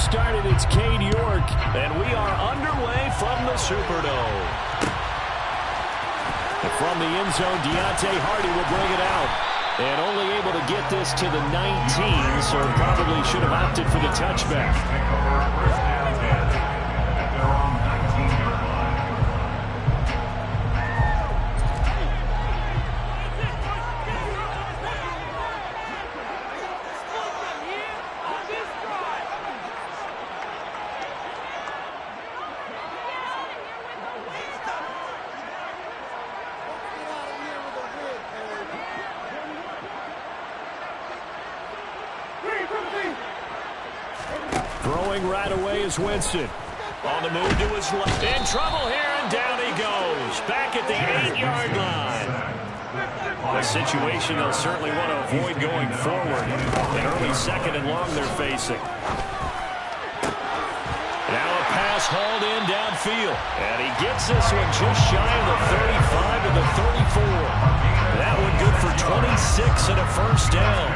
started. It's Cade York, and we are underway from the Superdome. And from the end zone, Deontay Hardy will bring it out. And only able to get this to the 19, so probably should have opted for the touchback. Throwing right away is Winston. On the move to his left. In trouble here, and down he goes. Back at the 8-yard line. A situation they'll certainly want to avoid going forward. An early second and long they're facing. Now a pass hauled in downfield. And he gets this one just shy of the 35 to the 34. That one good for 26 and a first down.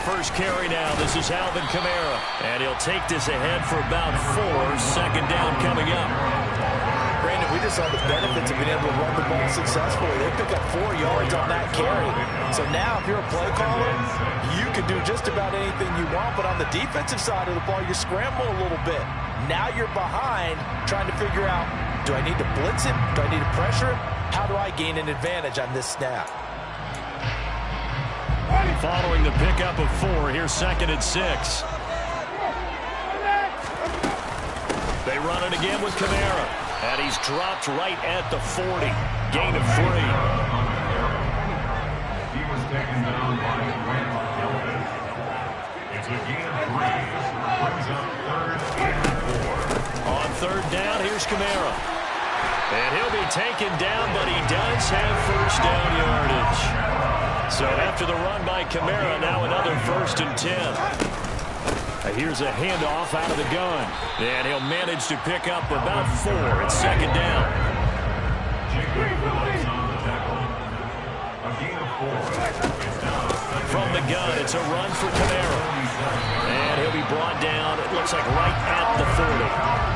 First carry now. This is Alvin Kamara. And he'll take this ahead for about 4. Second down coming up. Brandon, we just saw the benefits of being able to run the ball successfully. They pick up 4 yards on that carry. So now if you're a play caller, you can do just about anything you want. But on the defensive side of the ball, you scramble a little bit. Now you're behind trying to figure out, do I need to blitz him? Do I need to pressure him? How do I gain an advantage on this snap? Following the pickup of 4, here's 2nd and 6. They run it again with Kamara. And he's dropped right at the 40. Gain of 3. He was taken down by Randall Kelvin. It's a gain of 3. Brings up 3rd and 4. On 3rd down, here's Kamara. And he'll be taken down, but he does have first down yardage. So after the run by Kamara, now another 1st and 10. Here's a handoff out of the gun. And he'll manage to pick up about 4. It's 2nd down. From the gun, it's a run for Kamara. And he'll be brought down, it looks like right at the 40.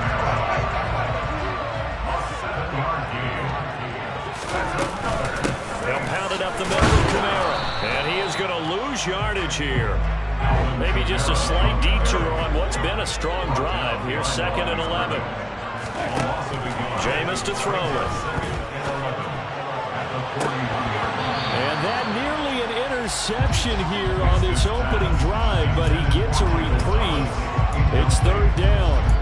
They'll pound it up the middle of Kamara. And he is going to lose yardage here. Maybe just a slight detour on what's been a strong drive. Here's 2nd and 11. Jameis to throw it. And that nearly an interception here on this opening drive, but he gets a reprieve. It's 3rd down.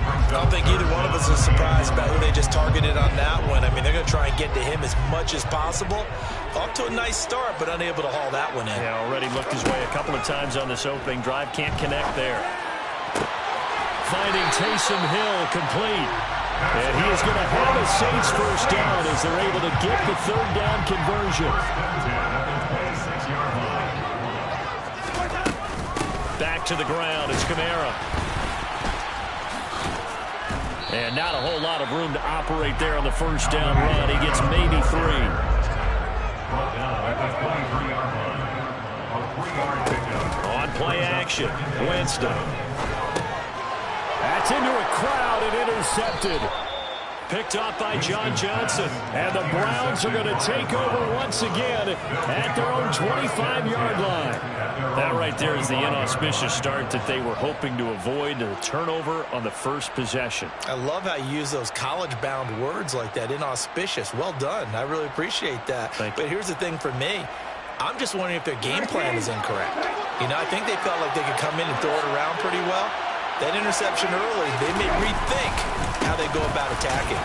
I don't think either one of us is surprised about who they just targeted on that one. I mean, they're going to try and get to him as much as possible. Off to a nice start, but unable to haul that one in. Yeah, already looked his way a couple of times on this opening drive. Can't connect there. Finding Taysom Hill complete. And he is going to have a Saints first down as they're able to get the 3rd down conversion. Back to the ground. It's Kamara. And not a whole lot of room to operate there on the first down run. He gets maybe 3. On play action, Winston. That's into a crowd and intercepted. Picked off by John Johnson. And the Browns are going to take over once again at their own 25-yard line. That right there is the inauspicious start that they were hoping to avoid, the turnover on the first possession. I love how you use those college-bound words like that, inauspicious. Well done. I really appreciate that. But here's the thing for me. I'm just wondering if their game plan is incorrect. You know, I think they felt like they could come in and throw it around pretty well. That interception early, they may rethink how they go about attacking.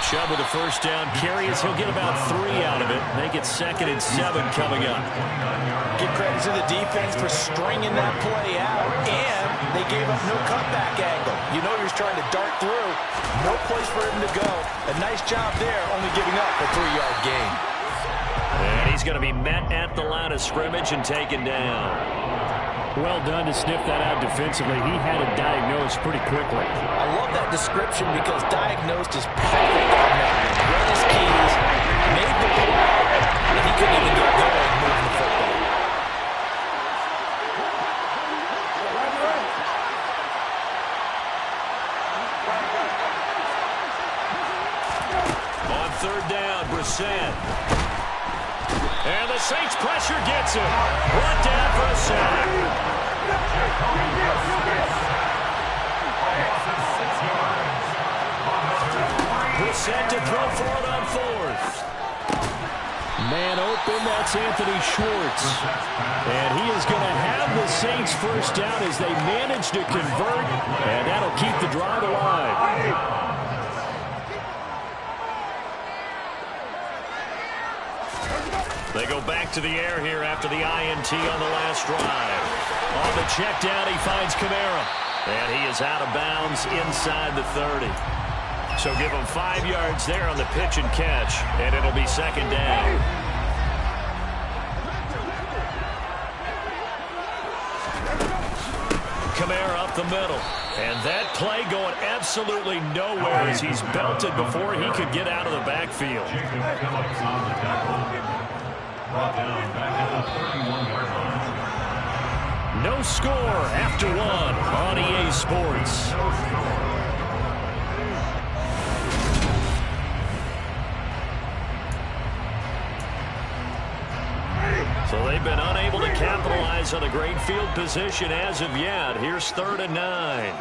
Chubb with a first down carry as he'll get about 3 out of it. Make it 2nd and 7 coming up. Give credit to the defense for stringing that play out, and they gave up no cutback angle. You know he was trying to dart through. No place for him to go. A nice job there, only giving up a 3-yard gain. And he he's going to be met at the line of scrimmage and taken down. Well done to sniff that out defensively. He had it diagnosed pretty quickly. I love that description because diagnosed is perfect on that. Read his keys, made the play, and he couldn't even get going moving the football. On third down, Brissett. And the Saints pressure gets him. Brought down for a sack. Brissett to throw for it on fourth. Man open, that's Anthony Schwartz. And he is going to have the Saints first down as they manage to convert, and that'll keep the drive alive. They go back to the air here after the INT on the last drive. On the check down, he finds Kamara. And he is out of bounds inside the 30. So give him 5 yards there on the pitch and catch, and it'll be second down. Kamara up the middle. And that play going absolutely nowhere as he's belted before he could get out of the backfield. No score after one on EA Sports. So they've been unable to capitalize on a great field position as of yet. Here's 3rd and 9.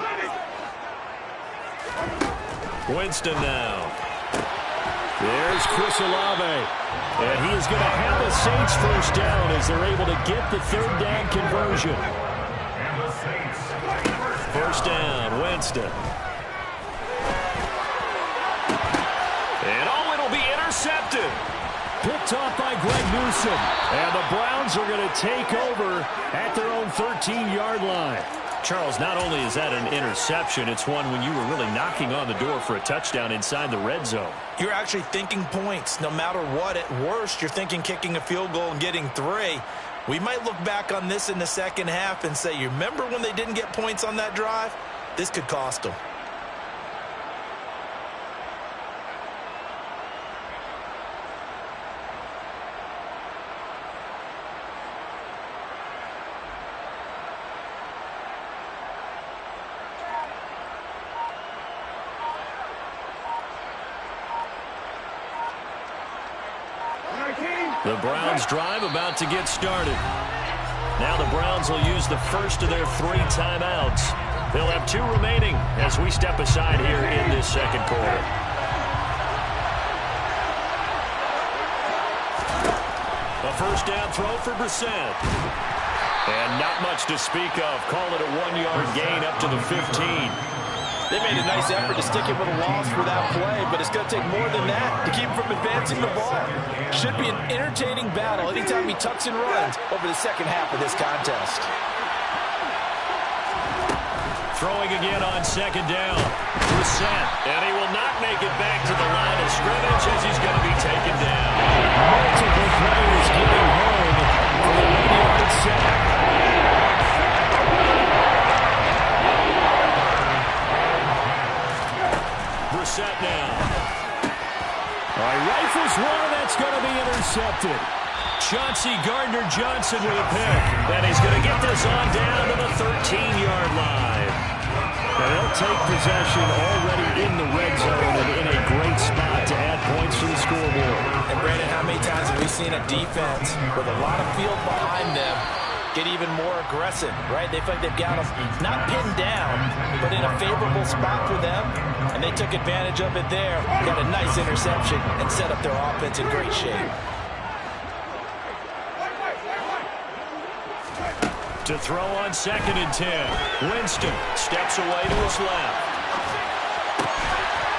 Winston now. There's Chris Olave. And he is going to have the Saints first down as they're able to get the 3rd down conversion. First down, Winston. And it'll be intercepted. Picked off by Greg Newsome. And the Browns are going to take over at their own 13-yard line. Charles, not only is that an interception, it's one when you were really knocking on the door for a touchdown inside the red zone. You're actually thinking points no matter what. At worst, you're thinking kicking a field goal and getting 3. We might look back on this in the second half and say, you remember when they didn't get points on that drive? This could cost them. The Browns drive about to get started. Now the Browns will use the first of their 3 timeouts. They'll have 2 remaining as we step aside here in this second quarter. A first down throw for Brissett. And not much to speak of. Call it a 1-yard gain up to the 15. They made a nice effort to stick it with a loss for that play, but it's going to take more than that to keep him from advancing the ball. Should be an entertaining battle anytime he tucks and runs over the second half of this contest. Throwing again on second down. Brissett, and he will not make it back to the line of scrimmage as he's going to be taken down. Multiple players getting home for the 1-yard sack. Brissett now. All right, rifles one, that's going to be intercepted. Chauncey Gardner-Johnson with a pick. And he's going to get this on down to the 13-yard line. And they'll take possession already in the red zone and in a great spot to add points to the scoreboard. And Brandon, how many times have we seen a defense with a lot of field behind them get even more aggressive, right? They feel like they've got them not pinned down, but in a favorable spot for them, and they took advantage of it there, got a nice interception, and set up their offense in great shape. To throw on 2nd and 10. Winston steps away to his left.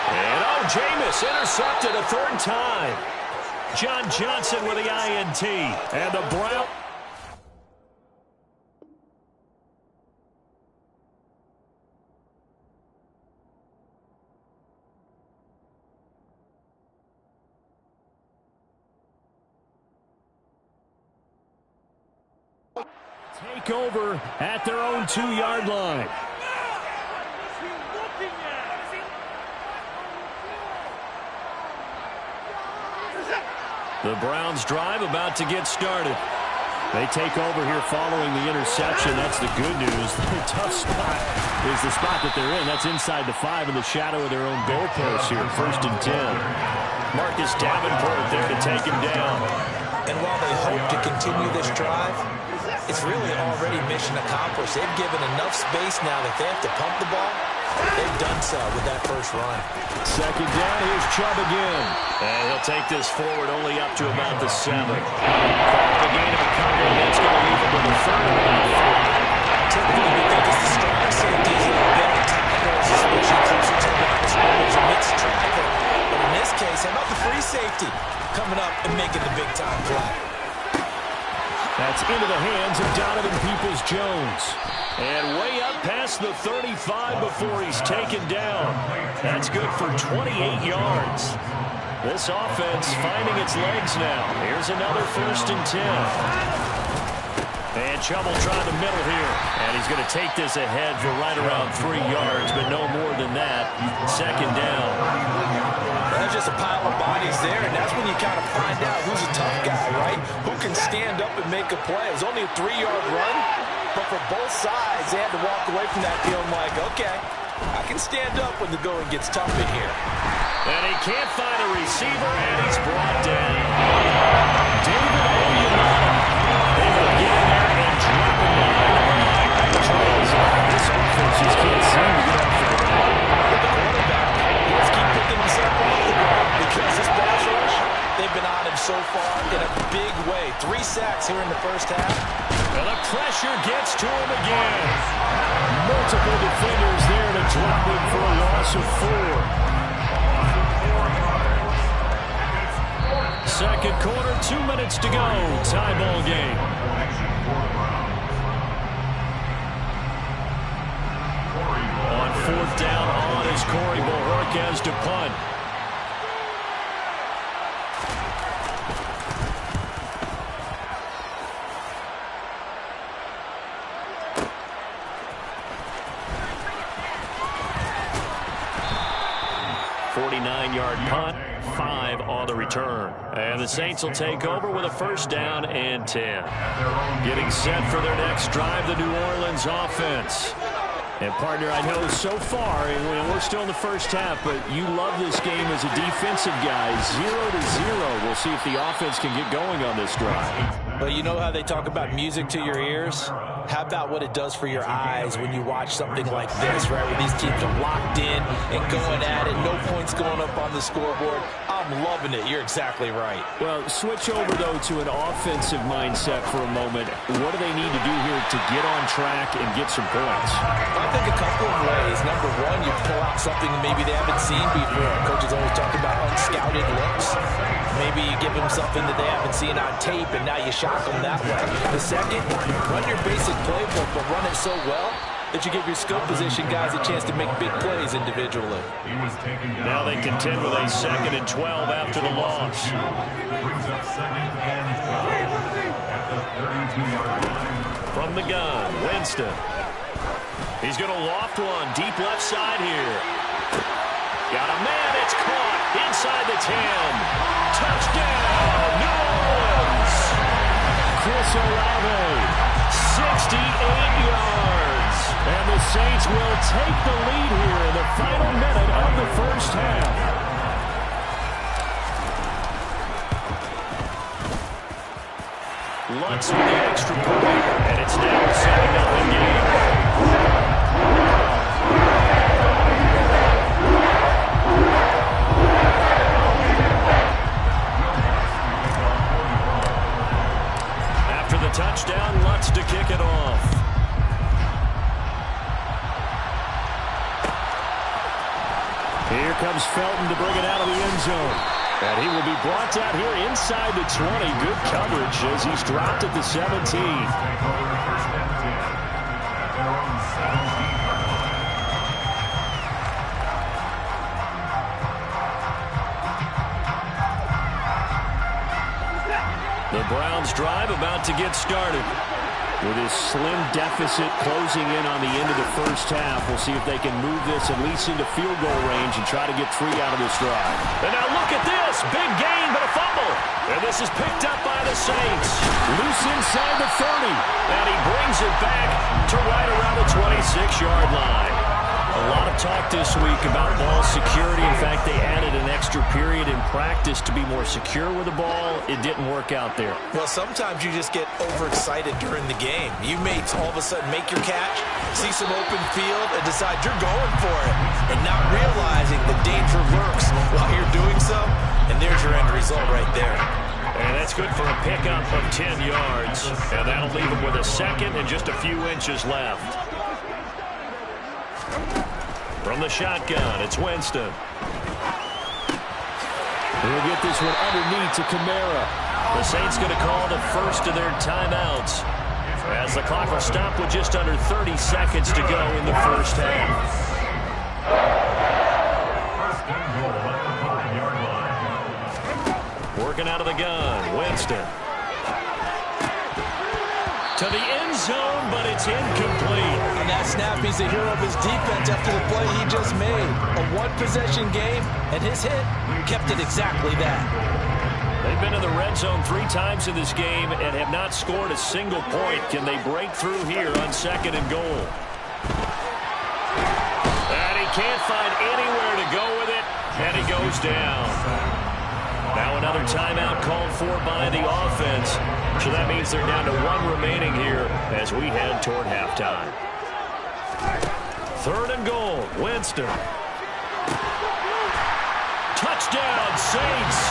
And Jameis intercepted a 3rd time. John Johnson with the INT. And the Browns. Take over at their own 2-yard line. The Browns drive about to get started. They take over here following the interception. That's the good news. The tough spot is the spot that they're in. That's inside the 5 in the shadow of their own goalpost here. 1st and 10. Marcus Davenport there to take him down. And while they hope to continue this drive, it's really already mission accomplished. They've given enough space now that they have to pump the ball. They've done so with that first run. 2nd down, here's Chubb again. And he'll take this forward only up to about the 7. Call the gain of a couple, and that's going to leave him with a 3rd and about 4. Typically, we think it's the strong safeties that are better tackles, especially closer to the line of scrimmage amidst traffic. But in this case, how about the free safety coming up and making the big-time play? That's into the hands of Donovan Peoples-Jones. And way up past the 35 before he's taken down. That's good for 28 yards. This offense finding its legs now. Here's another 1st and 10. And Chubb will try the middle here. And he's going to take this ahead for right around 3 yards, but no more than that. 2nd down. There's just a pile of bodies there, and that's when you kind of find out who's a tough guy, right? Who can stand up and make a play. It was only a 3-yard run, but for both sides, they had to walk away from that feeling like, okay, I can stand up when the going gets tough in here. And he can't find a receiver, and he's brought down. David Onyemata able to get in there and drop him behind the trails. This offense just can't seem to get off the ground. But the quarterback, let's keep picking himself off the ground because this pass rush, they've been on him so far in a big way. 3 sacks here in the first half. And the pressure gets to him again. Multiple defenders there to drop him for a loss of 4. 2nd quarter, 2 minutes to go. Tie ball game. On 4th down, on is Corey Bojorquez to punt. Yard punt, 5 on the return. And the Saints will take over with a 1st down and 10. Getting set for their next drive, the New Orleans offense. And, partner, I know so far, and we're still in the first half, but you love this game as a defensive guy. 0-0. We'll see if the offense can get going on this drive. But you know how they talk about music to your ears? How about what it does for your eyes when you watch something like this, right, where these teams are locked in and going at it, no points going up on the scoreboard? I'm loving it. You're exactly right. Well, switch over, though, to an offensive mindset for a moment. What do they need to do here to get on track and get some points? I think a couple of ways. Number one, you pull out something that maybe they haven't seen before. Coaches always talk about unscouted looks. Maybe you give them something that they haven't seen on tape, and now you shock them that way. The second, run your basic playbook, but run it so well that you give your skill position guys a chance to make big plays individually. Now they contend with a 2nd and 12 after the loss. From the gun, Winston. He's going to loft one deep left side here. Got a man, it's caught inside the 10. Touchdown, New Orleans. Chris Olave, 68 yards. And the Saints will take the lead here in the final minute of the first half. Lutz with the extra point, and it's now a 7-0 game. After the touchdown, Lutz to kick it off. Here comes Felton to bring it out of the end zone. And he will be brought down here inside the 20. Good coverage as he's dropped at the 17. The Browns drive about to get started. With his slim deficit closing in on the end of the first half, we'll see if they can move this at least into field goal range and try to get 3 out of this drive. And now look at this. Big gain, but a fumble. And this is picked up by the Saints. Loose inside the 30. And he brings it back to right around the 26-yard line. A lot of talk this week about ball security. In fact, they added an extra period in practice to be more secure with the ball. It didn't work out there. Well, sometimes you just get overexcited during the game. You may all of a sudden make your catch, see some open field, and decide you're going for it, and not realizing the danger lurks while you're doing so, and there's your end result right there. And that's good for a pickup of 10 yards, and that'll leave him with a second and just a few inches left. From the shotgun, it's Winston. He'll get this one underneath to Kamara. The Saints going to call the first of their timeouts as the clock will stop with just under 30 seconds to go in the first half. First and goal at the 5-yard line. Working out of the gun, Winston. To the end zone, but it's incomplete. On that snap, he's the hero of his defense after the play he just made. A one-possession game, and his hit kept it exactly that. They've been in the red zone 3 times in this game and have not scored a single point. Can they break through here on 2nd and goal? And he can't find anywhere to go with it, and he goes down. Now another timeout called for by the offense. So that means they're down to 1 remaining here as we head toward halftime. 3rd and goal, Winston. Touchdown, Saints.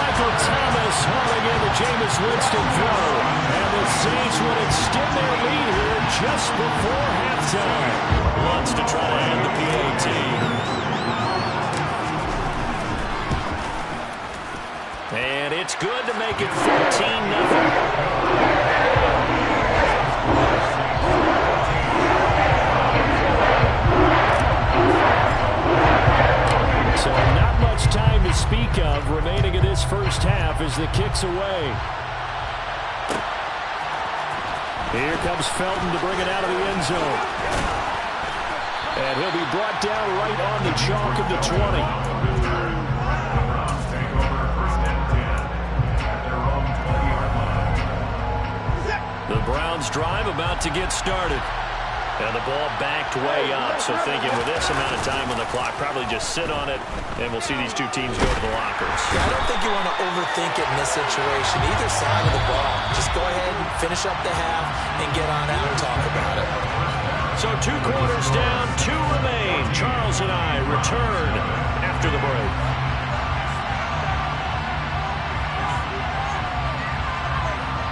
Michael Thomas hauling in the Jameis Winston throw. And the Saints would extend their lead here just before halftime. Wants to try to end the PAT. And it's good to make it 14-0. So not much time to speak of remaining in this first half as the kick's away. Here comes Felton to bring it out of the end zone. And he'll be brought down right on the chalk of the 20. The Browns drive about to get started. And the ball backed way up. So thinking with this amount of time on the clock, probably just sit on it, and we'll see these two teams go to the lockers. Yeah, I don't think you want to overthink it in this situation. Either side of the ball. Just go ahead and finish up the half and get on out and talk about it. So 2 quarters down, 2 remain. Charles and I return after the break.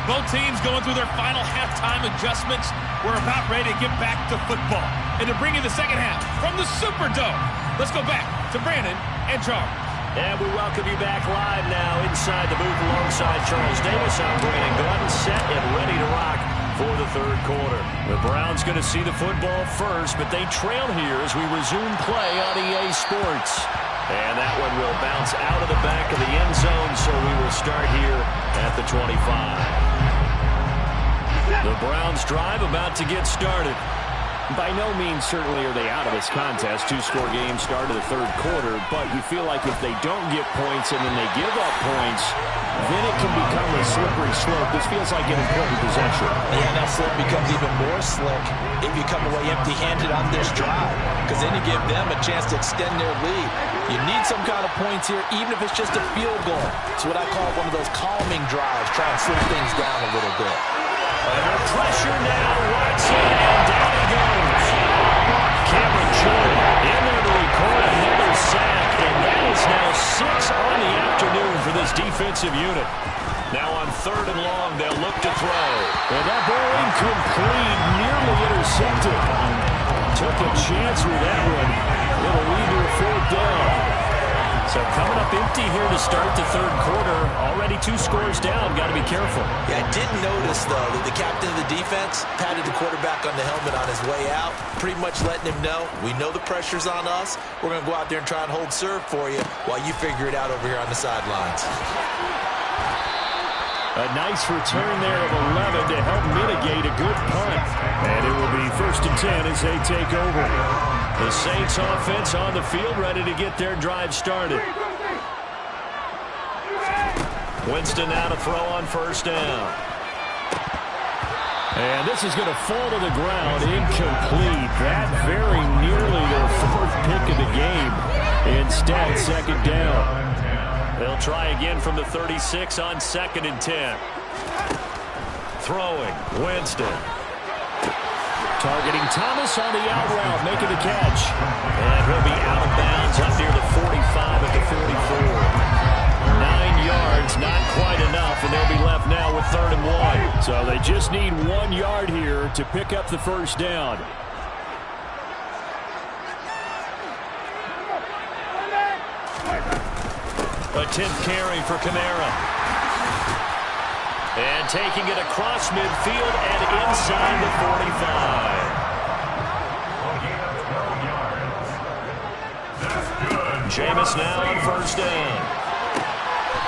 Both teams going through their final halftime adjustments. We're about ready to get back to football. And to bring you the second half from the Superdome, let's go back to Brandon and Charles. And we welcome you back live now inside the booth alongside Charles Davis. I'm Brandon Gordon, set and ready to rock for the 3rd quarter. The Browns going to see the football first, but they trail here as we resume play on EA Sports. And that one will bounce out of the back of the end zone, so we will start here at the 25. The Browns drive about to get started. By no means certainly are they out of this contest. 2-score game start of the 3rd quarter, but you feel like if they don't get points and then they give up points, then it can become a slippery slope. This feels like an important possession. Yeah, that slope becomes even more slick if you come away empty-handed on this drive, because then you give them a chance to extend their lead. You need some kind of points here, even if it's just a field goal. It's what I call one of those calming drives, try and slow things down a little bit. Under pressure now, Watson, and down he goes. Cameron Jordan in there to record another sack, and that is now 6 on the afternoon for this defensive unit. Now on 3rd and long, they'll look to throw. And that ball incomplete, nearly intercepted. Took a chance with that one. It'll lead to a 4th down. So coming up empty here to start the 3rd quarter. Already 2 scores down. Got to be careful. Yeah, I did notice, though, that the captain of the defense patted the quarterback on the helmet on his way out, pretty much letting him know, we know the pressure's on us. We're going to go out there and try and hold serve for you while you figure it out over here on the sidelines. A nice return there of 11 to help mitigate a good punt. And it will be 1st and 10 as they take over. The Saints offense on the field ready to get their drive started. Winston now to throw on 1st down. And this is going to fall to the ground, incomplete. That very nearly their 4th pick of the game. Instead, 2nd down. They'll try again from the 36 on 2nd and 10. Throwing, Winston. Targeting Thomas on the out route, making the catch. And he'll be out of bounds up near the 45 at the 44. 9 yards, not quite enough, and they'll be left now with 3rd and 1. So they just need 1 yard here to pick up the 1st down. A 10th carry for Kamara. And taking it across midfield and inside the 45. Jameis now on 1st down.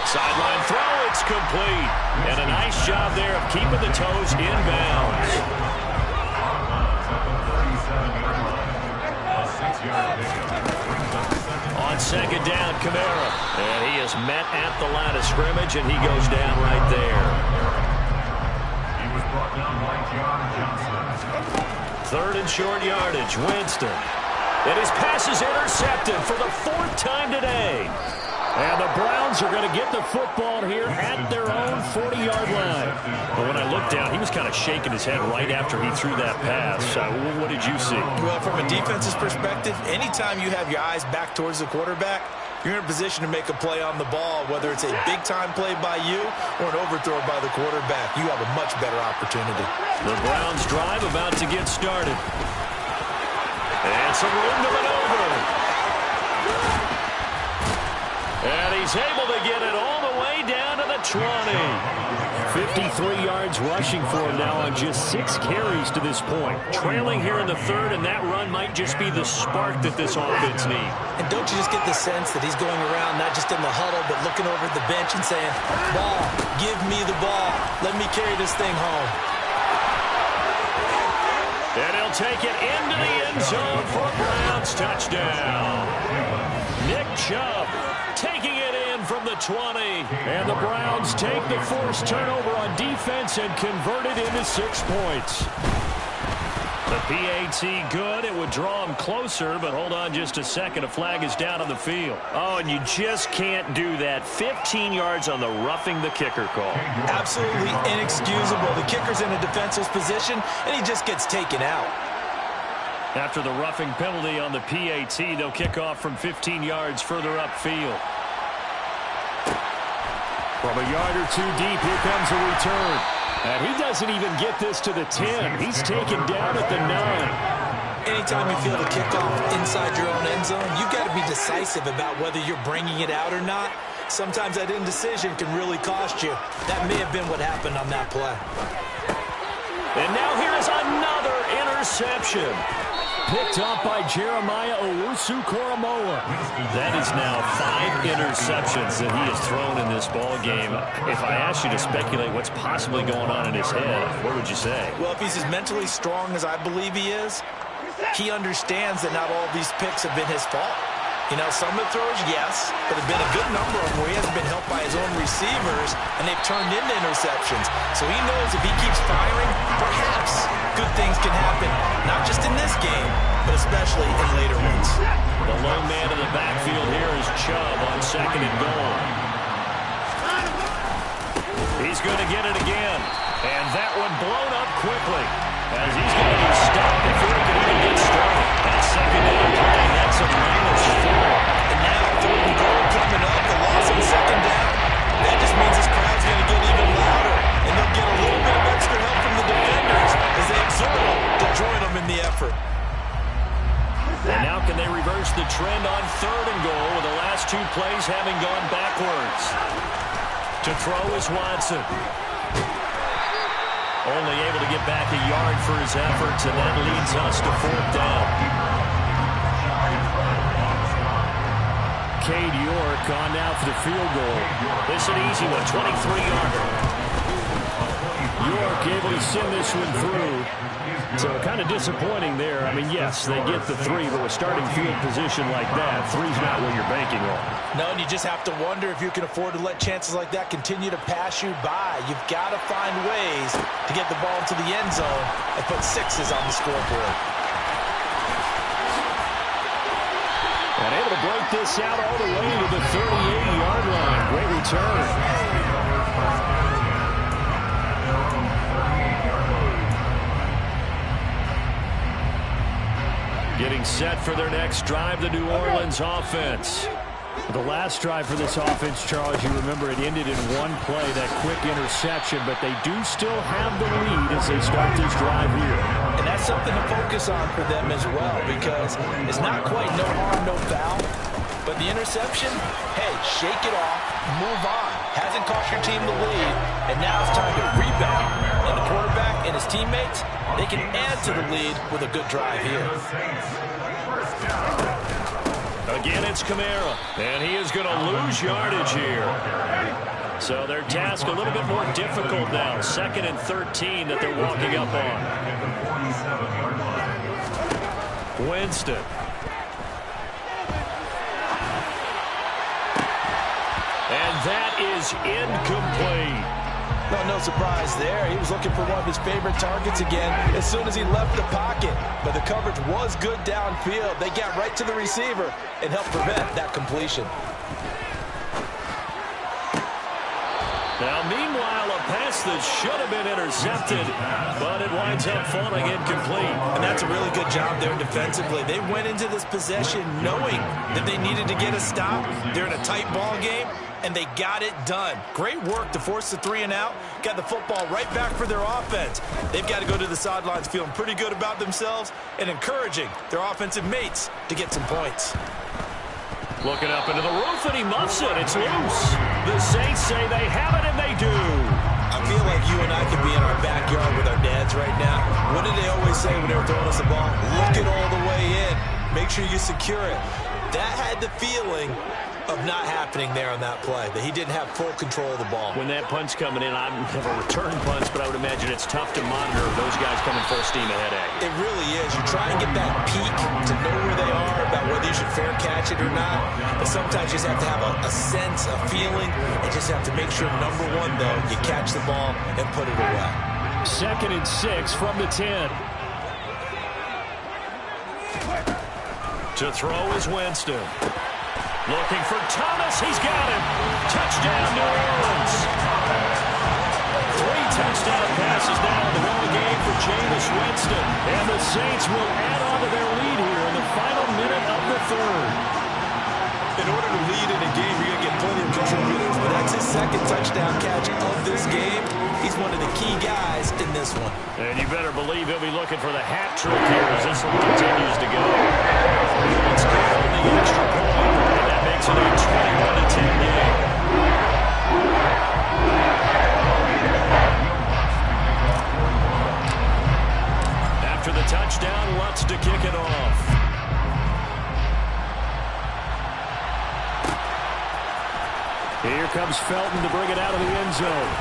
Sideline throw, it's complete. And a nice job there of keeping the toes in bounds. On 2nd down, Kamara. And he is met at the line of scrimmage, and he goes down right there. He was brought down by John Johnson. 3rd and short yardage, Winston. And his pass is intercepted for the 4th time today. And the Browns are going to get the football here at their own 40-yard line. But when I looked down, he was kind of shaking his head right after he threw that pass. What did you see? Well, from a defense's perspective, anytime you have your eyes back towards the quarterback, you're in a position to make a play on the ball, whether it's a big-time play by you or an overthrow by the quarterback. You have a much better opportunity. The Browns drive about to get started. And some room to maneuver. And he's able to get it all the way down to the 20. 53 yards rushing for him now on just 6 carries to this point. Trailing here in the 3rd, and that run might just be the spark that this offense needs. And don't you just get the sense that he's going around not just in the huddle, but looking over at the bench and saying, ball, give me the ball. Let me carry this thing home. And he'll take it into the end zone for a Browns touchdown. Nick Chubb taking it in from the 20. And the Browns take the forced turnover on defense and convert it into 6 points. The PAT good. It would draw him closer, but hold on just a second. A flag is down on the field. Oh, and you just can't do that. 15 yards on the roughing the kicker call. Absolutely inexcusable. The kicker's in a defenseless position, and he just gets taken out. After the roughing penalty on the PAT, they'll kick off from 15 yards further upfield. From a yard or 2 deep, here comes a return. And he doesn't even get this to the 10. He's taken down at the 9. Anytime you feel the kickoff inside your own end zone, you've got to be decisive about whether you're bringing it out or not. Sometimes that indecision can really cost you. That may have been what happened on that play. And now here is another interception. Picked up by Jeremiah Owusu-Koramoah. That is now 5 interceptions that he has thrown in this ball game. If I asked you to speculate what's possibly going on in his head, what would you say? Well, if he's as mentally strong as I believe he is, he understands that not all these picks have been his fault. You know, some of the throws, yes, but there have been a good number of them where he hasn't been helped by his own receivers, and they've turned into interceptions. So he knows if he keeps firing, perhaps good things can happen, not just in this game, but especially in later ones. The lone man in the backfield here is Chubb on 2nd and goal. He's going to get it again, and that one blown up quickly, as he's going to be stopped before he can even get started. That 2nd down play, that's a -4. And now 3rd and goal coming up, the loss on 2nd down. That just means this crowd's going to get even louder, and they'll get a little bit of extra help from the defenders as they exhort them to join them in the effort. And now can they reverse the trend on 3rd and goal with the last 2 plays having gone backwards? To throw is Watson. Only able to get back a yard for his efforts, and that leads us to 4th down. Cade York on now for the field goal. This is an easy one, 23-yarder. York able to send this one through. So kind of disappointing there. I mean, yes, they get the 3, but with starting field position like that, 3's not what you're banking on. No, and you just have to wonder if you can afford to let chances like that continue to pass you by. You've got to find ways to get the ball into the end zone and put 6s on the scoreboard. And able to break this out all the way to the 38-yard line. Great return. Getting set for their next drive, the New Orleans offense. The last drive for this offense, Charles, you remember it ended in one play, that quick interception, but they do still have the lead as they start this drive here. And that's something to focus on for them as well, because it's not quite no harm, no foul, but the interception, hey, shake it off, move on. Hasn't cost your team the lead, and now it's time to rebound. And the quarterback and his teammates, they can add to the lead with a good drive here. Again, it's Kamara, and he is going to lose yardage here. So their task a little bit more difficult now. 2nd and 13 that they're walking up on. Winston. And that is incomplete. No surprise there. He was looking for one of his favorite targets again as soon as he left the pocket. But the coverage was good downfield. They got right to the receiver and helped prevent that completion. Now, meanwhile, a pass that should have been intercepted, but it winds up falling incomplete. And that's a really good job there defensively. They went into this possession knowing that they needed to get a stop. They're in a tight ball game, and they got it done. Great work to force the 3 and out. Got the football right back for their offense. They've got to go to the sidelines feeling pretty good about themselves and encouraging their offensive mates to get some points. Looking up into the roof, and he muffs it. It's loose. The Saints say they have it, and they do. I feel like you and I could be in our backyard with our dads right now. What did they always say when they were throwing us the ball? Look it all the way in. Make sure you secure it. That had the feeling of not happening there on that play, that he didn't have full control of the ball. When that punt's coming in, I have a return punch, but I would imagine it's tough to monitor those guys coming full steam ahead at you. It really is. You try and get that peek to know where they are, about whether you should fair catch it or not. But sometimes you just have to have a sense, a feeling, and just have to make sure, number one, though, you catch the ball and put it away. 2nd and 6 from the 10. To throw is Winston. Looking for Thomas. He's got him. Touchdown, New Orleans. 3 touchdown passes now in the ball game for Jameis Winston. And the Saints will add on to their lead here in the final minute of the 3rd. In order to lead in a game, you're going to get plenty of contributors, but that's his 2nd touchdown catch of this game. He's one of the key guys in this one. And you better believe he'll be looking for the hat trick here as this one continues to go. It's good on the extra point, and that makes it a 21-10 game. After the touchdown, Lutz to kick it off. Here comes Felton to bring it out of the end zone.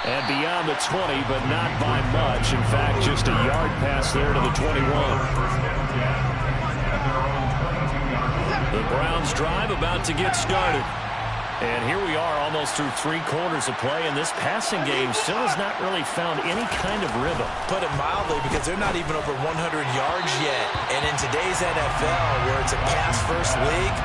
And beyond the 20, but not by much. In fact, just a yard pass there to the 21. The Browns drive about to get started. And here we are almost through 3 quarters of play, and this passing game still has not really found any kind of rhythm. Put it mildly, because they're not even over 100 yards yet. And in today's NFL, where it's a pass-first league,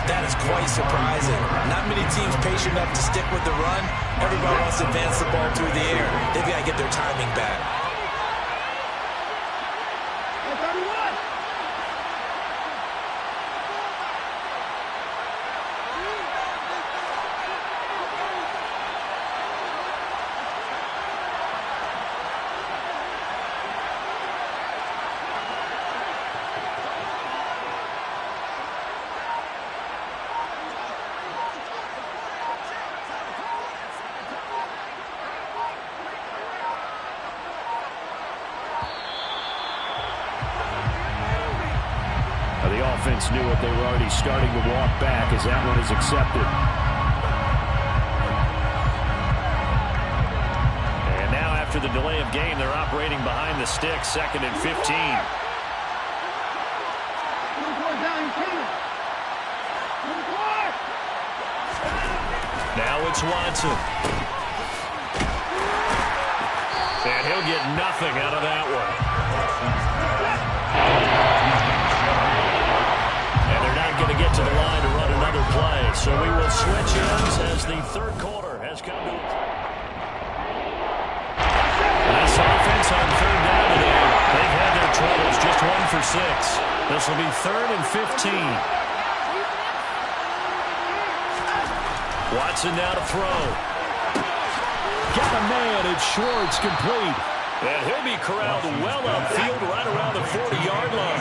that is quite surprising. Not many teams patient enough to stick with the run. Everybody wants to advance the ball through the air. They've got to get their timing back. defense knew it. They were already starting to walk back as that one is accepted. And now after the delay of game, they're operating behind the sticks, 2nd and 15. Now it's Watson. And he'll get nothing out of that one. And they're not going to get to the line to run another play. So we will switch ends as the third quarter has come to a close. Nice offense on 3rd down today. They've had their troubles, just 1 for 6. This will be 3rd and 15. Watson now to throw. Got a man, it's Schwartz, complete. And he'll be corralled well upfield right around the 40-yard line.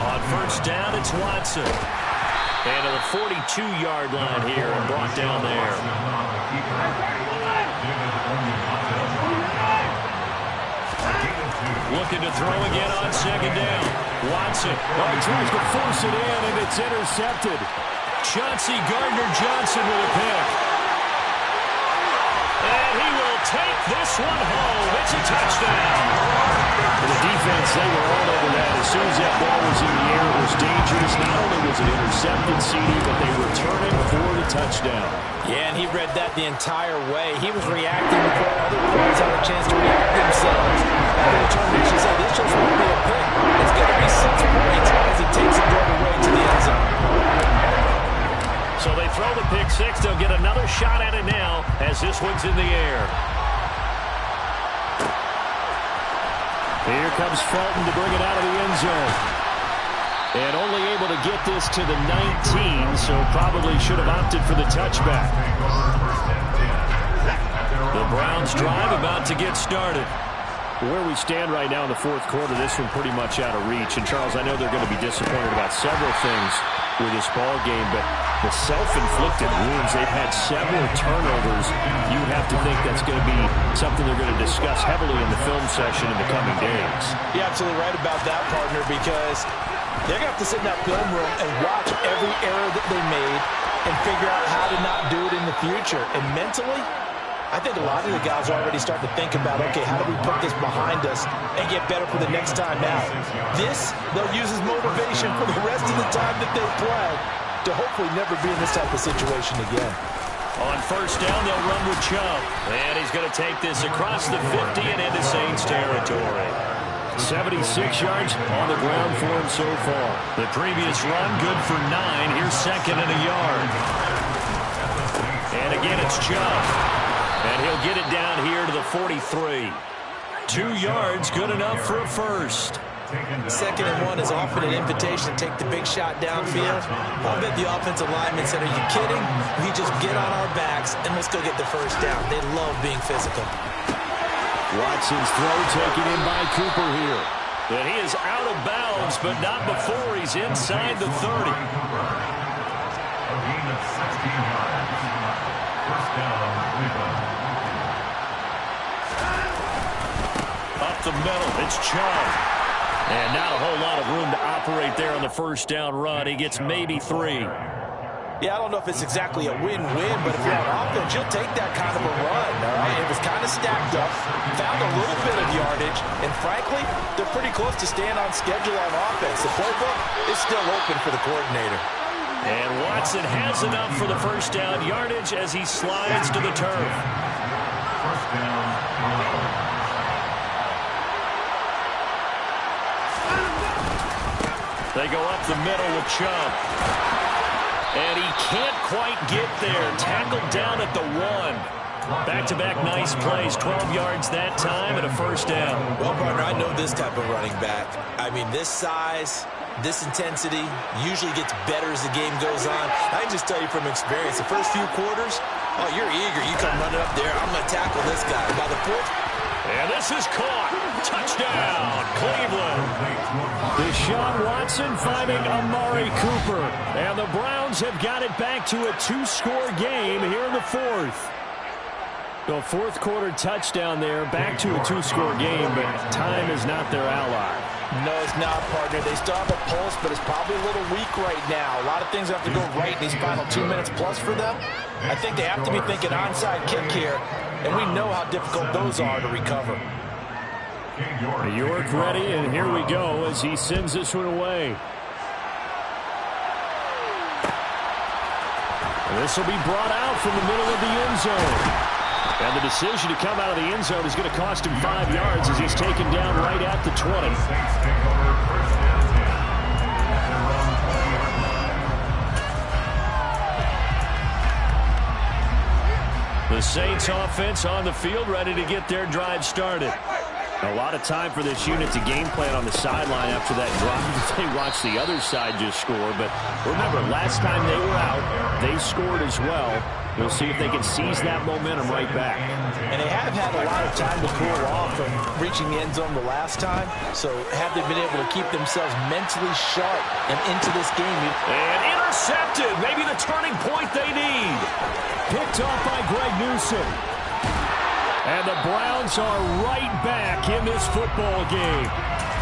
On 1st down, it's Watson. And to the 42-yard line here and brought down there. Looking to throw again on 2nd down. Watson. Oh, he tries to force it in, and it's intercepted. Chauncey Gardner-Johnson with a pick. And he will take this one home. It's a touchdown. For the defense, they were all over that. As soon as that ball was in the air, it was dangerous. Not only was it intercepted, CD, but they returned it for the touchdown. Yeah, and he read that the entire way. He was reacting before other players had a chance to react themselves. And the determination said this just won't be a pick. It's going to be 6 points as he takes it right away to the end zone. So they throw the pick 6. They'll get another shot at it now as this one's in the air. Here comes Felton to bring it out of the end zone. And only able to get this to the 19, so probably should have opted for the touchback. The Browns drive about to get started. Where we stand right now in the 4th quarter, this one pretty much out of reach. And, Charles, I know they're going to be disappointed about several things with this ball game, but the self-inflicted wounds, they've had several turnovers. You have to think that's going to be something they're going to discuss heavily in the film session in the coming days. You're absolutely right about that, partner, because they're going to have to sit in that film room and watch every error that they made and figure out how to not do it in the future. And mentally, I think a lot of the guys are already starting to think about, okay, how do we put this behind us and get better for the next time out? This, they'll use as motivation for the rest of the time that they play to hopefully never be in this type of situation again. On 1st down, they'll run with Chubb. And he's going to take this across the 50 and into Saints territory. 76 yards on the ground for him so far. The previous run, good for 9. Here's 2nd and a yard. And again, it's Chubb. And he'll get it down here to the 43. 2 yards, good enough for a first. 2nd and 1 is often an invitation to take the big shot downfield. I'll bet the offensive lineman said, are you kidding? We just get on our backs and let's go get the first down. They love being physical. Watson's throw taken in by Cooper here. And he is out of bounds, but not before he's inside the 30. A gain of 16 yards. 1st down, Cleveland. Up the middle, it's Chubb. And not a whole lot of room to operate there on the 1st down run. He gets maybe 3. Yeah, I don't know if it's exactly a win-win, but if you're on offense, you'll take that kind of a run, all right? It was kind of stacked up, found a little bit of yardage, and frankly, they're pretty close to staying on schedule on offense. The playbook is still open for the coordinator. And Watson has enough for the 1st down yardage as he slides to the turf. 1st down, They go up the middle with Chubb. And he can't quite get there. Tackled down at the 1. Back-to-back nice plays. 12 yards that time and a 1st down. Well, partner, I know this type of running back. I mean, this size, this intensity usually gets better as the game goes on. I can just tell you from experience, the first few quarters, oh, you're eager. You come running up there. I'm going to tackle this guy. By the 4th, and this is caught. Touchdown, Cleveland. Deshaun Watson finding Amari Cooper. And the Browns have got it back to a 2-score game here in the 4th. The fourth quarter touchdown there, back to a two-score game, but time is not their ally. No, it's not, partner. They still have a pulse, but it's probably a little weak right now. A lot of things have to go right in these final 2 minutes plus for them. I think they have to be thinking onside kick here, and we know how difficult those are to recover. York ready, and here we go as he sends this one away. This will be brought out from the middle of the end zone. And the decision to come out of the end zone is going to cost him 5 yards as he's taken down right at the 20. The Saints offense on the field, ready to get their drive started. A lot of time for this unit to game plan on the sideline after that drive. They watched the other side just score. But remember, last time they were out, they scored as well. We'll see if they can seize that momentum right back. And they have had a lot of time to cool off from reaching the end zone the last time. So have they been able to keep themselves mentally sharp and into this game? And intercepted. Maybe the turning point they need. Picked off by Greg Newsome. And the Browns are right back in this football game.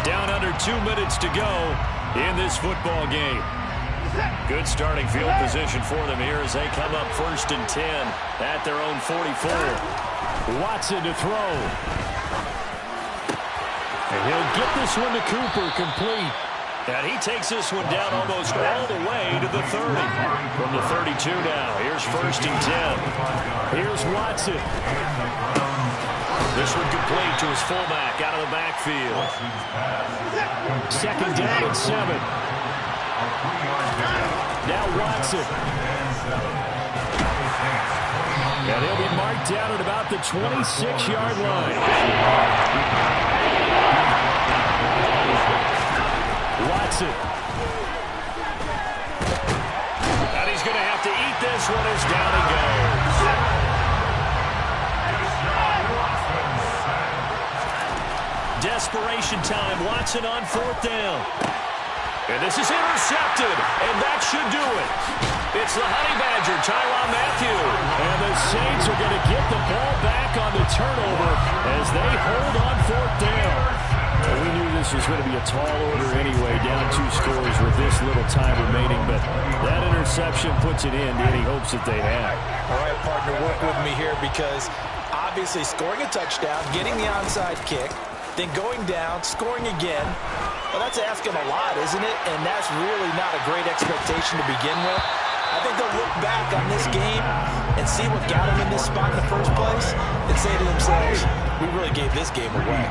Down under 2 minutes to go in this football game. Good starting field position for them here as they come up 1st and 10 at their own 44. Watson to throw. And he'll get this one to Cooper, complete. And he takes this one down almost all the way to the 30. From the 32 now, here's 1st and 10. Here's Watson. This one complete to his fullback out of the backfield. 2nd down and 7. Now Watson. And he'll be marked down at about the 26-yard line. Watson. And he's going to have to eat this one as down he goes. Desperation time. Watson on 4th down. And this is intercepted, and that should do it. It's the Honey Badger, Tyrann Mathieu. And the Saints are going to get the ball back on the turnover as they hold on 4th down. And we knew this was going to be a tall order anyway, down 2 scores with this little time remaining. But that interception puts it in to any hopes that they had. All right, partner, work with me here because obviously scoring a touchdown, getting the onside kick, then going down, scoring again. Well, that's asking a lot, isn't it? And that's really not a great expectation to begin with. I think they'll look back on this game and see what got them in this spot in the first place and say to themselves, we really gave this game away.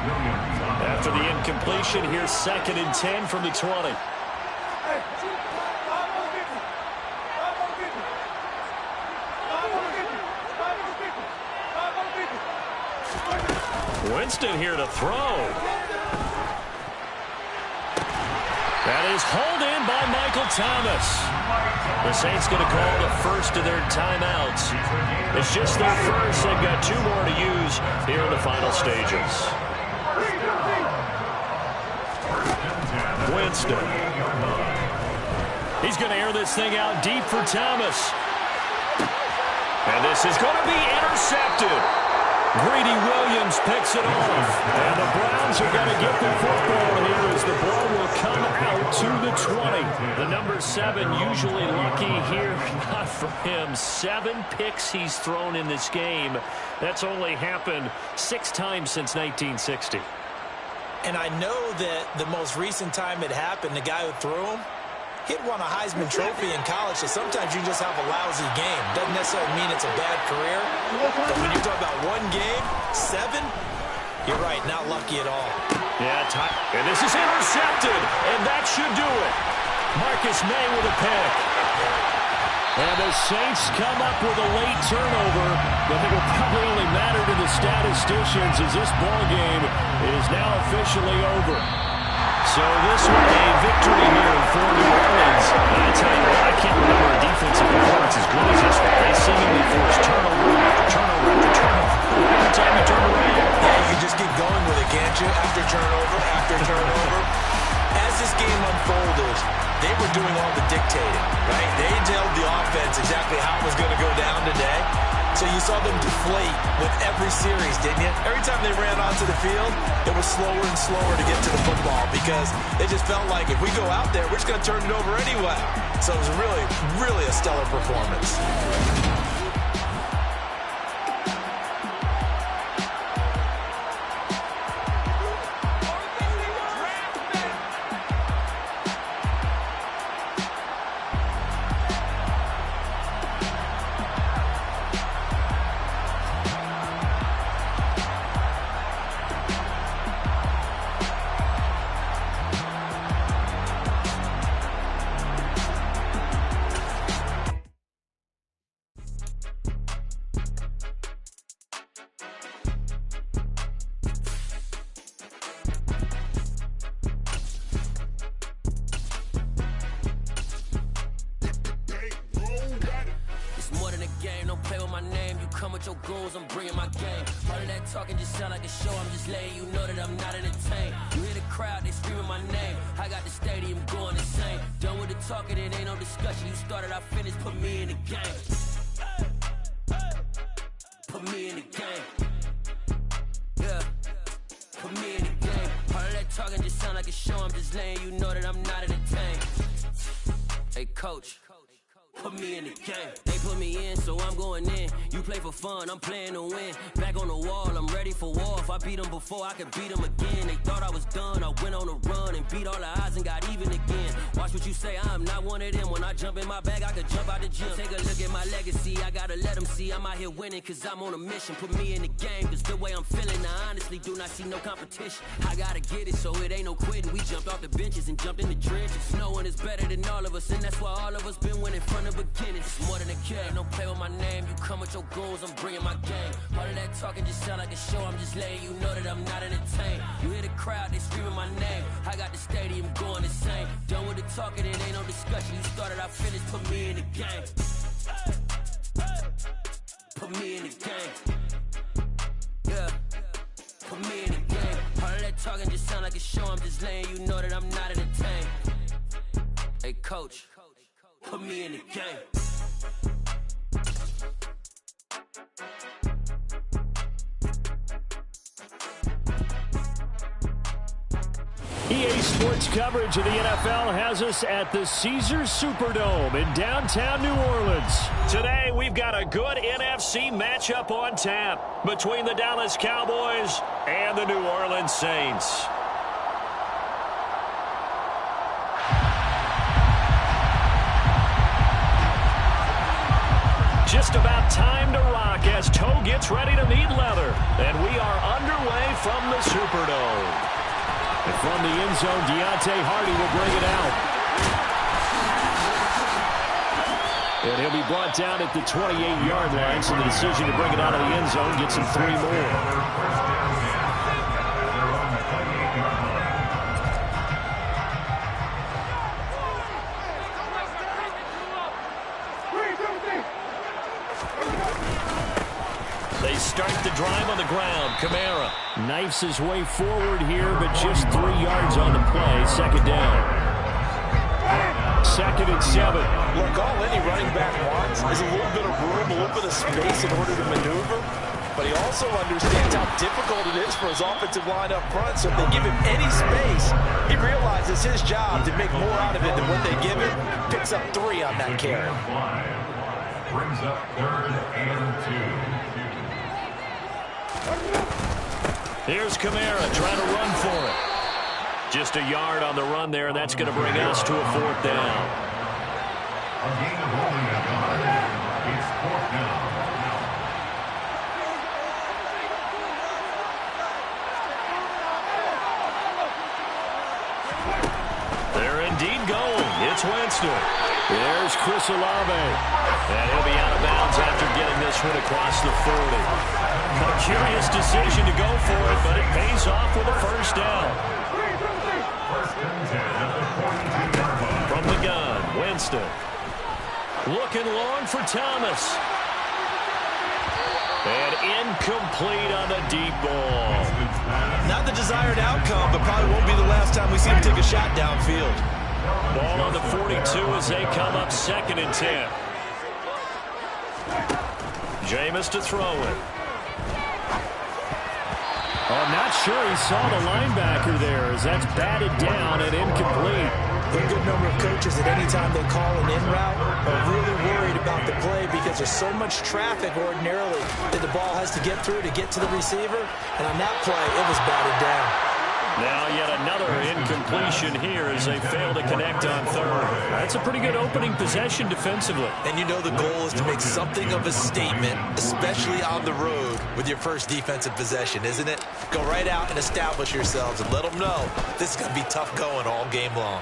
After the incompletion, here's 2nd and 10 from the 20. Winston here to throw. That is hauled in by Michael Thomas. The Saints going to call the first of their timeouts. It's just their first. They've got 2 more to use here in the final stages. Winston. He's going to air this thing out deep for Thomas. And this is going to be intercepted. Greedy Williams picks it off. And the Browns are going to get the football here as the ball will come out to the 20. The number 7 usually lucky here. Not for him. 7 picks he's thrown in this game. That's only happened 6 times since 1960. And I know that the most recent time it happened, the guy who threw him, he'd won a Heisman Trophy in college, so sometimes you just have a lousy game. Doesn't necessarily mean it's a bad career, but when you're talking about 1 game, 7, you're right, not lucky at all. Yeah, and this is intercepted, and that should do it. Marcus May with a pick. And the Saints come up with a late turnover, but it will probably only matter to the statisticians as this ball game is now officially over. So this one a victory here for New Orleans. And I tell you what, I can't remember a defensive performance as good as this one. They seemingly forced turnover after turnover after turnover. Every time you turn around. Yeah, you can just keep going with it, can't you? After turnover. As this game unfolded, they were doing all the dictating, right? They told the offense exactly how it was going to go down today. So you saw them deflate with every series, didn't you? Every time they ran onto the field, it was slower and slower to get to the football because they just felt like if we go out there, we're just going to turn it over anyway. So it was really, really a stellar performance. Your goals, I'm bringing my game. All of that talking just sound like a show. I'm just letting you know that I'm not entertained. You hear the crowd, they screaming my name. I got the stadium going insane. Done with the talking, it ain't no discussion. You started, I finished, put me in the game. Put me in the game. Yeah, put me in the game. All of that talking just sound like a show. I'm just letting you know that I'm not entertained. Hey, coach. Put me in the game. They put me in, so I'm going in. You play for fun, I'm playing to win. Back on the wall, I'm ready for war. If I beat them before, I could beat them again. They thought I was done, I went on a run and beat all the odds and got even again. Watch what you say, I'm not one of them. When I jump in my bag, I could jump out the gym. Take a look at my legacy, I gotta let them see I'm out here winning, cause I'm on a mission. Put me in the game, cause the way I'm feeling, I honestly do not see no competition. I gotta get it, so it ain't no quitting. We jumped off the benches and jumped in the trenches. No one is better than all of us, and that's why all of us been winning from the beginning. It's more than a game, don't play with my name. You come with your goals, I'm bringing my game. All of that talking just sound like a show. I'm just letting you know that I'm not entertained. You hear the crowd, they screaming my name. I got the stadium going insane. Done with the talking, it ain't no discussion. You started, I finished, put me in the game. Put me in the game. Yeah, put me in the game. All of that talking just sound like a show. I'm just letting you know that I'm not entertained. Hey, coach. Put me in the game. EA Sports coverage of the NFL has us at the Caesars Superdome in downtown New Orleans. Today, we've got a good NFC matchup on tap between the Dallas Cowboys and the New Orleans Saints. Just about time to rock as Toe gets ready to meet leather. And we are underway from the Superdome. And from the end zone, Deontay Hardy will bring it out. And he'll be brought down at the 28-yard line, so the decision to bring it out of the end zone gets him 3 more. They start the drive on the ground. Kamara knifes his way forward here, but just 3 yards on the play. Second down. 2nd and 7. Look, all any running back wants is a little bit of room, a little bit of space in order to maneuver. But he also understands how difficult it is for his offensive line up front. So if they give him any space, he realizes his job to make more out of it than what they give him. Picks up 3 on that carry. Brings up 3rd and 2. Here's Kamara trying to run for it. Just a yard on the run there, and that's going to bring us to a 4th down. A gain of only a yard. It's 4th down. They're indeed going. It's Winston. There's Chris Olave. And he'll be out of bounds after getting this one across the 40. A curious decision to go for it, but it pays off with a 1st down. From the gun, Winston. Looking long for Thomas. And incomplete on the deep ball. Not the desired outcome, but probably won't be the last time we see him take a shot downfield. Ball on the 42 as they come up 2nd and 10. Jameis to throw it. I'm not sure he saw the linebacker there as that's batted down and incomplete. A good number of coaches at any time they call an in route are really worried about the play because there's so much traffic ordinarily that the ball has to get through to get to the receiver. And on that play, it was batted down. Now yet another incompletion here as they fail to connect on third. That's a pretty good opening possession defensively. And you know the goal is to make something of a statement, especially on the road with your first defensive possession, isn't it? Go right out and establish yourselves and let them know this is going to be tough going all game long.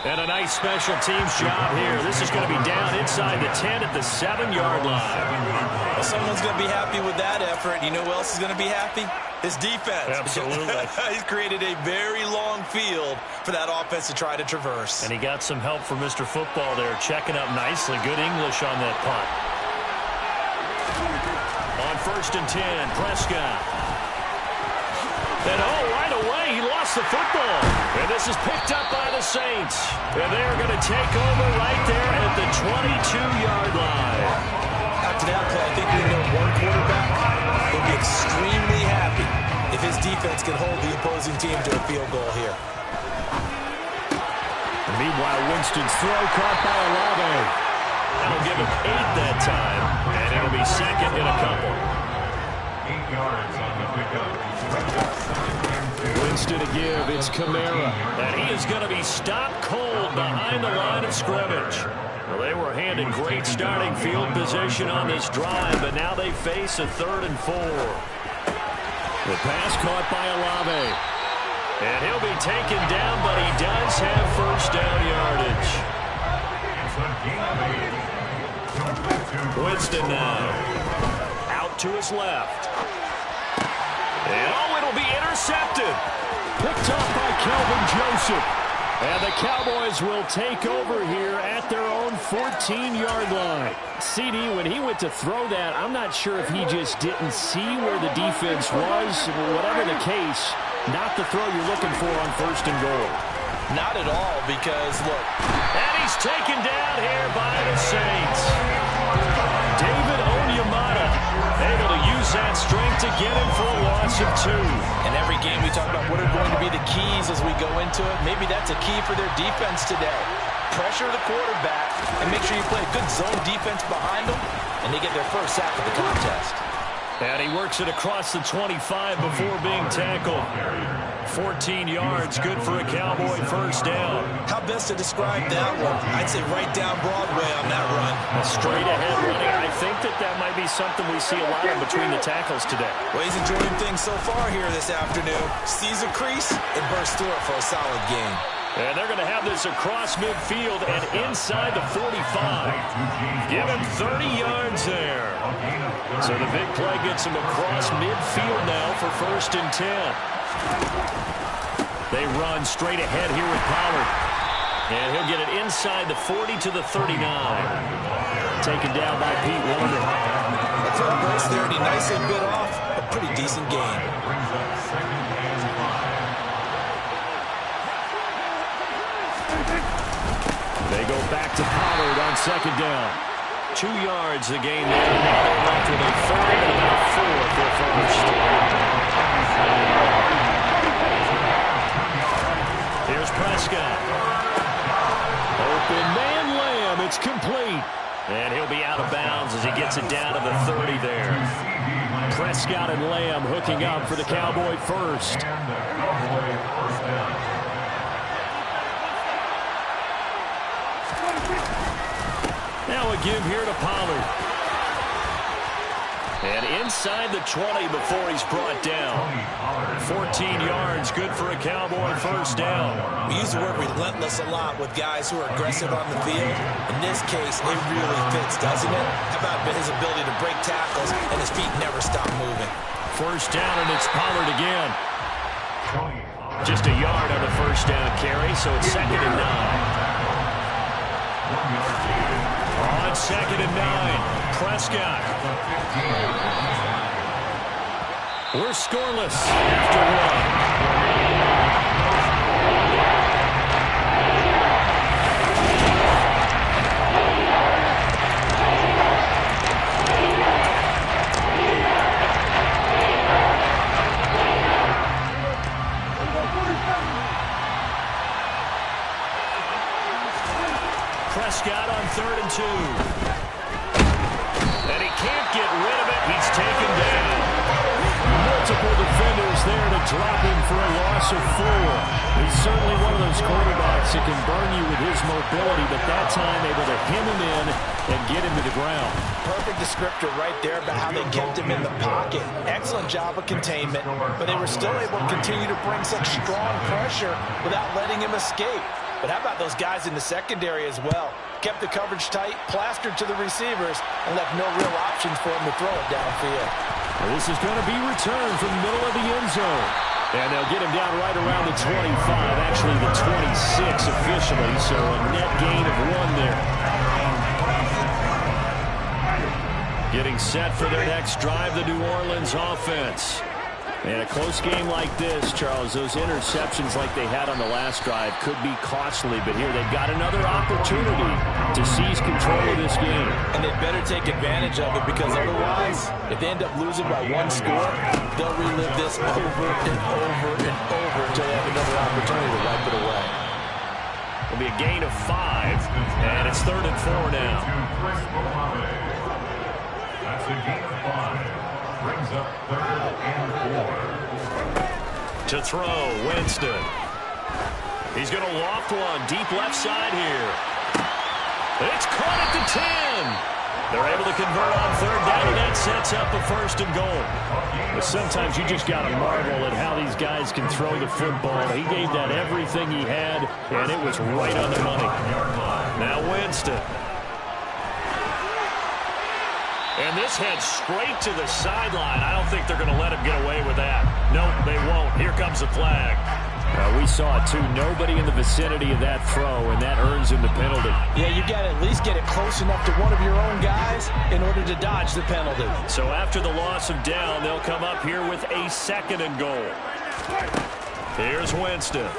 And a nice special teams job here. This is going to be down inside the 10 at the 7-yard line. Well, someone's going to be happy with that effort. You know who else is going to be happy? His defense. Absolutely. He's created a very long field for that offense to try to traverse. And he got some help from Mr. Football there, checking up nicely. Good English on that punt. On 1st and 10, Prescott. And right away, he lost the football. And this is picked up by the Saints. And they're going to take over right there at the 22-yard line. After that play, I think we know one quarterback will be extremely happy if his defense can hold the opposing team to a field goal here. And meanwhile, Winston's throw caught by Olave. That'll give him 8 that time. And it'll be second in a couple. 8 yards on the pickup. Winston to give. It's Kamara. And he is going to be stopped cold behind the line of scrimmage. Well, they were handed great starting field position on this drive, but now they face a 3rd and 4. The pass caught by Olave. And he'll be taken down, but he does have first down yardage. Winston now. Out to his left. And it'll be intercepted. Picked up by Kelvin Joseph. And the Cowboys will take over here at their own 14-yard line. CD, when he went to throw that, I'm not sure if he just didn't see where the defense was. Whatever the case, not the throw you're looking for on 1st and goal. Not at all, because, look. And he's taken down here by the Saints. David Onyemata able to use that strength to get him for a loss of 2. In every game we talk about what are going to be the keys as we go into it. Maybe that's a key for their defense today. Pressure the quarterback and make sure you play a good zone defense behind them, and they get their first sack of the contest. And he works it across the 25 before being tackled. 14 yards, good for a Cowboy first down. How best to describe that one? I'd say right down Broadway on that run. A straight-ahead running. I think that might be something we see a lot of between the tackles today. Well, he's enjoying things so far here this afternoon. Sees a crease and bursts through it for a solid gain. And they're going to have this across midfield and inside the 45. Give him 30 yards there. So the big play gets him across midfield now for 1st and 10. They run straight ahead here with Pollard. And he'll get it inside the 40 to the 39. Taken down by Pete Werner. That's a burst there, and he nicely bit off a pretty decent gain. They go back to Pollard on 2nd down. 2 yards the gain there. Now they're left with a 3rd and about 4 for 1st. Here's Prescott. Open man Lamb. It's complete. And he'll be out of bounds as he gets it down to the 30 there. Prescott and Lamb hooking up for the Cowboy first. Now a give here to Pollard. And inside the 20 before he's brought down. 14 yards, good for a Cowboy first down. We use the word relentless a lot with guys who are aggressive on the field. In this case, it really fits, doesn't it? How about his ability to break tackles and his feet never stop moving? First down, and it's Pollard again. Just a yard on the first down carry, so it's 2nd and 9. On 2nd and 9, Prescott. We're scoreless after 1. Prescott on 3rd and 2. And he can't get rid of it. He's taken down. Multiple defenders there to drop him for a loss of 4. He's certainly one of those quarterbacks that can burn you with his mobility, but that time able to hem him in and get him to the ground. Perfect descriptor right there about how they kept him in the pocket. Excellent job of containment, but they were still able to continue to bring such strong pressure without letting him escape. But how about those guys in the secondary as well? Kept the coverage tight, plastered to the receivers, and left no real options for him to throw it downfield. Well, this is going to be returned from the middle of the end zone. And they'll get him down right around the 25, actually the 26 officially, so a net gain of 1 there. Getting set for their next drive, the New Orleans offense. And a close game like this, Charles, those interceptions like they had on the last drive could be costly, but here they've got another opportunity to seize control of this game. And they better take advantage of it, because otherwise, if they end up losing by 1 score, they'll relive this over and over and over until they have another opportunity to wipe it away. It'll be a gain of 5, and it's 3rd and 4 now. That's a gain of 5. Brings up 3rd and 4. To throw, Winston. He's going to loft one deep left side here. It's caught at the 10. They're able to convert on 3rd down, and that sets up a 1st and goal. But sometimes you just got to marvel at how these guys can throw the football. He gave that everything he had, and it was right on the money. Now Winston. And this heads straight to the sideline. I don't think they're going to let him get away with that. Nope, they won't. Here comes the flag. We saw it, too. Nobody in the vicinity of that throw, and that earns him the penalty. Yeah, you got to at least get it close enough to one of your own guys in order to dodge the penalty. So after the loss of down, they'll come up here with a 2nd and goal. Here's Winston.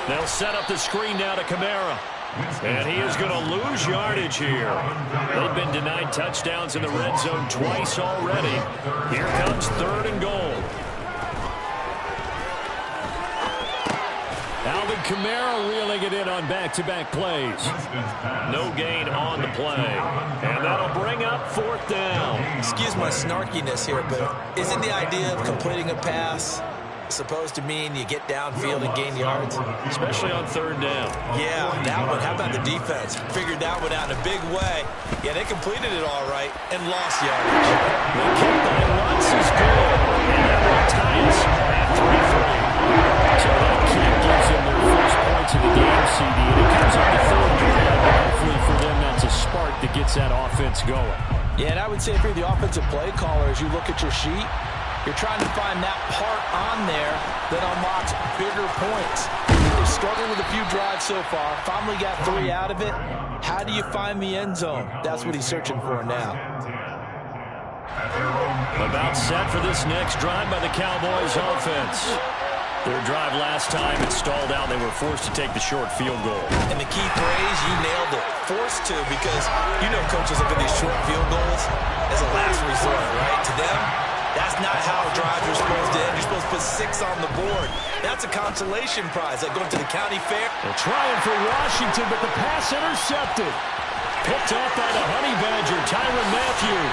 They'll set up the screen now to Kamara. And he is going to lose yardage here. They've been denied touchdowns in the red zone twice already. Here comes 3rd and goal. Alvin Kamara reeling it in on back-to-back plays. No gain on the play. And that'll bring up 4th down. Excuse my snarkiness here, but isn't the idea of completing a pass supposed to mean you get downfield and gain yards? Especially on 3rd down. Yeah, that one. How about the defense? Figured that one out in a big way. Yeah, they completed it all right and lost yardage. The kick by Lutz is good. And that will tie us at 3-3. So that kick gives them their first points of the game, CD. And it comes on the 3rd drive. Hopefully for them, that's a spark that gets that offense going. Yeah, and I would say if you're the offensive play caller, as you look at your sheet, you're trying to find that part on there that unlocks bigger points. They're struggling with a few drives so far. Finally got 3 out of it. How do you find the end zone? That's what he's searching for now. About set for this next drive by the Cowboys offense. Their drive last time, it stalled out. They were forced to take the short field goal. And the key phrase, you nailed it. Forced to, because you know coaches look at these short field goals as a last resort, right? To them, that's not how drives are supposed to end. You're supposed to put 6 on the board. That's a consolation prize, like going to the county fair. They're trying for Washington, but the pass intercepted. Picked up by the Honey Badger, Tyrann Mathieu.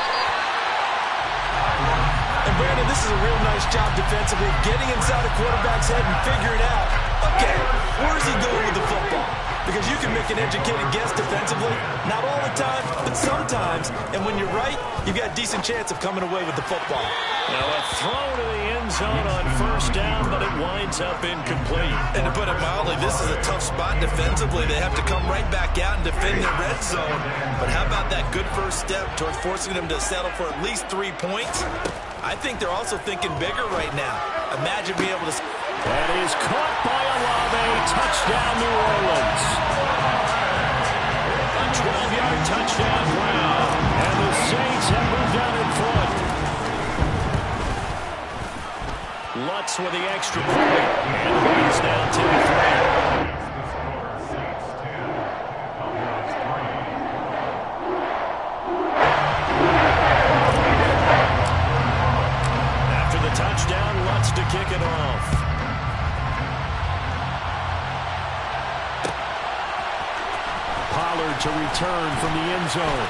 And Brandon, this is a real nice job defensively, getting inside a quarterback's head and figuring out, okay, where's he going with the football? Because you can make an educated guess defensively, not all the time, but sometimes. And when you're right, you've got a decent chance of coming away with the football. Now a throw to the end zone on 1st down, but it winds up incomplete. And to put it mildly, this is a tough spot defensively. They have to come right back out and defend their red zone. But how about that good first step towards forcing them to settle for at least 3 points? I think they're also thinking bigger right now. Imagine being able to... That is caught by Olave. Touchdown, New Orleans. A 12-yard touchdown Brown. And the Saints have moved out in front. Lutz with the extra point. And the lead's now 10-3. Touchdown, Lutz to kick it off. to return from the end zone.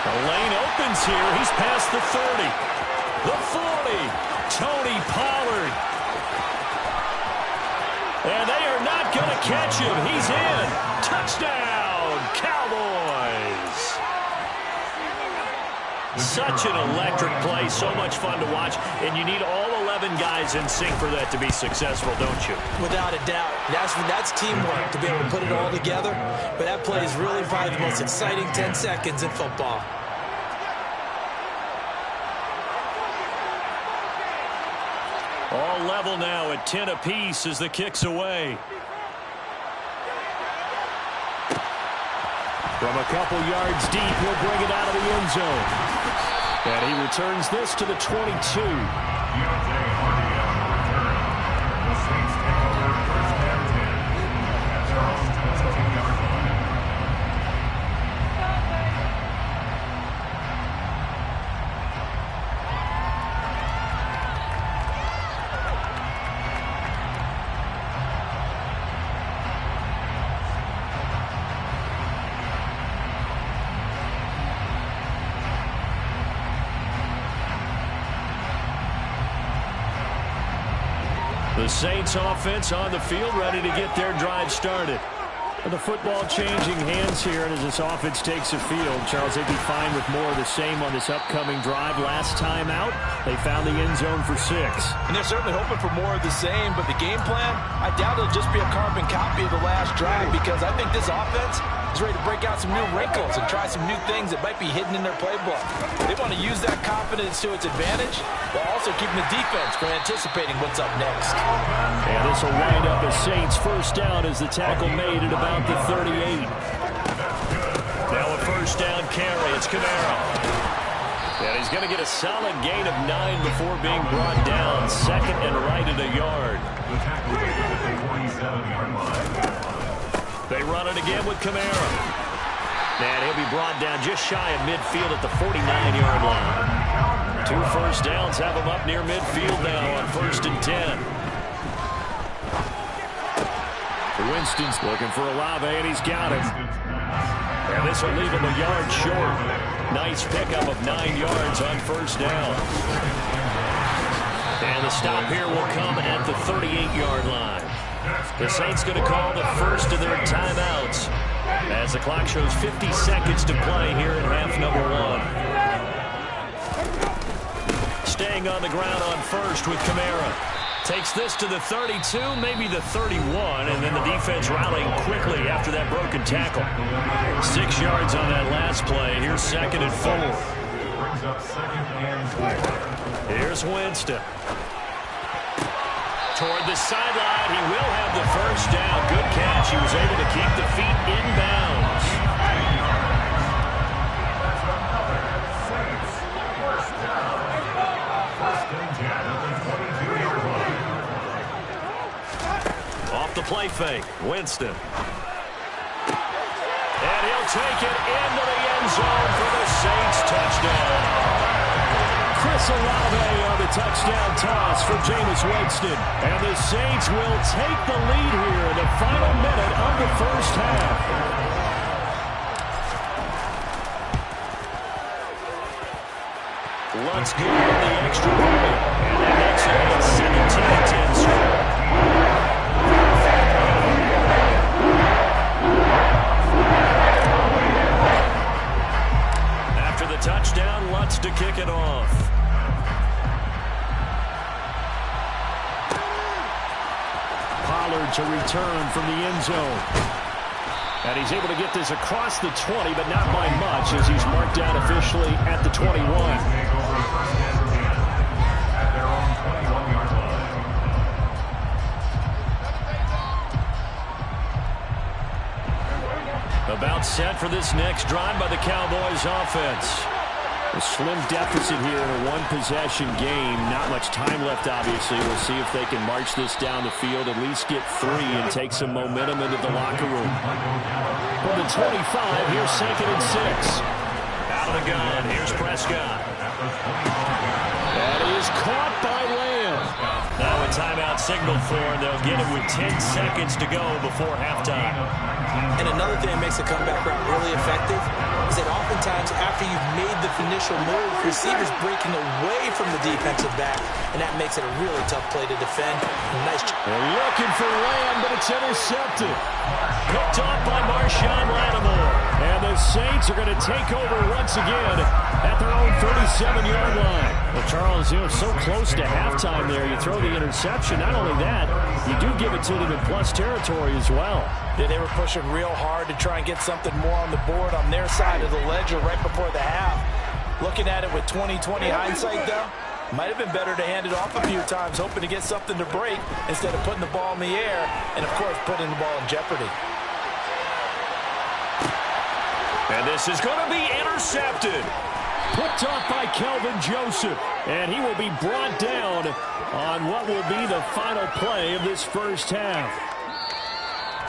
The lane opens here. He's past the 30. The 40. Tony Pollard. And they are not going to catch him. He's in. Touchdown, Cowboys. Such an electric play. So much fun to watch. And you need all 11 guys in sync for that to be successful, don't you? Without a doubt. That's teamwork to be able to put it all together. But that play is really probably the most exciting 10 seconds in football. All level now at 10 apiece as the kick's away. From a couple yards deep, he'll bring it out of the end zone. And he returns this to the 22. Deontay Hardy on the return. The Saints take over first and 10 at their own 22-yard line. The Saints offense on the field, ready to get their drive started. And the football changing hands here, and as this offense takes the field, Charles, they'd be fine with more of the same on this upcoming drive. Last time out, they found the end zone for 6. And they're certainly hoping for more of the same, but the game plan, I doubt it'll just be a carbon copy of the last drive, because I think this offense is ready to break out some new wrinkles and try some new things that might be hidden in their playbook. They want to use that confidence to its advantage while also keeping the defense from anticipating what's up next. And this will wind up a Saints first down as the tackle made at about the 38. Now a first down carry. It's Kamara. And he's going to get a solid gain of 9 before being brought down. Second and right at a yard. The tackle is at the 47-yard line. They run it again with Kamara. And he'll be brought down just shy of midfield at the 49-yard line. 2 first downs have him up near midfield now on first and 10. Winston's looking for Olave, and he's got him. And this will leave him a yard short. Nice pickup of 9 yards on first down. And the stop here will come at the 38-yard line. The Saints going to call the first of their timeouts as the clock shows 50 seconds to play here in half number 1. Staying on the ground on first with Kamara. Takes this to the 32, maybe the 31, and then the defense rallying quickly after that broken tackle. 6 yards on that last play. Here's second and 4. Brings up second and 4. Here's Winston. Toward the sideline, he will have the first down. Good catch. He was able to keep the feet inbounds. Off the play fake, Winston. And he'll take it into the end zone for the Saints touchdown. Chris Olave on the touchdown toss for Jameis Winston. And the Saints will take the lead here in the final minute of the first half. Let's go on the extra point. And that makes it a 17-10 score. After the touchdown, Lutz to kick it off. Pollard to return from the end zone. And he's able to get this across the 20, but not by much as he's marked down officially at the 21. Take over first and 10 at their own 21-yard line. About set for this next drive by the Cowboys offense. A slim deficit here in a one-possession game. Not much time left, obviously. We'll see if they can march this down the field, at least get 3 and take some momentum into the locker room. From the 25, here's second and 6. Out of the gun, here's Prescott. That is caught by Lamb. Now it's timeout signaled for, and they'll get it with 10 seconds to go before halftime. And another thing that makes the comeback route really effective is that oftentimes after you've made the initial move, receivers breaking away from the defensive back, and that makes it a really tough play to defend. Nice. They're looking for Lamb, but it's intercepted. Picked off by Marshawn Lattimore. And the Saints are going to take over once again at their own 37-yard line. Well, Charles, so close to halftime there. You throw the interception. Not only that, you do give it to them in plus territory as well. Yeah, they were pushing real hard to try and get something more on the board on their side of the ledger right before the half. Looking at it with 20/20 hindsight, though, might have been better to hand it off a few times, hoping to get something to break instead of putting the ball in the air and, of course, putting the ball in jeopardy. And this is going to be intercepted. Picked off by Kelvin Joseph. And he will be brought down on what will be the final play of this first half.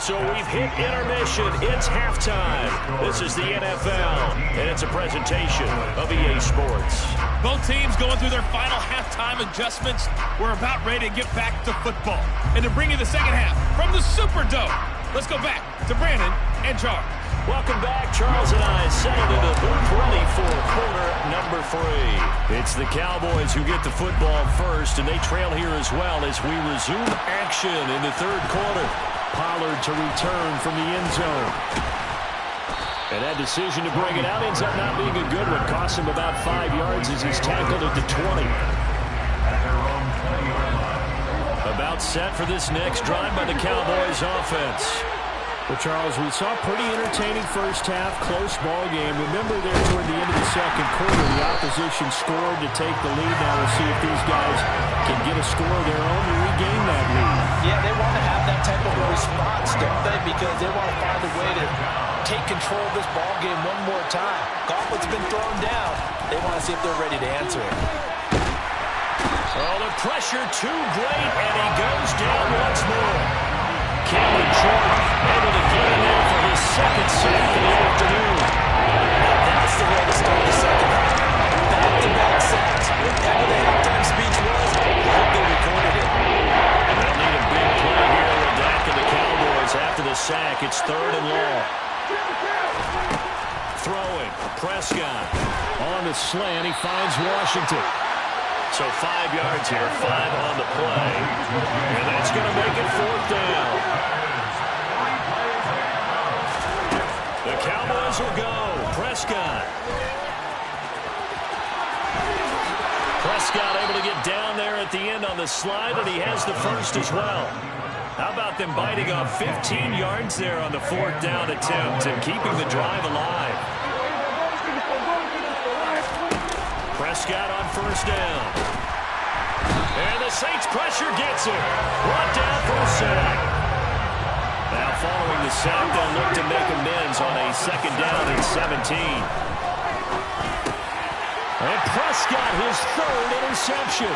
So we've hit intermission. It's halftime. This is the NFL, and it's a presentation of EA Sports. Both teams going through their final halftime adjustments. We're about ready to get back to football. And to bring you the second half from the Superdome, let's go back to Brandon and Charles. Welcome back. Charles and I settled into the booth ready for quarter number 3. It's the Cowboys who get the football first, and they trail here as well as we resume action in the third quarter. Pollard to return from the end zone. And that decision to bring it out ends up not being a good one. Costs him about 5 yards as he's tackled at the 20. About set for this next drive by the Cowboys offense. Well, Charles, we saw a pretty entertaining first half, close ball game. Remember there toward the end of the second quarter, the opposition scored to take the lead. Now we'll see if these guys can get a score of their own to regain that lead. Yeah, they want to have that type of a response, don't they? Because they want to find a way to take control of this ball game one more time. Gauntlet's been thrown down. They want to see if they're ready to answer it. Oh, the pressure too great, and he goes down once more. Cameron Jordan able to get in there for his second sack of the afternoon. That's the way to start the second half. Back-to-back sacks. Whatever the halftime speech was, I hope they recorded it. They'll need a big play here with Dak and the Cowboys after the sack. It's 3rd and long. Throwing, Prescott. On the slant, he finds Washington. So 5 yards here, 5 on the play. And that's going to make it 4th down. The Cowboys will go. Prescott. Prescott able to get down there at the end on the slide, and he has the first as well. How about them biting off 15 yards there on the 4th down attempt and keeping the drive alive? Prescott on 1st down. And the Saints pressure gets him. Brought down for a sack. Now following the sack, they'll look to make amends on a 2nd down and 17. And Prescott, his 3rd interception.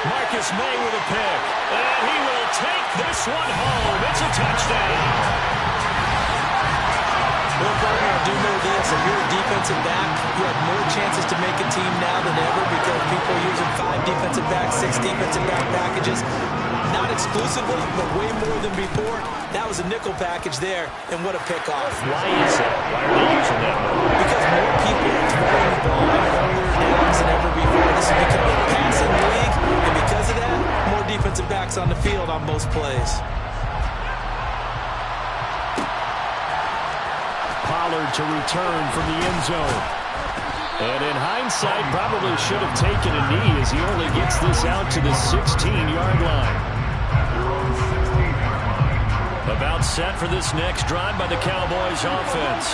Marcus May with a pick. And he will take this one home. It's a touchdown. Well, partner, I do know this. If you're a defensive back, you have more chances to make a team now than ever because people are using 5 defensive backs, 6 defensive back packages. Not exclusively, but way more than before. That was a nickel package there, and what a pickoff. Why is that? Why are they using that? Because more people are throwing the ball in earlier downs than ever before. This is becoming a passing league, and because of that, more defensive backs on the field on most plays. Pollard to return from the end zone. And in hindsight, probably should have taken a knee as he only gets this out to the 16-yard line. About set for this next drive by the Cowboys offense.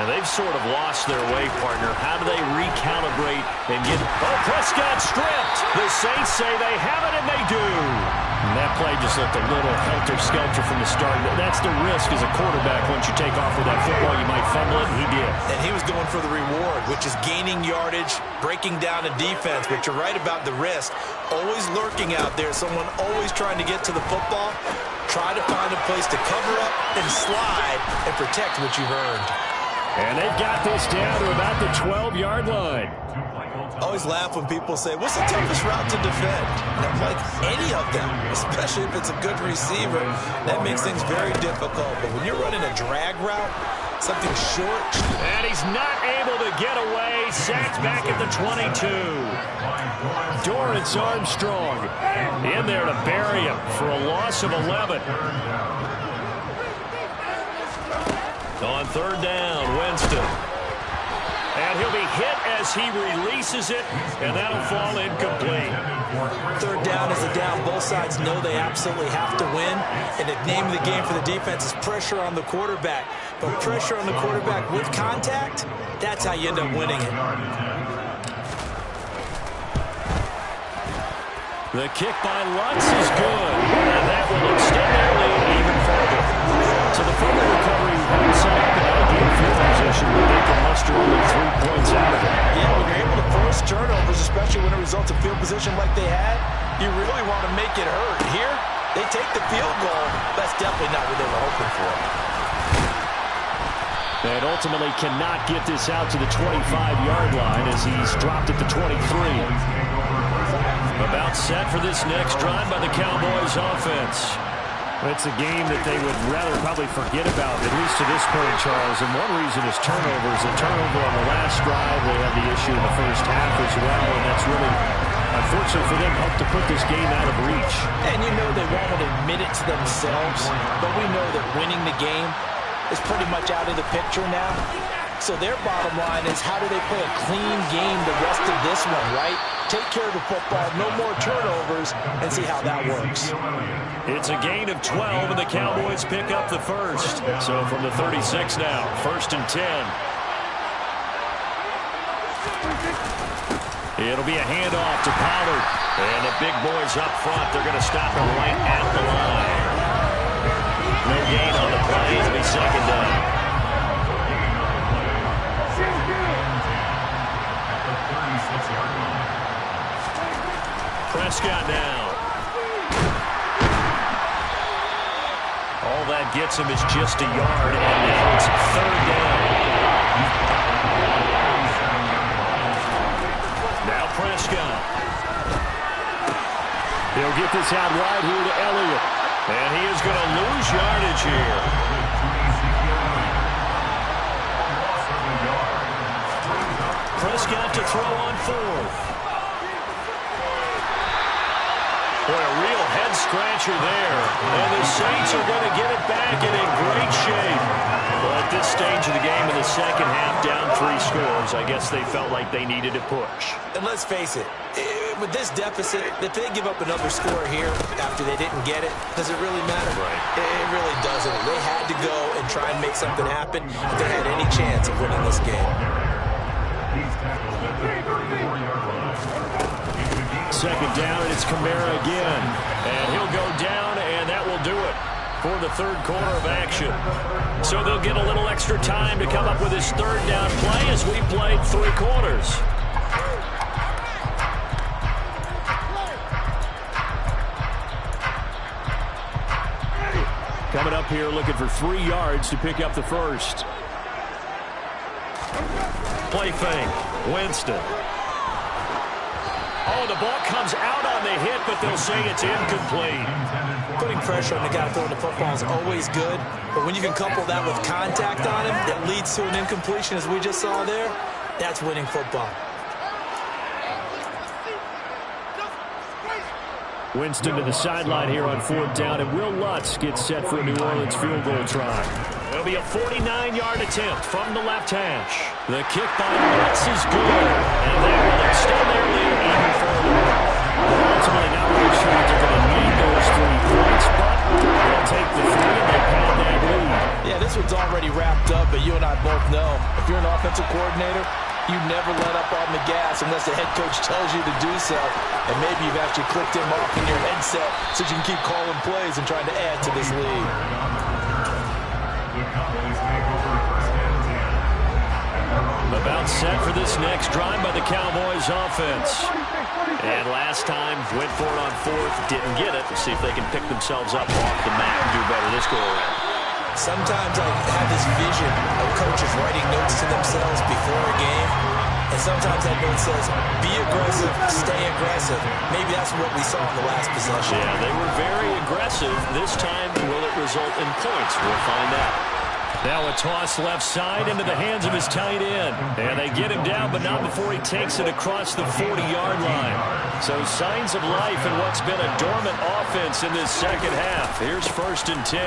And they've sort of lost their way, partner. How do they recalibrate and get... Oh, Prescott stripped. The Saints say they have it, and they do. And that play just looked a little helter-skelter from the start. That's the risk as a quarterback. Once you take off with that football, you might fumble it, and he did. And he was going for the reward, which is gaining yardage, breaking down a defense. But you're right about the risk. Always lurking out there, someone always trying to get to the football. Try to find a place to cover up and slide and protect what you've earned. And they've got this down to about the 12-yard line. I always laugh when people say, what's the toughest route to defend? And I'm like, any of them, especially if it's a good receiver. That makes things very difficult. But when you're running a drag route, something short. And he's not able to get away. Sacked back at the 22. Dorrance Armstrong in there to bury him for a loss of 11. On third down, Winston. And he'll be hit as he releases it, and that'll fall incomplete. Third down is a down. Both sides know they absolutely have to win. And the name of the game for the defense is pressure on the quarterback. But pressure on the quarterback with contact, that's how you end up winning it. The kick by Lutz is good, and that will extend their lead even further. So the fumble recovery will set up an ideal field position where they can muster only 3 points out of it. Yeah, when you're able to force turnovers, especially when it results in field position like they had, you really want to make it hurt. Here, they take the field goal. That's definitely not what they were hoping for. And ultimately cannot get this out to the 25-yard line as he's dropped at the 23. About set for this next drive by the Cowboys offense. It's a game that they would rather probably forget about, at least to this point, Charles. And one reason is turnovers. A turnover on the last drive. They had the issue in the first half as well, and that's really, unfortunately for them, helped to put this game out of reach. And you know they won't admit it to themselves, but we know that winning the game is pretty much out of the picture now. So their bottom line is, how do they play a clean game the rest of this one, right? Take care of the football, no more turnovers, and see how that works. It's a gain of 12, and the Cowboys pick up the first. So from the 36 now, 1st and 10. It'll be a handoff to Pollard. And the big boys up front, they're going to stop him right at the line. No gain on the play. It'll be 2nd down. Prescott now. All that gets him is just a yard, and now it's 3rd down. Now Prescott. He'll get this out wide here to Elliott. And he is going to lose yardage here. Prescott to throw on 4th. Boy, a real head-scratcher there. And the Saints are going to get it back and in great shape. Well, at this stage of the game in the second half, down 3 scores, I guess they felt like they needed to push. And let's face it, with this deficit, if they give up another score here after they didn't get it, does it really matter? Right. It really doesn't. They had to go and try and make something happen if they had any chance of winning this game. He's tackled at the 34-yard line. 2nd down, and it's Kamara again. And he'll go down, and that will do it for the 3rd quarter of action. So they'll get a little extra time to come up with his 3rd down play as we played 3 quarters. Coming up here looking for 3 yards to pick up the first. Play fake. Winston. Oh, the ball comes out on the hit, but they'll say it's incomplete. Putting pressure on the guy throwing the football is always good, but when you can couple that with contact on him that leads to an incompletion, as we just saw there, that's winning football. Winston to the sideline here on 4th down, and Will Lutz gets set for a New Orleans field goal try. It'll be a 49-yard attempt from the left hash. The kick by Lutz is good, and they will extend their lead even further. Ultimately, not really sure that they're going to need those 3 points, but they'll take the 3 and they pad that lead. Yeah, this one's already wrapped up, but you and I both know if you're an offensive coordinator, you never let up on the gas unless the head coach tells you to do so. And maybe you've actually clicked him off in your headset so you can keep calling plays and trying to add to this lead. About set for this next drive by the Cowboys offense. And last time, went for it on 4th, didn't get it. Let's see if they can pick themselves up off the mat and do better this go around. Sometimes I have this vision of coaches writing notes to themselves before a game, and sometimes that note says, be aggressive, stay aggressive. Maybe that's what we saw in the last possession. Yeah, they were very aggressive. This time, will it result in points? We'll find out. Now a toss left side into the hands of his tight end. And they get him down, but not before he takes it across the 40-yard line. So signs of life in what's been a dormant offense in this second half. Here's 1st and 10.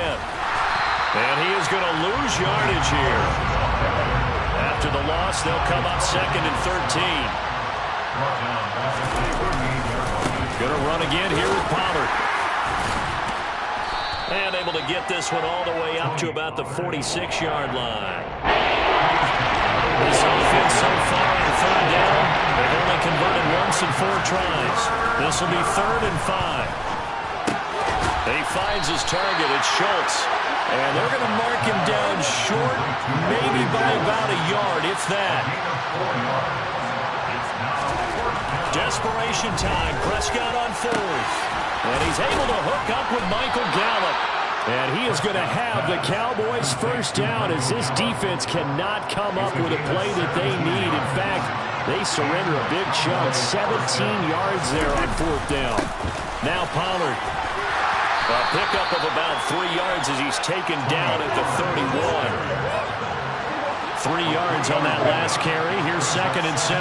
And he is going to lose yardage here. After the loss, they'll come up 2nd and 13. Going to run again here with Pollard. And able to get this one all the way up to about the 46-yard line. This offense so far on 3rd down, they've only converted once in 4 tries. This will be 3rd and 5. He finds his target. It's Schultz. And they're going to mark him down short, maybe by about a yard, if that. Desperation time. Prescott on 4th. And he's able to hook up with Michael Gallup. And he is going to have the Cowboys' 1st down as this defense cannot come up with a play that they need. In fact, they surrender a big chunk, 17 yards there on 4th down. Now Pollard. A pickup of about 3 yards as he's taken down at the 31. 3 yards on that last carry. Here's 2nd and 7.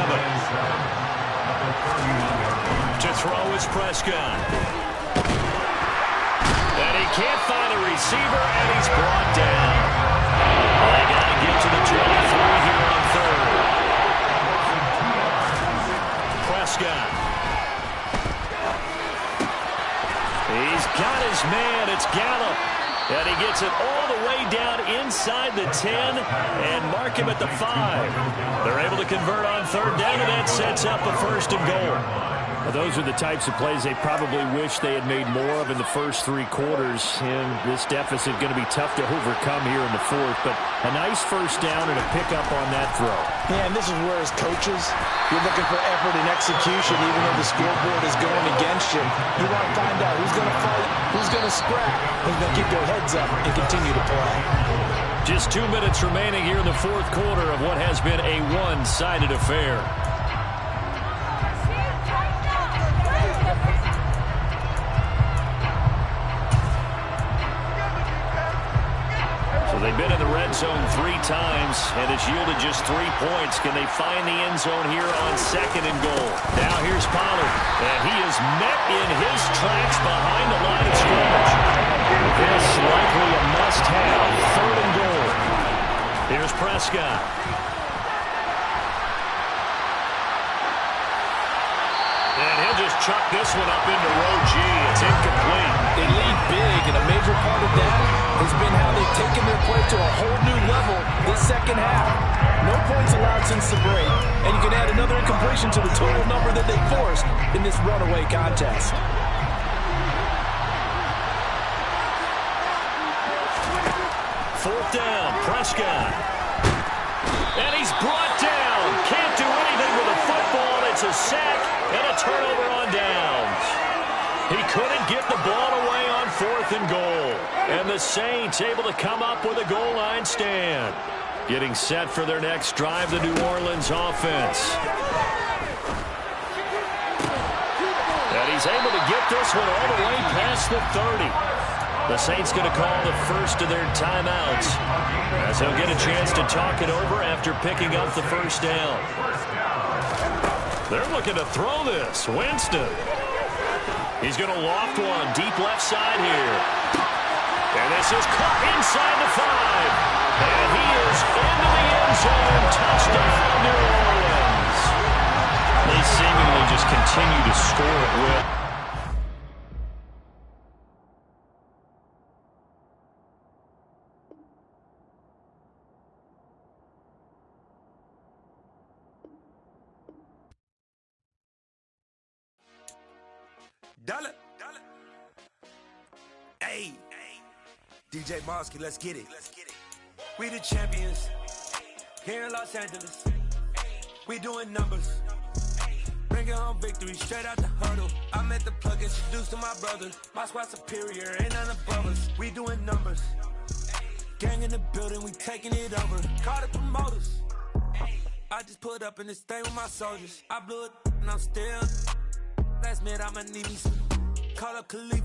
To throw is Prescott. And he can't find a receiver, and he's brought down. They got to get to the 23 here on 3rd. Prescott. He's got his man. It's Gallup. And he gets it all the way down inside the 10 and mark him at the 5. They're able to convert on 3rd down, and that sets up a 1st and goal. Well, those are the types of plays they probably wish they had made more of in the first 3 quarters. And this deficit going to be tough to overcome here in the 4th. But a nice 1st down and a pickup on that throw. Yeah, and this is where, as coaches, you're looking for effort and execution, even though the scoreboard is going against you. You want to find out who's going to fight, who's going to scrap, who's going to keep their heads up and continue to play. Just 2 minutes remaining here in the 4th quarter of what has been a one-sided affair. They've been in the red zone 3 times, and it's yielded just 3 points. Can they find the end zone here on 2nd and goal? Now here's Pollard, and he is met in his tracks behind the line of scrimmage. This likely a must-have, 3rd and goal. Here's Prescott. And he'll just chuck this one up into row G. It's incomplete. They lead big, and a major part of that has been how they've taken their play to a whole new level this second half. No points allowed since the break, and you can add another incompletion to the total number that they forced in this runaway contest. 4th down, Prescott. And he's brought down. Can't do anything with a football. It's a sack and a turnover on downs. He couldn't get the ball away on 4th and goal. And the Saints able to come up with a goal line stand. Getting set for their next drive, the New Orleans offense. And he's able to get this one all the way past the 30. The Saints going to call the first of their timeouts as they'll get a chance to talk it over after picking up the 1st down. They're looking to throw this. Winston. He's going to loft one deep left side here. And this is caught inside the 5. And he is into the end zone. Touchdown, New Orleans. They seemingly just continue to score at will. Dollar. Hey, DJ Mosky, let's get it. We the champions here in Los Angeles. We doing numbers. Bringing home victory straight out the huddle. I'm at the plug, introduced to my brothers. My squad superior, ain't none above us. We doing numbers. Gang in the building, we taking it over. Call the promoters. I just put up in this thing with my soldiers. I blew it and I'm still. Last minute I'ma need me some. Call up Khalifa.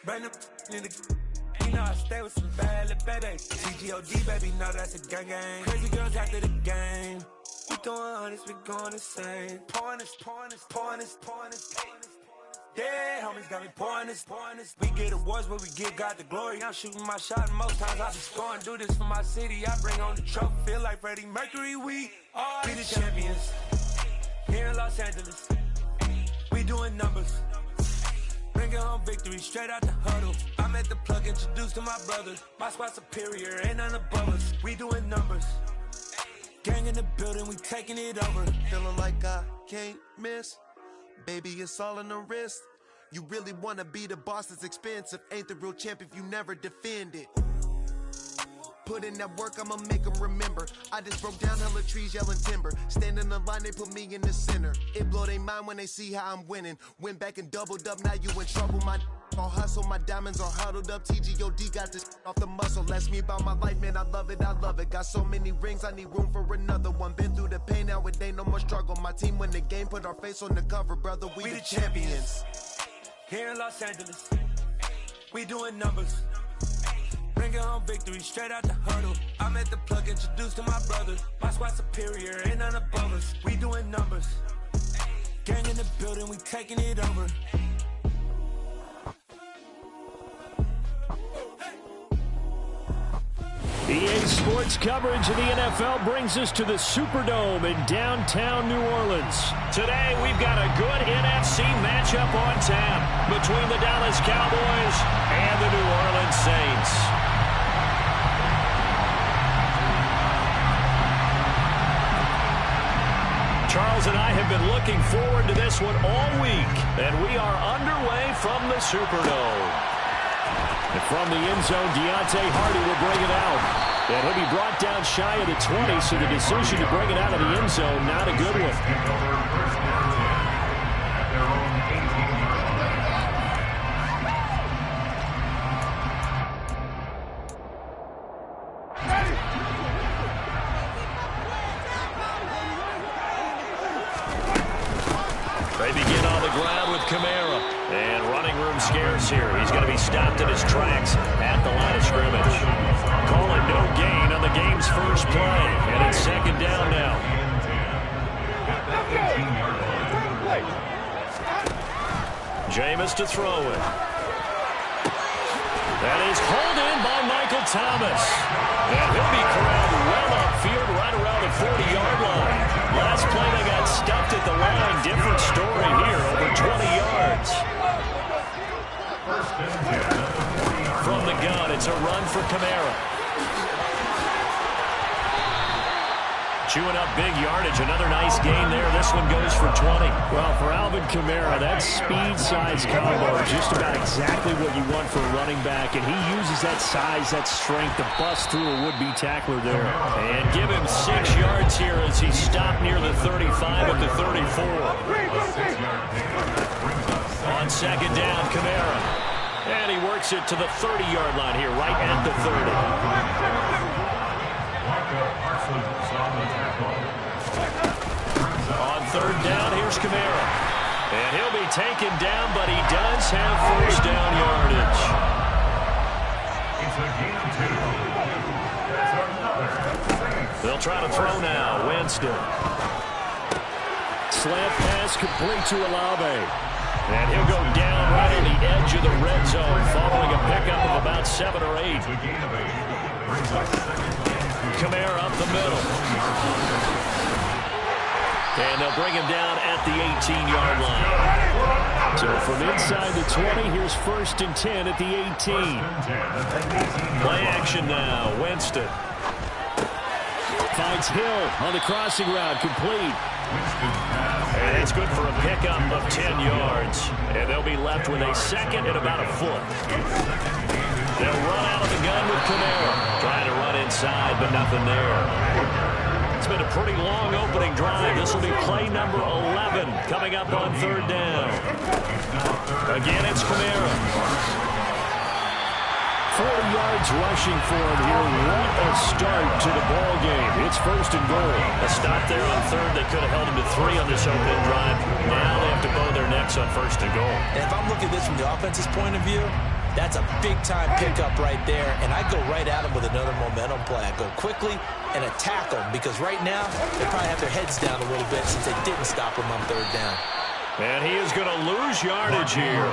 Bring them in the. You know I stay with some bad little baby. CGOD baby, know that's a gang gang. Crazy girls after the game. We throwing hundreds, we going insane. Pouring this. Yeah, homies got me pouring this. We get awards, but we give God the glory. I'm shooting my shot, and most times I be scoring. Do this for my city, I bring on the trophy. Feel like Freddie Mercury, we are the champions. Here in Los Angeles, we doing numbers. Bringing home victory straight out the huddle. I'm at the plug, introduced to my brothers. My squad superior, ain't none above us. We doing numbers. Gang in the building, we taking it over. Feeling like I can't miss. Baby, it's all in the wrist. You really wanna be the boss, it's expensive. Ain't the real champ if you never defend it. Put in that work, I'ma make them remember. I just broke down hella trees, yelling timber. Stand in the line, they put me in the center. It blow their mind when they see how I'm winning. Went back and doubled up, now you in trouble. My all hustle, my diamonds are huddled up. TGOD got this off the muscle. Ask me about my life, man, I love it. Got so many rings, I need room for another one. Been through the pain, now it ain't no more struggle. My team win the game, put our face on the cover, brother. We the champions. Here in Los Angeles, we doing numbers. Bringing home victory straight out the huddle. I'm at the plug, introduced to my brothers. My squad superior, ain't none above us. We doing numbers. Gang in the building, we taking it over. EA Sports coverage of the NFL brings us to the Superdome in downtown New Orleans. Today, we've got a good NFC matchup on tap between the Dallas Cowboys and the New Orleans Saints. Charles and I have been looking forward to this one all week, and we are underway from the Superdome. And from the end zone, Deontay Hardy will bring it out. And he'll be brought down shy of the 20, so the decision to bring it out of the end zone, not a good one. They begin on the ground with Kamara. And running room scarce here. He's going to be stopped in his tracks at the line of scrimmage. Calling no gain on the game's first play. And it's second down now. Jameis to throw it. That is hauled in by Michael Thomas. And he'll be corralled well upfield right around the 40-yard line. Last play they got stuffed at the line. Different story here, over 20 yards. From the gun, it's a run for Kamara. Chewing up big yardage. Another nice gain there. This one goes for 20. Well, for Alvin Kamara, that speed-size combo is just about exactly what you want for a running back, and he uses that size, that strength to bust through a would-be tackler there. And give him 6 yards here as he stopped near the 35 at the 34. On second down, Kamara. And he works it to the 30-yard line here, right at the 30. On third down, here's Kamara. And he'll be taken down, but he does have first down yardage. They'll try to throw now. Winston. Slant pass complete to Olave. And he'll go down right on the edge of the red zone following a pickup of about 7 or 8. Kamara up the middle. And they'll bring him down at the 18-yard line. So from inside the 20, here's first and 10 at the 18. Play action now. Winston. Finds Hill on the crossing route, complete. And it's good for a pickup of 10 yards. And they'll be left with a second and about a foot. They'll run out of the gun with Kamara. Trying to run inside, but nothing there. It's been a pretty long opening drive. This will be play number 11 coming up on third down. Again, it's Kamara. 40 yards yards rushing for him here. What a start to the ball game. It's 1st and goal. A stop there on 3rd. They could have held him to 3 on this opening drive. Now they have to bow their necks on 1st and goal. And if I'm looking at this from the offense's point of view, that's a big-time pickup right there, and I go right at them with another momentum play. I go quickly and attack them because right now they probably have their heads down a little bit since they didn't stop them on 3rd down. And he is going to lose yardage here.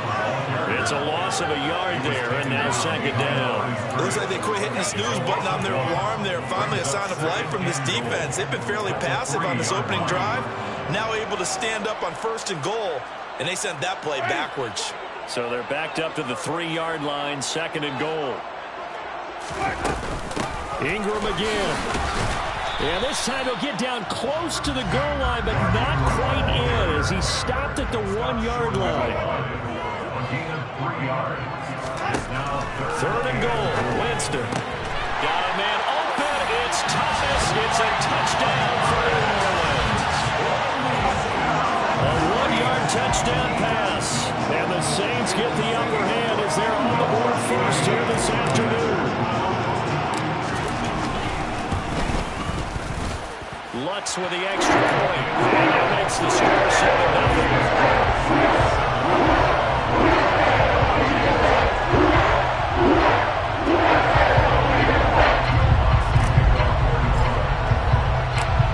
It's a loss of a yard there, and now 2nd down. Looks like they quit hitting the snooze button on their alarm there. Finally a sign of life from this defense. They've been fairly passive on this opening drive. Now able to stand up on 1st and goal, and they sent that play backwards. So they're backed up to the 3-yard line, 2nd and goal. Ingram again. And this time he'll get down close to the goal line, but not quite in as he stopped at the 1-yard line. 3rd and goal. Winston. Got a man open. It's Thomas. It's a touchdown for New Orleans. A 1-yard touchdown pass. And the Saints get the upper hand as they're on the board first here this afternoon. Lutz with the extra point. And that makes the score 7-0.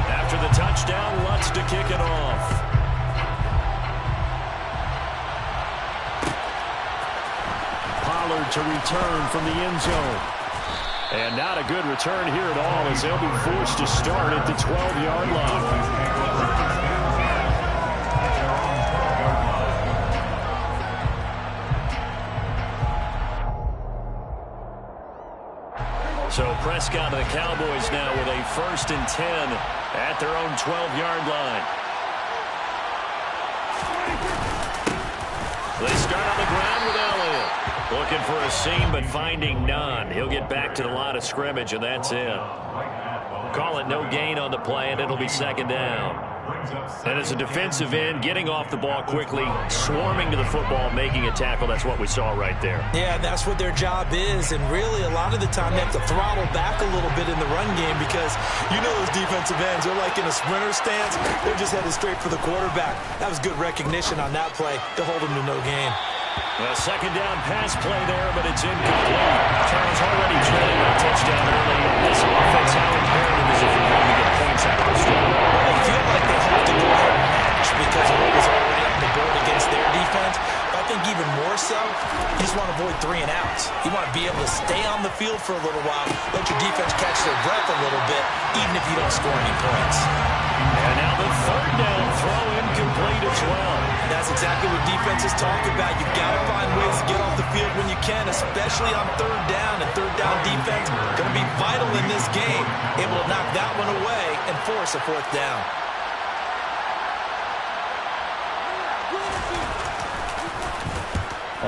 After the touchdown, Lutz to kick it off. Pollard to return from the end zone. And not a good return here at all as they'll be forced to start at the 12-yard line. So Prescott and the Cowboys now with a 1st and 10 at their own 12-yard line. They start on the ground with Elliott. Looking for a seam, but finding none. He'll get back to the line of scrimmage, and that's it. Call it no gain on the play, and it'll be 2nd down. And as a defensive end, getting off the ball quickly, swarming to the football, making a tackle, that's what we saw right there. Yeah, that's what their job is, and really a lot of the time they have to throttle back a little bit in the run game because you know those defensive ends, they're like in a sprinter stance. They're just headed straight for the quarterback. That was good recognition on that play to hold them to no gain. A 2nd down pass play there, but it's incomplete. Charles already trailing a touchdown early. This offense, how imperative is it for them to get points out of the struggle? They feel like they have to go ahead and match because of what was already on the board against their defense. But I think even more so, you just want to avoid 3 and outs. You want to be able to stay on the field for a little while, let your defense catch their breath a little bit, even if you don't score any points. And now the 3rd down throw incomplete as well. That's exactly what defenses talk about. You've got to find ways to get off the field when you can, especially on 3rd down. And 3rd down defense going to be vital in this game. Able to knock that one away and force a 4th down.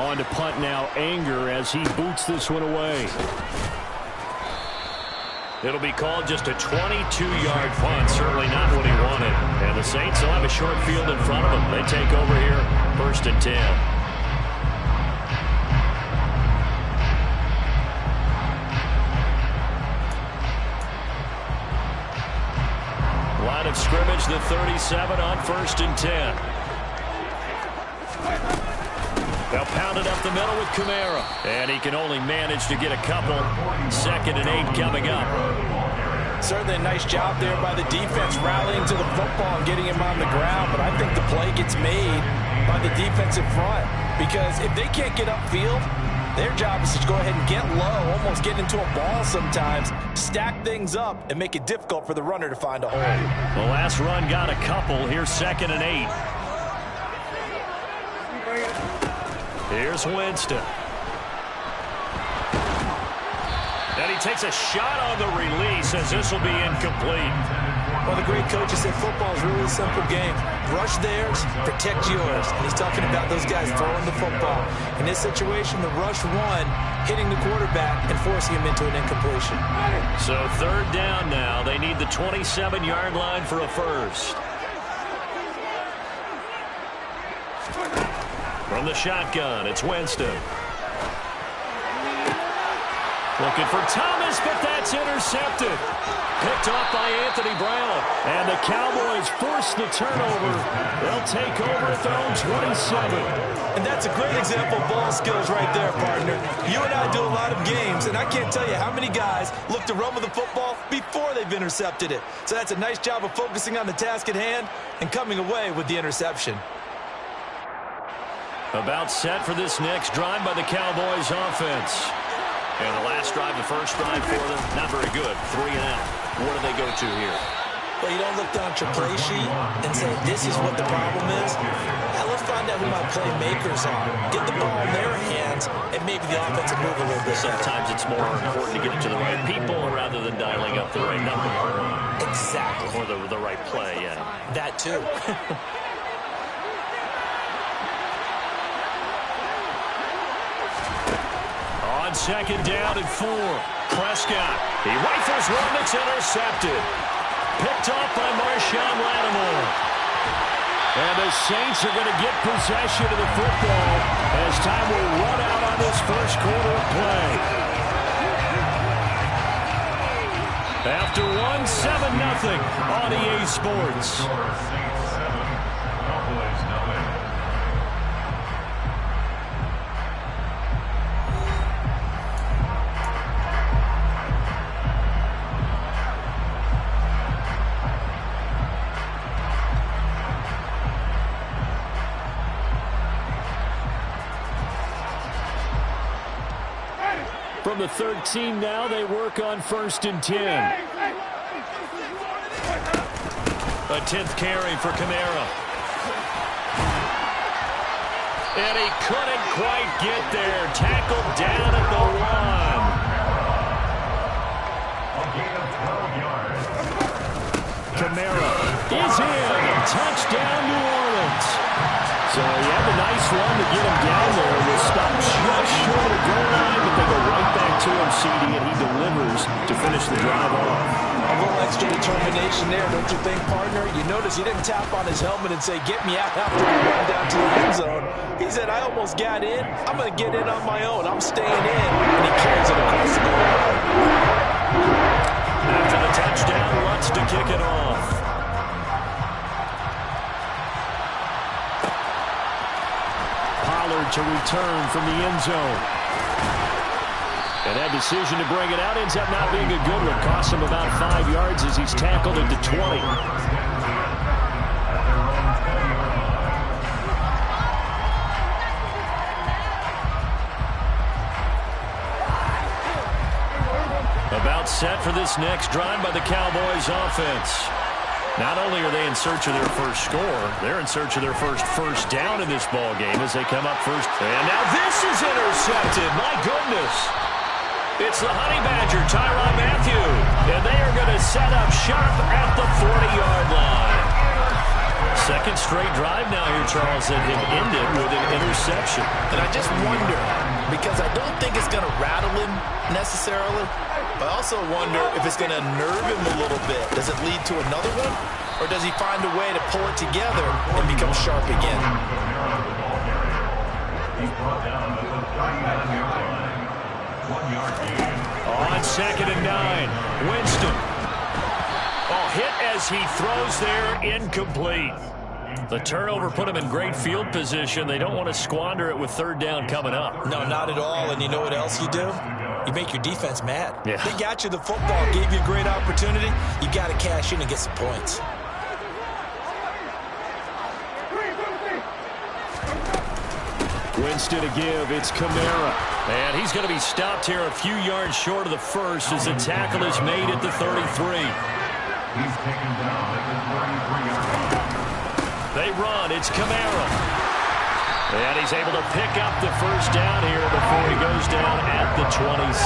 On to punt now, Anger as he boots this one away. It'll be called just a 22-yard punt. Certainly not what he wanted. And the Saints will have a short field in front of them. They take over here, 1st and 10. Line of scrimmage, the 37 on 1st and 10. They'll pound it up the middle with Kamara. And he can only manage to get a couple. 2nd and 8 coming up. Certainly a nice job there by the defense rallying to the football and getting him on the ground. But I think the play gets made by the defensive front. Because if they can't get upfield, their job is to go ahead and get low, almost get into a ball sometimes, stack things up, and make it difficult for the runner to find a hole. The last run got a couple. Here's 2nd and 8. Here's Winston. And he takes a shot on the release as this will be incomplete. Well, the great coach has said football is really a simple game. Rush theirs, protect yours. And he's talking about those guys throwing the football. In this situation, the rush one, hitting the quarterback and forcing him into an incompletion. So 3rd down now. They need the 27-yard line for a first. From the shotgun, it's Winston. Looking for Thomas, but that's intercepted. Picked off by Anthony Brown. And the Cowboys force the turnover. They'll take over at their own 27. And that's a great example of ball skills right there, partner. You and I do a lot of games, and I can't tell you how many guys look to run with the football before they've intercepted it. So that's a nice job of focusing on the task at hand and coming away with the interception. About set for this next drive by the Cowboys offense. And the last drive, the first drive for them, not very good. 3 and out. What do they go to here? Well, you don't look down at your play sheet and say, this is what the problem is. Now let's find out who my playmakers are. Get the ball in their hands, and maybe the offense will move a little bit. Sometimes it's more important to get it to the right people rather than dialing up the right number. Exactly. Or the right play, yeah. That too. On second down and 4. Prescott. He rifles one that's intercepted. Picked off by Marshawn Lattimore. And the Saints are going to get possession of the football as time will run out on this first quarter of play. After 1, 7-0 on EA Sports. From the 13 now, they work on 1st and 10. A 10th carry for Kamara. And he couldn't quite get there. Tackled down at the 1. Kamara is in. Touchdown, New Orleans. So he had a nice run to get him down there. Was stopped just short of the goal line, but they go right back to him, CD, and he delivers to finish the drive off. A little extra determination there, don't you think, partner? You notice he didn't tap on his helmet and say, get me out after I run down to the end zone. He said, I almost got in. I'm going to get in on my own. I'm staying in. And he carries it across the goal line. After the touchdown, wants to kick it off. To return from the end zone. And that decision to bring it out ends up not being a good one. Costs him about 5 yards as he's tackled into 20. About set for this next drive by the Cowboys offense. Not only are they in search of their first score, they're in search of their first down in this ball game as they come up first. And now this is intercepted. My goodness. It's the Honey Badger, Tyrann Mathieu. And they are going to set up shop at the 40-yard line. Second straight drive now here, Charles, that have ended with an interception. And I just wonder, because I don't think it's going to rattle him necessarily, but I also wonder if it's going to nerve him a little bit. Does it lead to another one? Or does he find a way to pull it together and become sharp again? On second and 9, Winston. Oh, hit as he throws there, incomplete. The turnover put him in great field position. They don't want to squander it with 3rd down coming up. No, not at all. And you know what else you do? You make your defense mad. Yeah. They got you the football, gave you a great opportunity. You got to cash in and get some points. Winston to give. It's Kamara. And he's going to be stopped here a few yards short of the first as the tackle is made at the 33. He's taken down at the 33-yard line. They run. It's Kamara. And he's able to pick up the first down here before he goes down at the 26.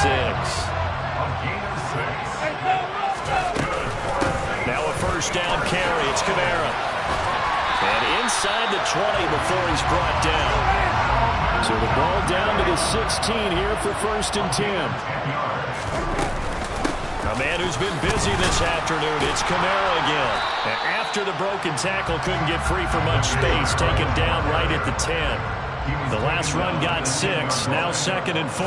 Now a first down carry. It's Kamara. And inside the 20 before he's brought down. So the ball down to the 16 here for 1st and 10. A man who's been busy this afternoon, it's Kamara again. And after the broken tackle, couldn't get free for much space, taken down right at the 10. The last run got 6. Now 2nd and 4.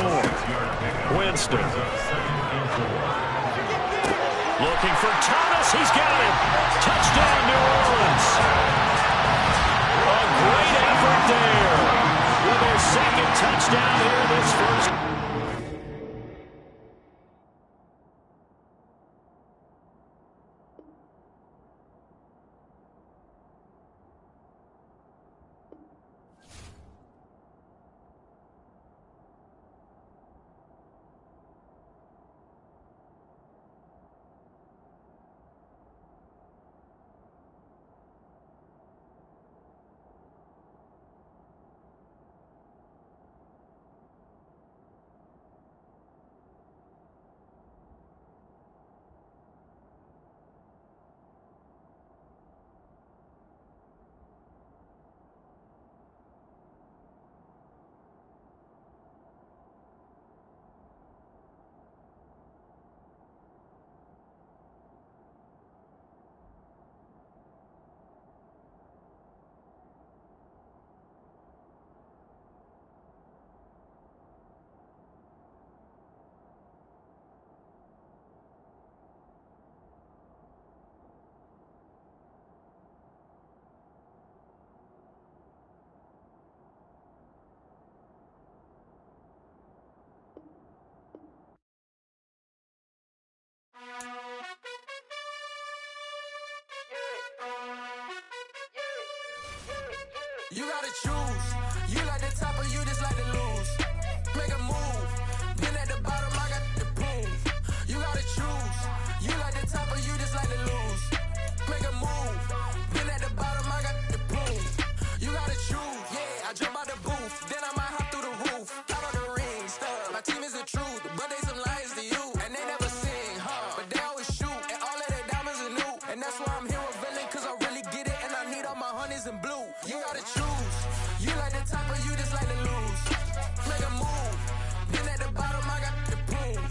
Winston. Looking for Thomas. He's got him. Touchdown, New Orleans. A great effort there. With their 2nd touchdown here this first. You gotta choose. You like the top or you just like to lose. Make a move. Been at the bottom, I got the proof. You gotta choose. You like the top or you just like to lose. Make a move. Been at the bottom, I got the proof. You gotta choose. Yeah, I jump out the booth. Then I might hop through the roof. Count on the rings, stuff. My team is the truth, but they some liars to you. And they never sing, but they always shoot. And all of their diamonds are new. And that's why I'm here with villain, cause I really get it. And I need all my honeys in blue. You gotta choose. You like the top or you just like to lose. Make a move. Been at the bottom, I got the proof.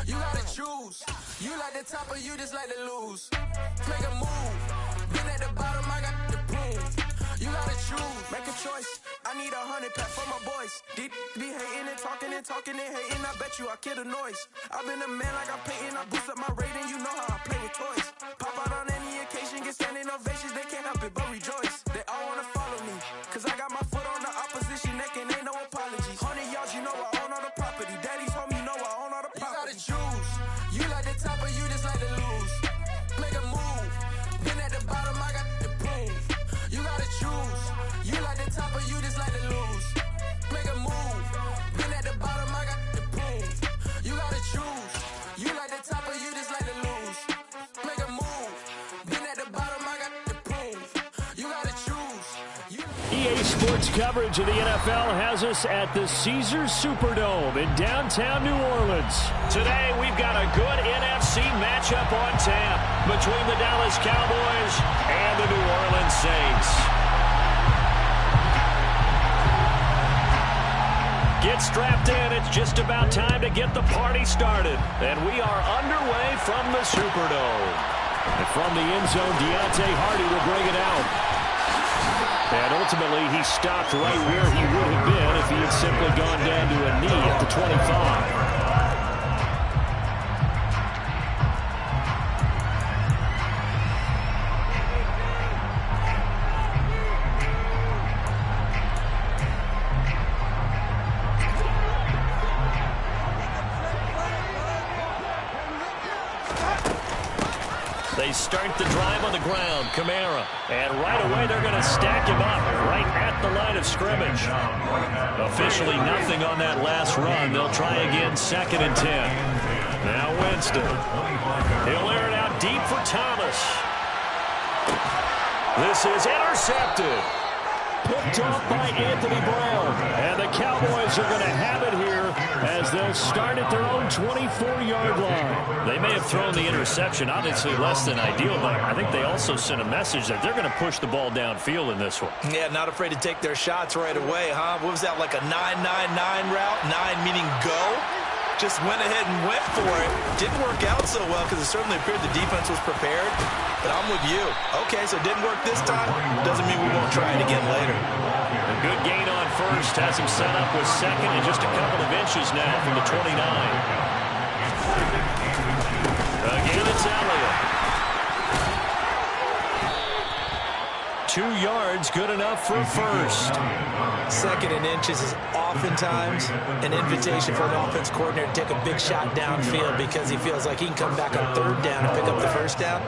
You gotta choose. You like the top or you just like to lose. Make a move. Been at the bottom, I got the proof. You gotta choose. Make a choice. I need 100 pack for my boys. Deep be hating and talking and hating. I bet you I kill the noise. I've been a man like I'm Peyton. I boost up my rating. You know how I play with toys. Pop out on any occasion, get standing ovations. They can't help it but rejoice. They all wanna follow me, cause I got my foot on the opposition neck and ain't no apologies. 100 yards, you know I own all the property. Daddy's home, you know I own all the property. You gotta choose. You like the top or you just like to lose. Make a move. Been at the bottom, I got the proof. You gotta choose. You like the top or you just like to lose. Make a move. Been at the bottom, I got the proof. You gotta choose. You like the top or you just like to lose. Make a move. Been at the bottom, I got the proof. You gotta choose. EA Sports coverage of the NFL has us at the Caesars Superdome in downtown New Orleans. Today, we've got a good NFC matchup on tap between the Dallas Cowboys and the New Orleans Saints. Get strapped in. It's just about time to get the party started. And we are underway from the Superdome. And from the end zone, Deontay Hardy will bring it out. And ultimately, he stopped right where he would have been if he had simply gone down to a knee at the 25. They start the drive on the ground. Kamara. And right away, they're going to stack him up right at the line of scrimmage. Officially nothing on that last run. They'll try again, 2nd and 10. Now Winston. He'll air it out deep for Thomas. This is intercepted. Picked off by Anthony Brown. And the Cowboys are going to have it here as they'll start at their own 24-yard line. They may have thrown the interception, obviously less than ideal, but I think they also sent a message that they're going to push the ball downfield in this one. Yeah, not afraid to take their shots right away, huh? What was that, like a 9-9-9 route? 9 meaning go? just went ahead and went for it. Didn't work out so well because it certainly appeared the defense was prepared. But I'm with you. Okay, so it didn't work this time. Doesn't mean we won't try it again later. A good gain on first has him set up with second and just a couple of inches now from the 29. Again, it's Elliott. 2 yards, good enough for first. Second and inches is oftentimes an invitation for an offense coordinator to take a big shot downfield because he feels like he can come back on third down and pick up the first down.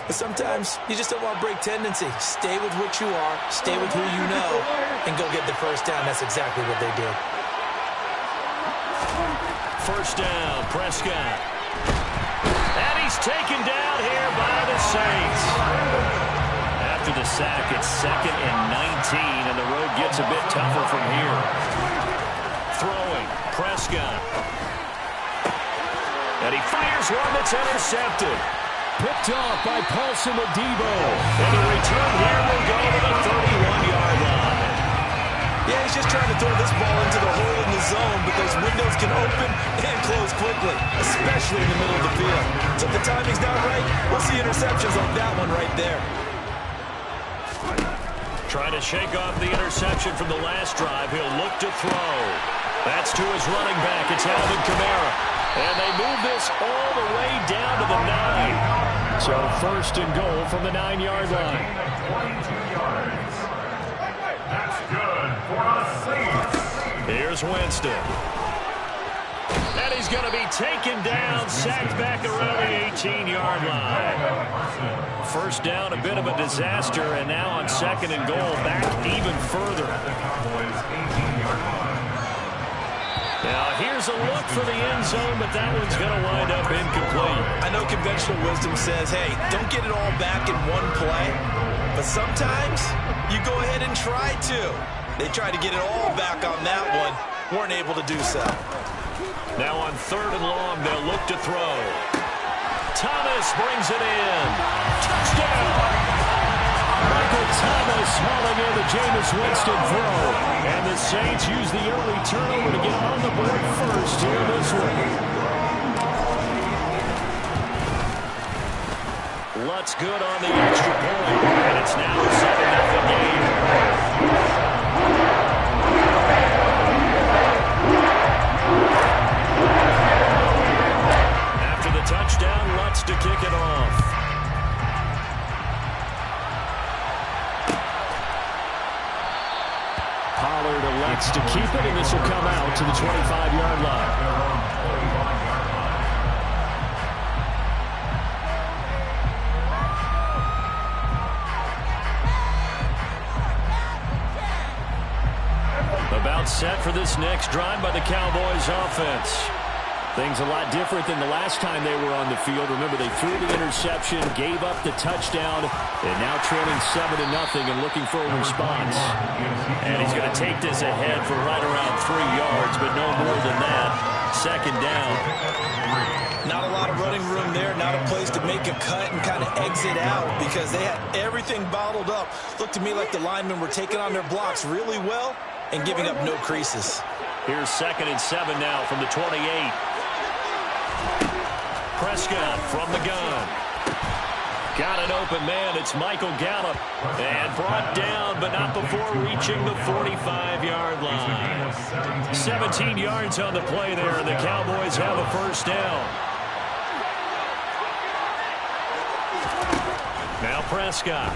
But sometimes you just don't want to break tendency. Stay with what you are, stay with who you know, and go get the first down. That's exactly what they did. First down, Prescott. And he's taken down here by the Saints. After the sack, it's 2nd and 19, and the road gets a bit tougher from here. Throwing, Prescott. And he fires one that's intercepted. Picked off by Paulson Adebo. And the return here will go to the 31-yard line. Yeah, he's just trying to throw this ball into the hole in the zone, but those windows can open and close quickly, especially in the middle of the field. So if the timing's not right, we'll see interceptions like that one right there. Trying to shake off the interception from the last drive. He'll look to throw. That's to his running back. It's Alvin Kamara. And they move this all the way down to the 9. So first and goal from the 9-yard line. 22 yards. That's good for a Saints. Here's Winston. And he's going to be taken down, sacked back around the 18-yard line. First down, a bit of a disaster, and now on 2nd and goal, back even further. Now, here's a look for the end zone, but that one's going to wind up incomplete. I know conventional wisdom says, hey, don't get it all back in one play, but sometimes you go ahead and try to. They tried to get it all back on that one, weren't able to do so. Now on 3rd and long, they'll look to throw. Thomas brings it in. Touchdown! Michael Thomas hauling in the Jameis Winston throw. And the Saints use the early turnover to get on the board first here in this one. Lutz good on the extra point. And it's now a 7-0 game. After the touchdown, Lutz to kick it off. Pollard elects to keep it, and this will come out to the 25-yard line. About set for this next drive by the Cowboys offense. Things a lot different than the last time they were on the field. Remember, they threw the interception, gave up the touchdown, and now trailing 7-0 and looking for a response. And he's going to take this ahead for right around 3 yards, but no more than that. 2nd down. Not a lot of running room there, not a place to make a cut and kind of exit out because they had everything bottled up. Looked to me like the linemen were taking on their blocks really well and giving up no creases. Here's 2nd and 7 now from the 28. Prescott from the gun. Got an open man. It's Michael Gallup. And brought down, but not before reaching the 45-yard line. 17 yards on the play there, and the Cowboys have a first down. Now Prescott.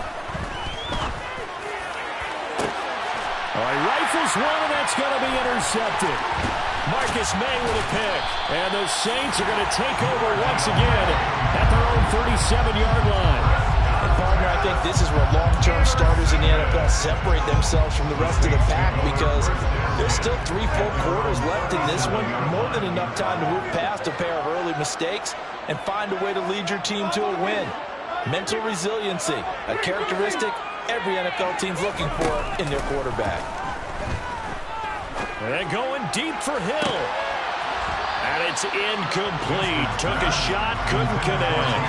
All right, rifles one, and that's going to be intercepted. Marcus May with a pick. And the Saints are going to take over once again at their own 37-yard line. And partner, I think this is where long-term starters in the NFL separate themselves from the rest of the pack because there's still 3 full quarters left in this one. More than enough time to move past a pair of early mistakes and find a way to lead your team to a win. Mental resiliency, a characteristic every NFL team's looking for in their quarterback. And going deep for Hill. And it's incomplete. Took a shot, couldn't connect.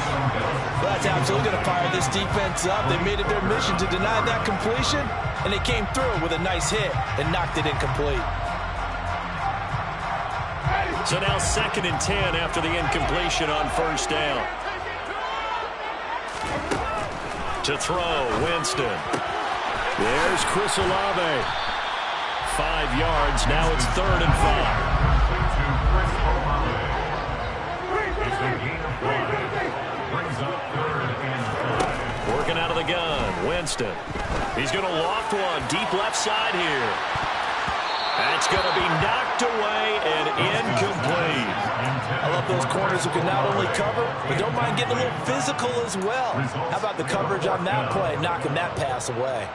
Well, that's absolutely going to fire this defense up. They made it their mission to deny that completion, and they came through with a nice hit and knocked it incomplete. So now 2nd and 10 after the incompletion on first down. To throw, Winston. There's Chris Olave. 5 yards. Now it's 3rd and 5. Working out of the gun, Winston. He's going to loft one deep left side here. That's going to be knocked away and incomplete. I love those corners who can not only cover, but don't mind getting a little physical as well. How about the coverage on that play, knocking that pass away?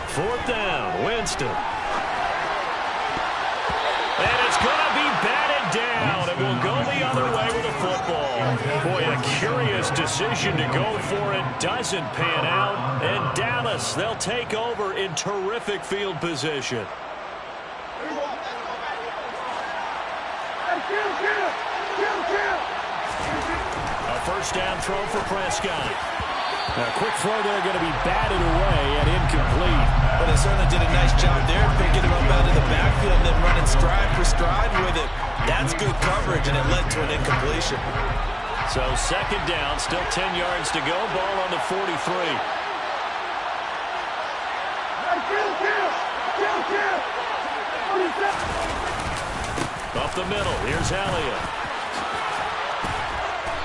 Fourth down, Winston. And it's going to be batted down. It will go the other way with the football. Boy, a curious decision to go for it. Doesn't pan out. And Dallas, they'll take over in terrific field position. A first down throw for Prescott. A quick throw there going to be batted away and incomplete. But they certainly did a nice job there, picking him up out of the backfield and then running stride for stride with it. That's good coverage, and it led to an incompletion. So 2nd down, still 10 yards to go. Ball on the 43. Up the middle, here's Elliott.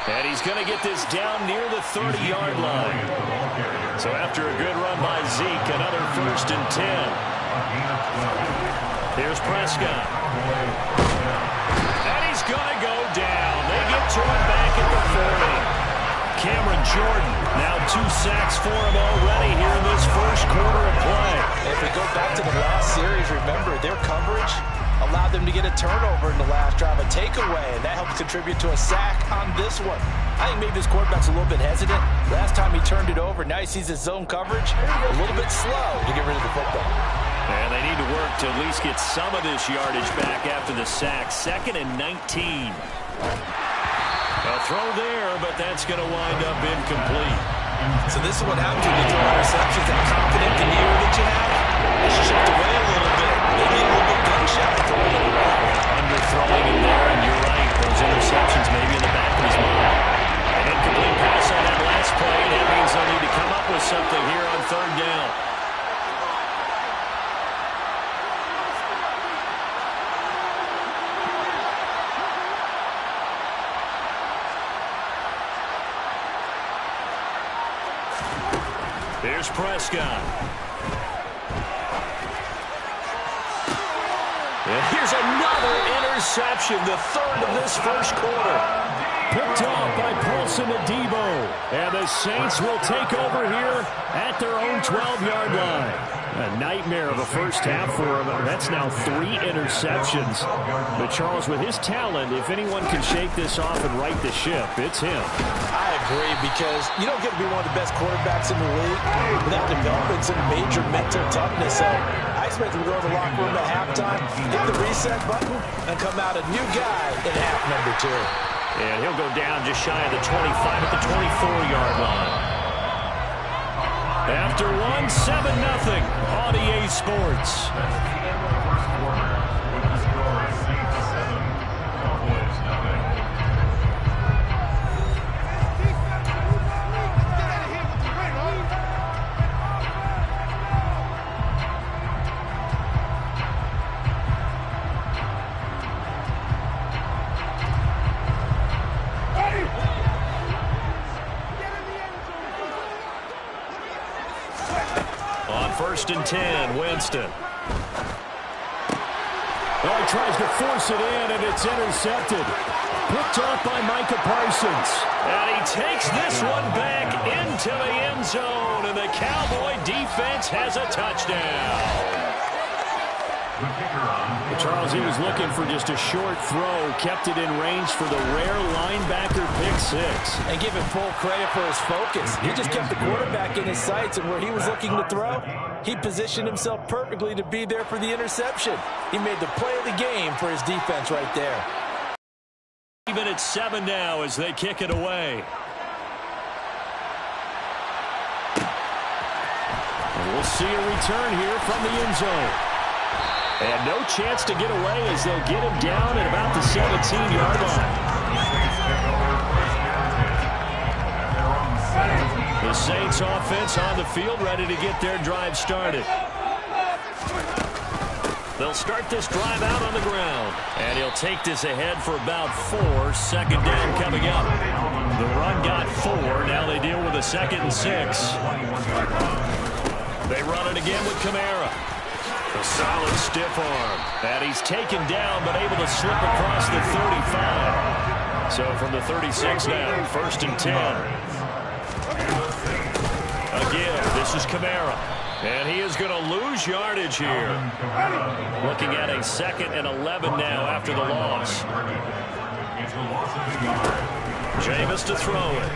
And he's going to get this down near the 30-yard line. So after a good run by Zeke, another 1st and 10. Here's Prescott. And he's going to go down. They get to him back at the 40. Cameron Jordan, now 2 sacks for him already here in this first quarter of play. If we go back to the last series, remember, their coverage allowed them to get a turnover in the last drive, a takeaway, and that helps contribute to a sack on this one. I think maybe this quarterback's a little bit hesitant. Last time he turned it over, now he sees his zone coverage, a little bit slow to get rid of the football. And they need to work to at least get some of this yardage back after the sack. 2nd and 19. A throw there, but that's going to wind up incomplete. So this is what happens when you throw interceptions. That confident in the ear that you have, it's chipped away a little bit. Maybe a little bit gunshot throwing it around. Underthrowing him there, and you're right. Those interceptions maybe in the back of his mind. An incomplete pass on that last play, and that means they'll need to come up with something here on 3rd down. Here's Prescott. And here's another interception, the 3rd of this first quarter. Picked off by Paulson Adebo. And the Saints will take over here at their own 12-yard line. A nightmare of a first half for him. That's now 3 interceptions. But Charles, with his talent, if anyone can shake this off and right the ship, it's him. I agree, because you don't get to be one of the best quarterbacks in the league without developing some major mental toughness. So I expect him to go to the locker room at halftime, hit the reset button, and come out a new guy in half number 2. And he'll go down just shy of the 25 at the 24-yard line. After 1-7-0 on EA Sports. On 1st and 10, Winston. Oh, he tries to force it in, and it's intercepted. Picked off by Micah Parsons. And he takes this one back into the end zone, and the Cowboy defense has a touchdown. Charles, he was looking for just a short throw, kept it in range for the rare linebacker pick 6. And give him full credit for his focus. He just kept the quarterback in his sights, and where he was looking to throw, he positioned himself perfectly to be there for the interception. He made the play of the game for his defense right there. Even at 7 now as they kick it away. We'll see a return here from the end zone. And no chance to get away as they'll get him down at about the 17-yard line. The Saints offense on the field, ready to get their drive started. They'll start this drive out on the ground. And he'll take this ahead for about 4. Second down coming up. The run got 4. Now they deal with a 2nd and 6. They run it again with Kamara. A solid stiff arm. And he's taken down but able to slip across the 35. So from the 36 now, 1st and 10. Again, this is Kamara. And he is going to lose yardage here. Looking at a 2nd and 11 now after the loss. Jameis to throw it.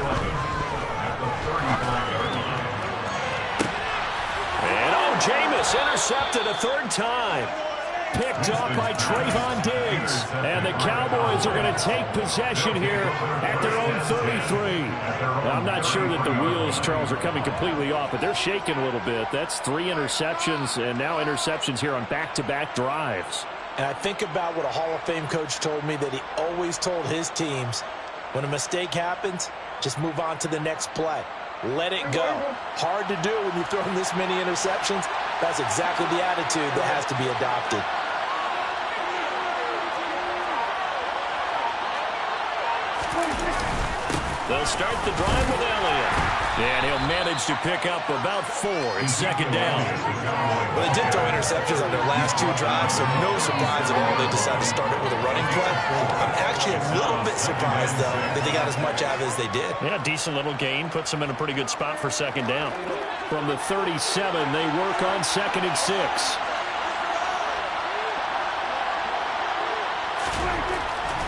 And Jameis intercepted a 3rd time. Picked off by Trayvon Diggs. And the Cowboys are going to take possession here at their own 33. Well, I'm not sure that the wheels, Charles, are coming completely off, but they're shaking a little bit. That's 3 interceptions, and now interceptions here on back-to-back drives. And I think about what a Hall of Fame coach told me, that he always told his teams, when a mistake happens, just move on to the next play. Let it go. Hard to do when you've thrown this many interceptions. That's exactly the attitude that has to be adopted. They'll start the drive with Elliott. And he'll manage to pick up about 4. It's 2nd down. Well, they did throw interceptions on their last 2 drives, so no surprise at all they decided to start it with a running play. I'm actually a little bit surprised, though, that they got as much out of it as they did. Yeah, decent little gain. Puts them in a pretty good spot for 2nd down. From the 37, they work on 2nd and 6.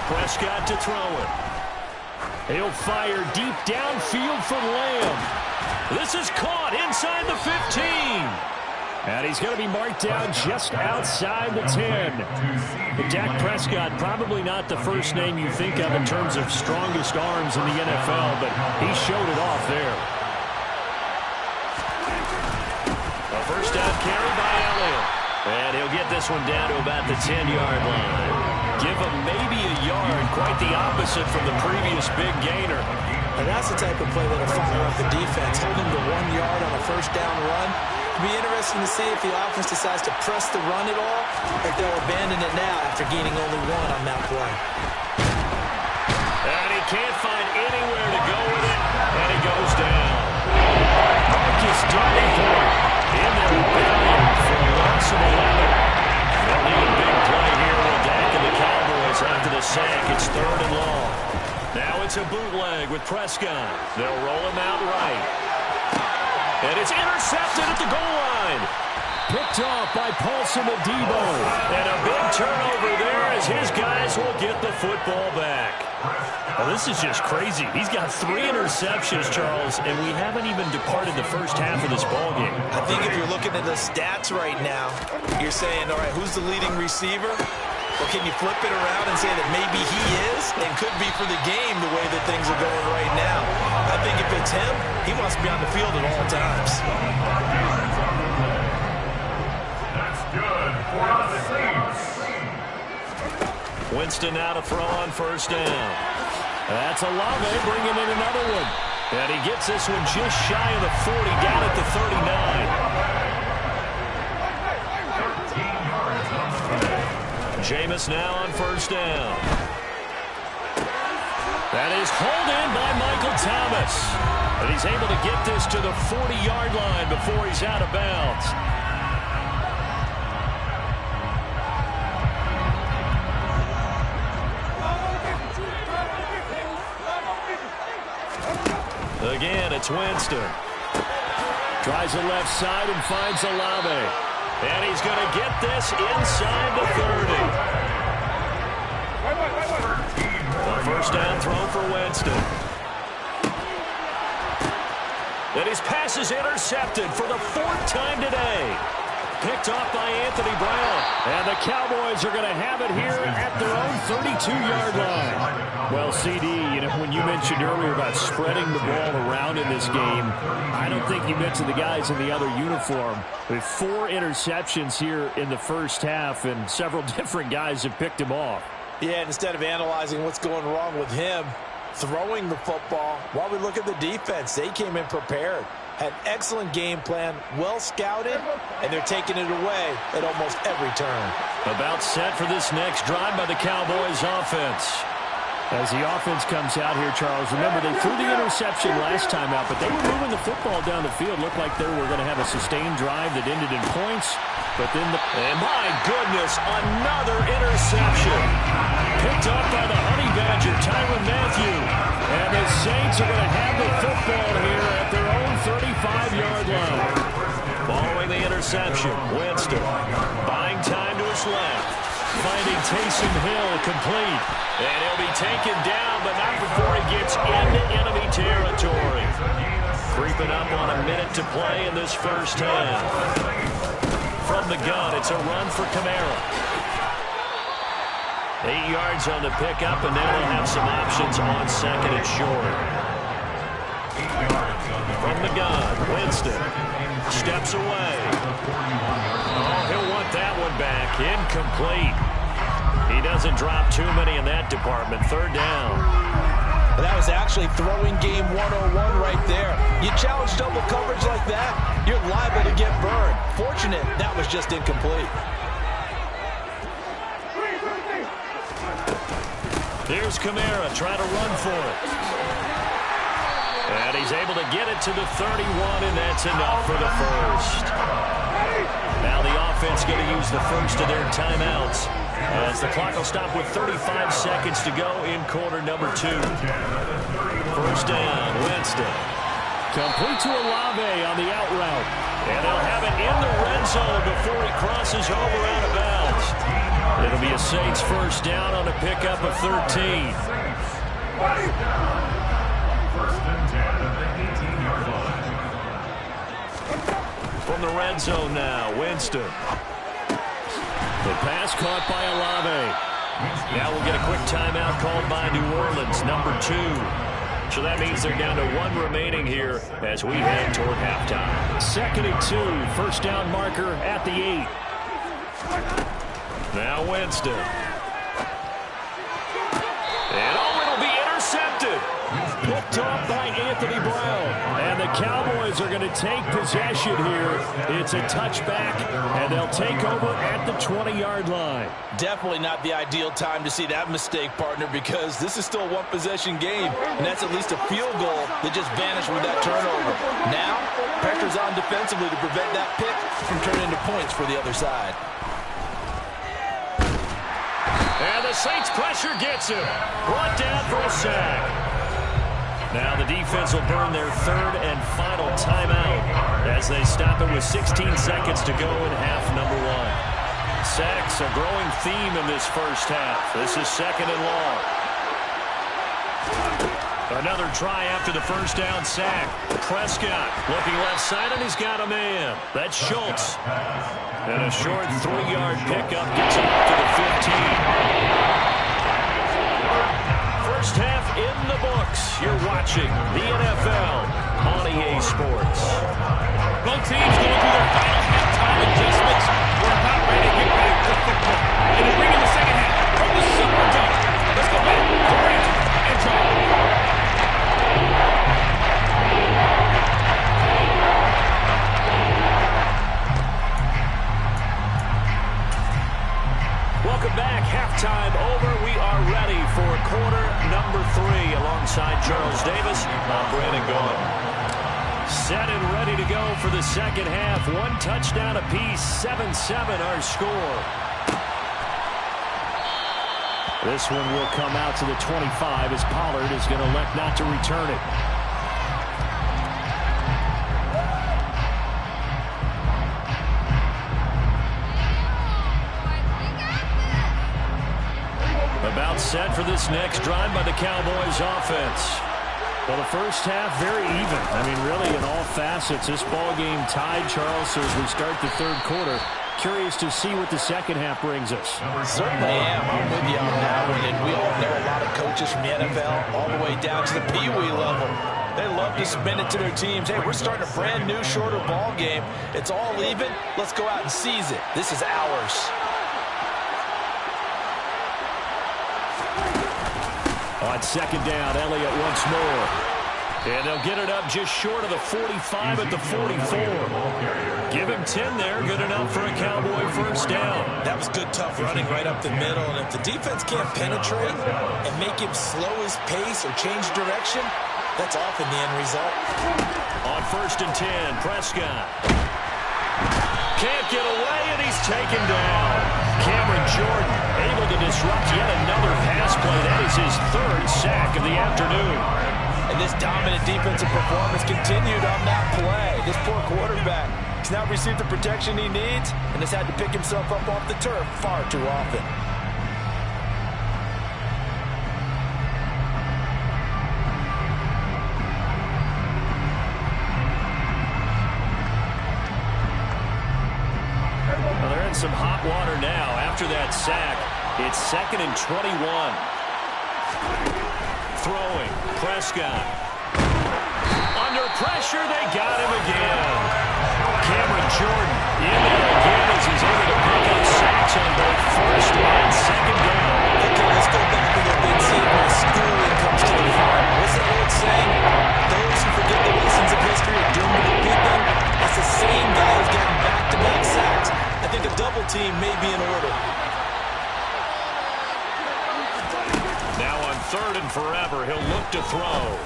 Prescott to throw it. He'll fire deep downfield for Lamb. This is caught inside the 15. And he's going to be marked down just outside the 10. But Dak Prescott, probably not the first name you think of in terms of strongest arms in the NFL, but he showed it off there. A 1st down carry by Elliott. And he'll get this one down to about the 10-yard line. Give him maybe a yard, quite the opposite from the previous big gainer. And that's the type of play that'll fire up the defense. Holding to 1 yard on a 1st down run. It'll be interesting to see if the offense decides to press the run at all, if they'll abandon it now after gaining only 1 on that play. And he can't find anywhere to go with it, and he goes down. Marcus Davenport in there for a loss of 11. They'll need a big play here with Dak and the Cowboys after the sack. It's 3rd and long. Now it's a bootleg with Prescott. They'll roll him out right. And it's intercepted at the goal line. Picked off by Paulson Adebo. And a big turnover there as his guys will get the football back. Well, this is just crazy. He's got 3 interceptions, Charles, and we haven't even departed the first half of this ballgame. I think if you're looking at the stats right now, you're saying, all right, who's the leading receiver? Or can you flip it around and say that maybe he is and could be for the game the way that things are going right now? I think if it's him, he wants to be on the field at all times. That's good for the Saints. Winston now to throw on 1st down. That's Olave bringing in another one. And he gets this one just shy of the 40, down at the 39. Jameis now on 1st down. That is hauled in by Michael Thomas. And he's able to get this to the 40-yard line before he's out of bounds. Again, it's Winston. Tries the left side and finds Olave. And he's going to get this inside the 30. A 1st down throw for Winston. And his pass is intercepted for the 4th time today. picked off by Anthony Brown. And the Cowboys are going to have it here at their own 32-yard line. Well, CD, you know, when you mentioned earlier about spreading the ball around in this game, I don't think you mentioned the guys in the other uniform. With 4 interceptions here in the first half, and several different guys have picked him off. Yeah, instead of analyzing what's going wrong with him, throwing the football, while we look at the defense, they came in prepared. Had an excellent game plan, well scouted, and they're taking it away at almost every turn. About set for this next drive by the Cowboys offense. As the offense comes out here, Charles, remember they threw the interception last time out, but they were moving the football down the field. Looked like they were going to have a sustained drive that ended in points. But then and my goodness, another interception. Picked up by the Honey Badger, Tyrann Mathieu. And the Saints are going to have the football here at their own 35-yard line. Following the interception, Winston buying time to his left. Finding Taysom Hill complete. And he'll be taken down, but not before he gets into enemy territory. Creeping up on a minute to play in this first half. From the gun, it's a run for Kamara. 8 yards on the pickup, and now they'll have some options on second and short. From the gun, Winston steps away. Oh, he'll want that one back. Incomplete. He doesn't drop too many in that department. Third down. That was actually throwing game 101 right there. You challenge double coverage like that, you're liable to get burned. Fortunate that was just incomplete. Here's Kamara trying to run for it. And he's able to get it to the 31, and that's enough for the first. Now the offense going to use the first of their timeouts, as the clock will stop with 35 seconds to go in quarter number 2. First down, Winston. Complete to Olave on the out route. And they'll have it in the red zone before he crosses over out of bounds. It'll be a Saints first down on a pickup of 13. First and 10 at the 18-yard line. From the red zone now, Winston. The pass caught by Olave. Now we'll get a quick timeout called by New Orleans, number 2. So that means they're down to 1 remaining here as we head toward halftime. Second and 2, first down marker at the 8. Now Winston. And oh, it'll be intercepted. Picked off by Anthony Brown. And the Cowboys are going to take possession here. It's a touchback, and they'll take over at the 20-yard line. Definitely not the ideal time to see that mistake, partner, because this is still a one-possession game, and that's at least a field goal that just vanished with that turnover. Now, pressure's on defensively to prevent that pick from turning into points for the other side. And the Saints pressure gets him. Brought down for a sack. Now the defense will burn their third and final timeout as they stop it with 16 seconds to go in half number 1. Sacks a growing theme in this first half. This is second and long. Another try after the first down sack. Prescott looking left side, and he's got a man. That's Schultz. And a short 3-yard pickup gets him up to the 15. First half in the books. You're watching the NFL on EA Sports. Both teams going through their final halftime adjustments. We're about ready to get ready for football. And to bring in the second half from the Superdome. Let's go back to Brandon and John. Welcome back. Halftime over. We are ready for quarter number 3 alongside Charles Davis. I'm Brandon Gaudin. Set and ready to go for the second half. 1 touchdown apiece. 7-7 our score. This one will come out to the 25 as Pollard is going to elect not to return it. About set for this next drive by the Cowboys offense. Well, the first half, very even. I mean, really, in all facets, this ball game tied, Charles. So as we start the third quarter, curious to see what the second half brings us. Certainly am. I'm with you on that one. And we all know a lot of coaches from the NFL all the way down to the Pee Wee level. They love to spin it to their teams. Hey, we're starting a brand new, shorter ball game. It's all even. Let's go out and seize it. This is ours. On second down, Elliott once more. And they'll get it up just short of the 45 at the 44. Give him 10 there. Good enough for a Cowboy first down. That was good, tough running right up the middle. And if the defense can't penetrate and make him slow his pace or change direction, that's often the end result. On first and 10, Prescott. Can't get away, and he's taken down. Cameron Jordan able to disrupt yet another pass play. That is his third sack of the afternoon. And this dominant defensive performance continued on that play. This poor quarterback has now received the protection he needs and has had to pick himself up off the turf far too often. Well, they're in some hot water now. After that sack, it's 2nd and 21. Throwing, Prescott. Under pressure, they got him again. Cameron Jordan in there again as he's able to pick up sacks on both first and second down. Okay, let's go back to what they'd seen when schooling comes to the front. What's that old saying? Those who forget the lessons of history are doomed to repeat them. That's the same guy who's getting back-to-back sacks. I think a double team may be in order. Now on 3rd and forever, he'll look to throw.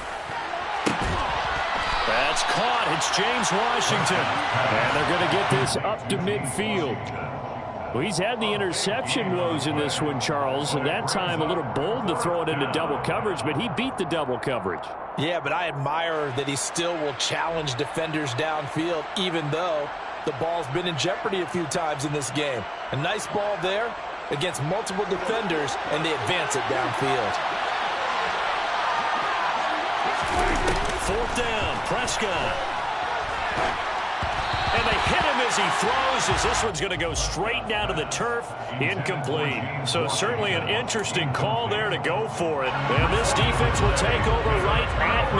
That's caught. It's James Washington. And they're going to get this up to midfield. Well, he's had the interception woes in this one, Charles, and that time a little bold to throw it into double coverage, but he beat the double coverage. Yeah, but I admire that he still will challenge defenders downfield, even though the ball's been in jeopardy a few times in this game. A nice ball there against multiple defenders, and they advance it downfield. 4th down, Prescott. And they hit him as he throws, as this one's going to go straight down to the turf, incomplete. So certainly an interesting call there to go for it. And this defense will take over right at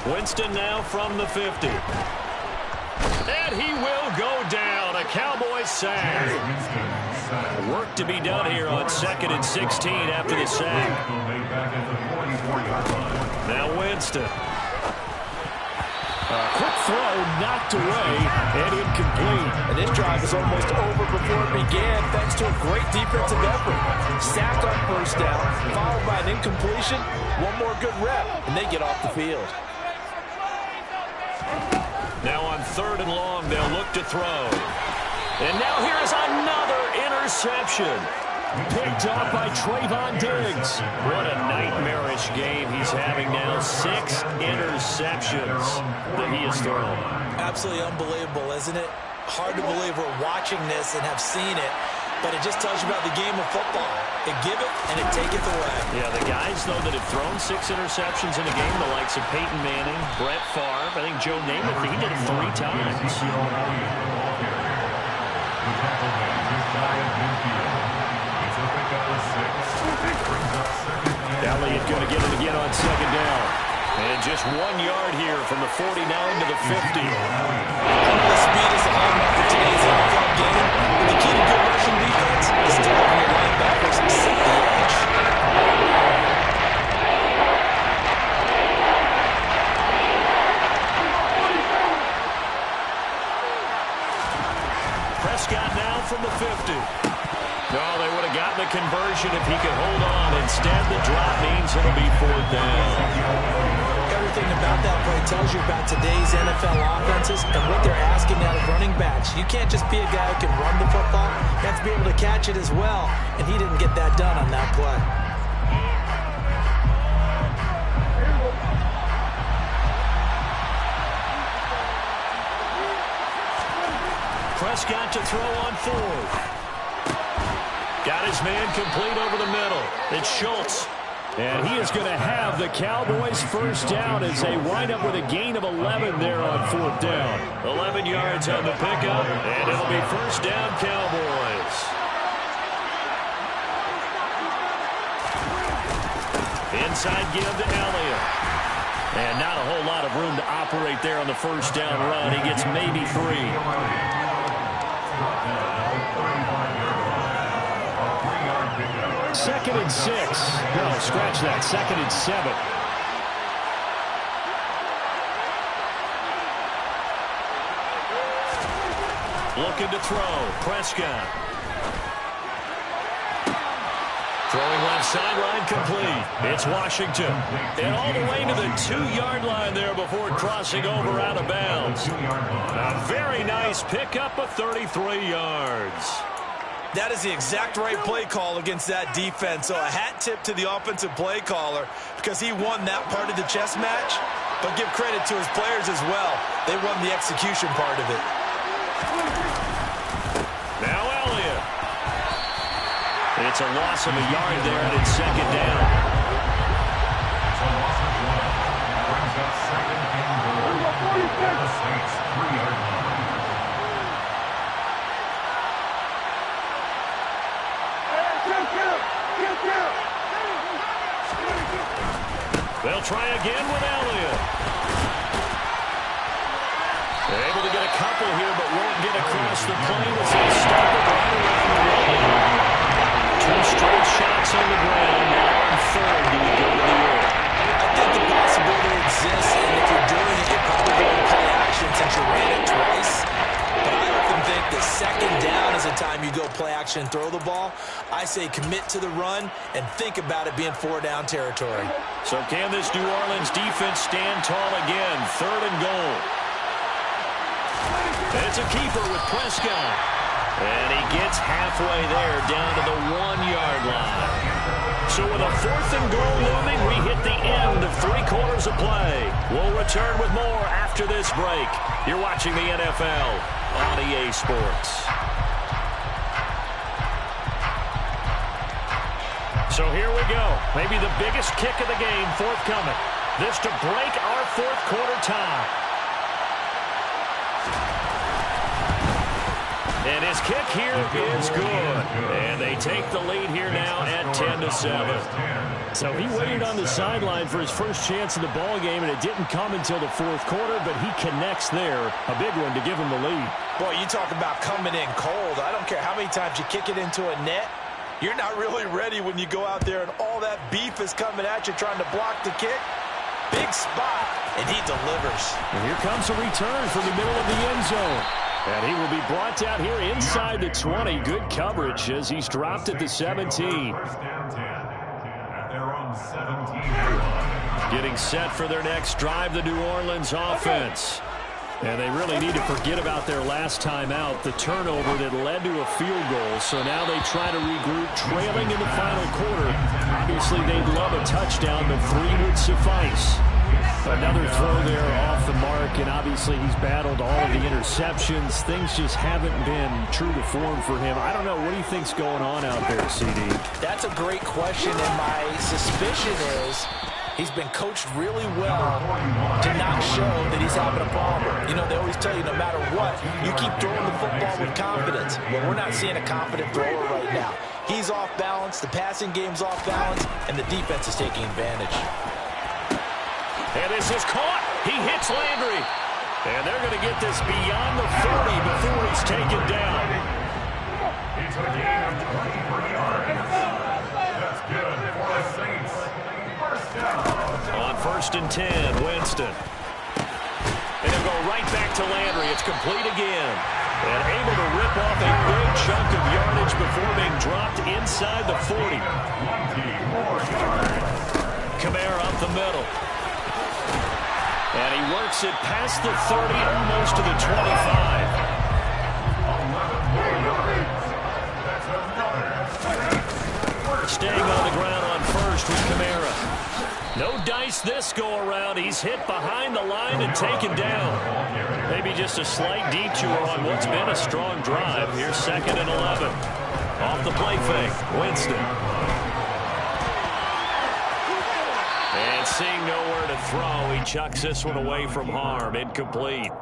midfield. Winston now from the 50. And he will go down. A Cowboy sack. Work to be done here on 2nd and 16 after the sack. Now Winston. Quick throw, knocked away, and incomplete. And this drive is almost over before it began, thanks to a great defensive effort. Sack on first down, followed by an incompletion. One more good rep, and they get off the field. Now on 3rd and long, they'll look to throw. And now here's another interception. Picked up by Trayvon Diggs. What a nightmarish game he's having now. 6 interceptions that he has thrown. Absolutely unbelievable, isn't it? Hard to believe we're watching this and have seen it, but it just tells you about the game of football. It give it and it take it away. Yeah, the guys, though, that have thrown 6 interceptions in a game, the likes of Peyton Manning, Brett Favre, I think Joe Namath, he did it 3 times. Elliott going to get it again on 2nd down. And just 1 yard here from the 49 to the 50. The speed is the hallmark of today's NFL game. The key to good rushing defense is to have your linebackers set the edge. Prescott now from the 50. No, they would have gotten the conversion if he could hold on. Instead, the drop means it'll be 4th down. Everything about that play tells you about today's NFL offenses and what they're asking out of running backs. You can't just be a guy who can run the football. You have to be able to catch it as well, and he didn't get that done on that play. Prescott to throw on 4th. Got his man complete over the middle. It's Schultz. And he is going to have the Cowboys first down as they wind up with a gain of 11 there on 4th down. 11 yards on the pickup, and it'll be first down Cowboys. Inside give to Elliott. And not a whole lot of room to operate there on the first down run. He gets maybe 3. 2nd and 6. No, scratch that. 2nd and 7. Looking to throw. Prescott. Throwing left sideline complete. It's Washington. And all the way to the 2-yard line there before crossing over out of bounds. A very nice pickup of 33 yards. That is the exact right play call against that defense. So a hat tip to the offensive play caller because he won that part of the chess match. But give credit to his players as well. They won the execution part of it. Now Elliott. It's a loss of a yard there, and it's 2nd down. Brings up 2nd and goal. The Saints 3-yard line. They'll try again with Elliott. They're able to get a couple here, but won't get across the plane as they stop it right around the line. 2 straight shots on the ground. Now on 3rd, do we go to the air? I think the possibility exists, and if you're doing it, you're probably going to play action since you ran it twice. But I often think that 2nd down is the time you go play action and throw the ball. I say commit to the run and think about it being 4-down territory. So can this New Orleans defense stand tall again? 3rd and goal. And it's a keeper with Prescott. And he gets halfway there down to the 1-yard line. So with a 4th and goal looming, we hit the end of 3 quarters of play. We'll return with more after this break. You're watching the NFL on EA Sports. So here we go. Maybe the biggest kick of the game forthcoming. This to break our 4th quarter tie. And his kick here is good. And they take the lead here now at 10-7. So he waited on the sideline for his first chance in the ball game, and it didn't come until the 4th quarter, but he connects there. A big one to give him the lead. Boy, you talk about coming in cold. I don't care how many times you kick it into a net. You're not really ready when you go out there and all that beef is coming at you trying to block the kick. Big spot, and he delivers. And here comes a return from the middle of the end zone. And he will be brought down here inside the 20. Good coverage as he's dropped at the 17. First down 10 at their own 17-yard line. Getting set for their next drive, the New Orleans offense. And they really need to forget about their last time out, the turnover that led to a field goal. So now they try to regroup, trailing in the final quarter. Obviously, they'd love a touchdown, but 3 would suffice. Another throw there off the mark, and obviously he's battled all of the interceptions. Things just haven't been true to form for him. I don't know. What do you think's going on out there, CD? That's a great question, and my suspicion is he's been coached really well to not show that he's having a problem. You know, they always tell you no matter what, you keep throwing the football with confidence. Well, we're not seeing a confident thrower right now. He's off balance, the passing game's off balance, and the defense is taking advantage. And this is caught. He hits Landry. And they're going to get this beyond the 40 before he's taken down. It's a gain of 23 yards. That's good for the Saints. First down. On 1st and 10, Winston. And they'll go right back to Landry. It's complete again. And able to rip off a big chunk of yardage before being dropped inside the 40. 24 yards. Kamara up the middle. And he works it past the 30, almost to the 25. 11 more yards. That's another. Staying on the ground on 1st with Kamara. No dice this go-around. He's hit behind the line and taken down. Maybe just a slight detour on what's been a strong drive. Here's 2nd and 11. Off the play fake, Winston. And seeing nowhere to throw, he chucks this one away from harm. Incomplete.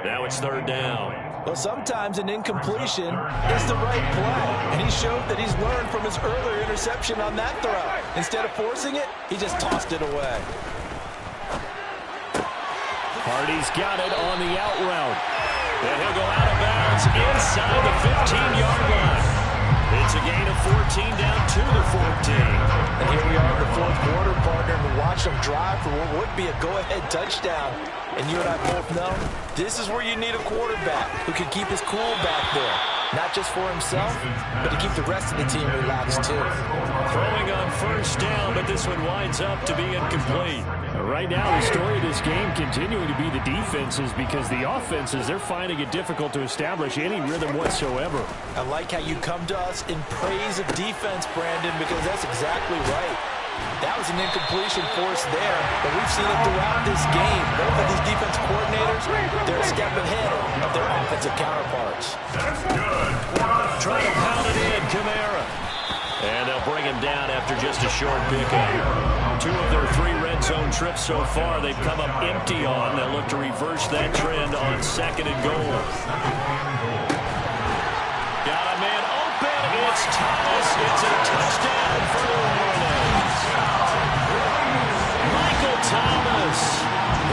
Now it's third down. Well, sometimes an incompletion is the right play, and he showed that he's learned from his earlier interception on that throw. Instead of forcing it, he just tossed it away. Hardy's got it on the out route. And he'll go out of bounds inside the 15-yard line. It's a gain of 14 down to the 14. And here we are in the fourth quarter, partner, and we watch them drive for what would be a go-ahead touchdown. And you and I both know this is where you need a quarterback who can keep his cool back there. Not just for himself, but to keep the rest of the team relaxed, too. Throwing on first down, but this one winds up to be incomplete. Right now, the story of this game continuing to be the defenses, because the offenses, they're finding it difficult to establish any rhythm whatsoever. I like how you come to us in praise of defense, Brandon, because that's exactly right. That was an incompletion forced there, but we've seen it throughout this game. Both of these defense coordinators, they're a step ahead of their offensive counterparts. Trying to pound it in, Kamara. And they'll bring him down after just a short pickup. 2 of their 3 red zone trips so far, they've come up empty on. They'll look to reverse that trend on 2nd and goal. Got a man open. It's Thomas. It's a touchdown for New Orleans. Michael Thomas,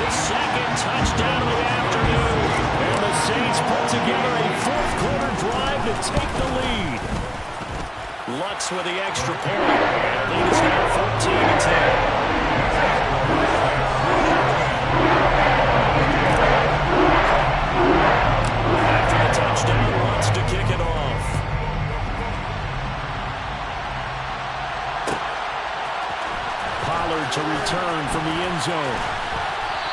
his 2nd touchdown of the afternoon. And the Saints put together a fourth-quarter drive to take the lead. Lutz with the extra point. And the lead is now 14-10. After the touchdown, Lutz to kick it off. Pollard to return from the end zone.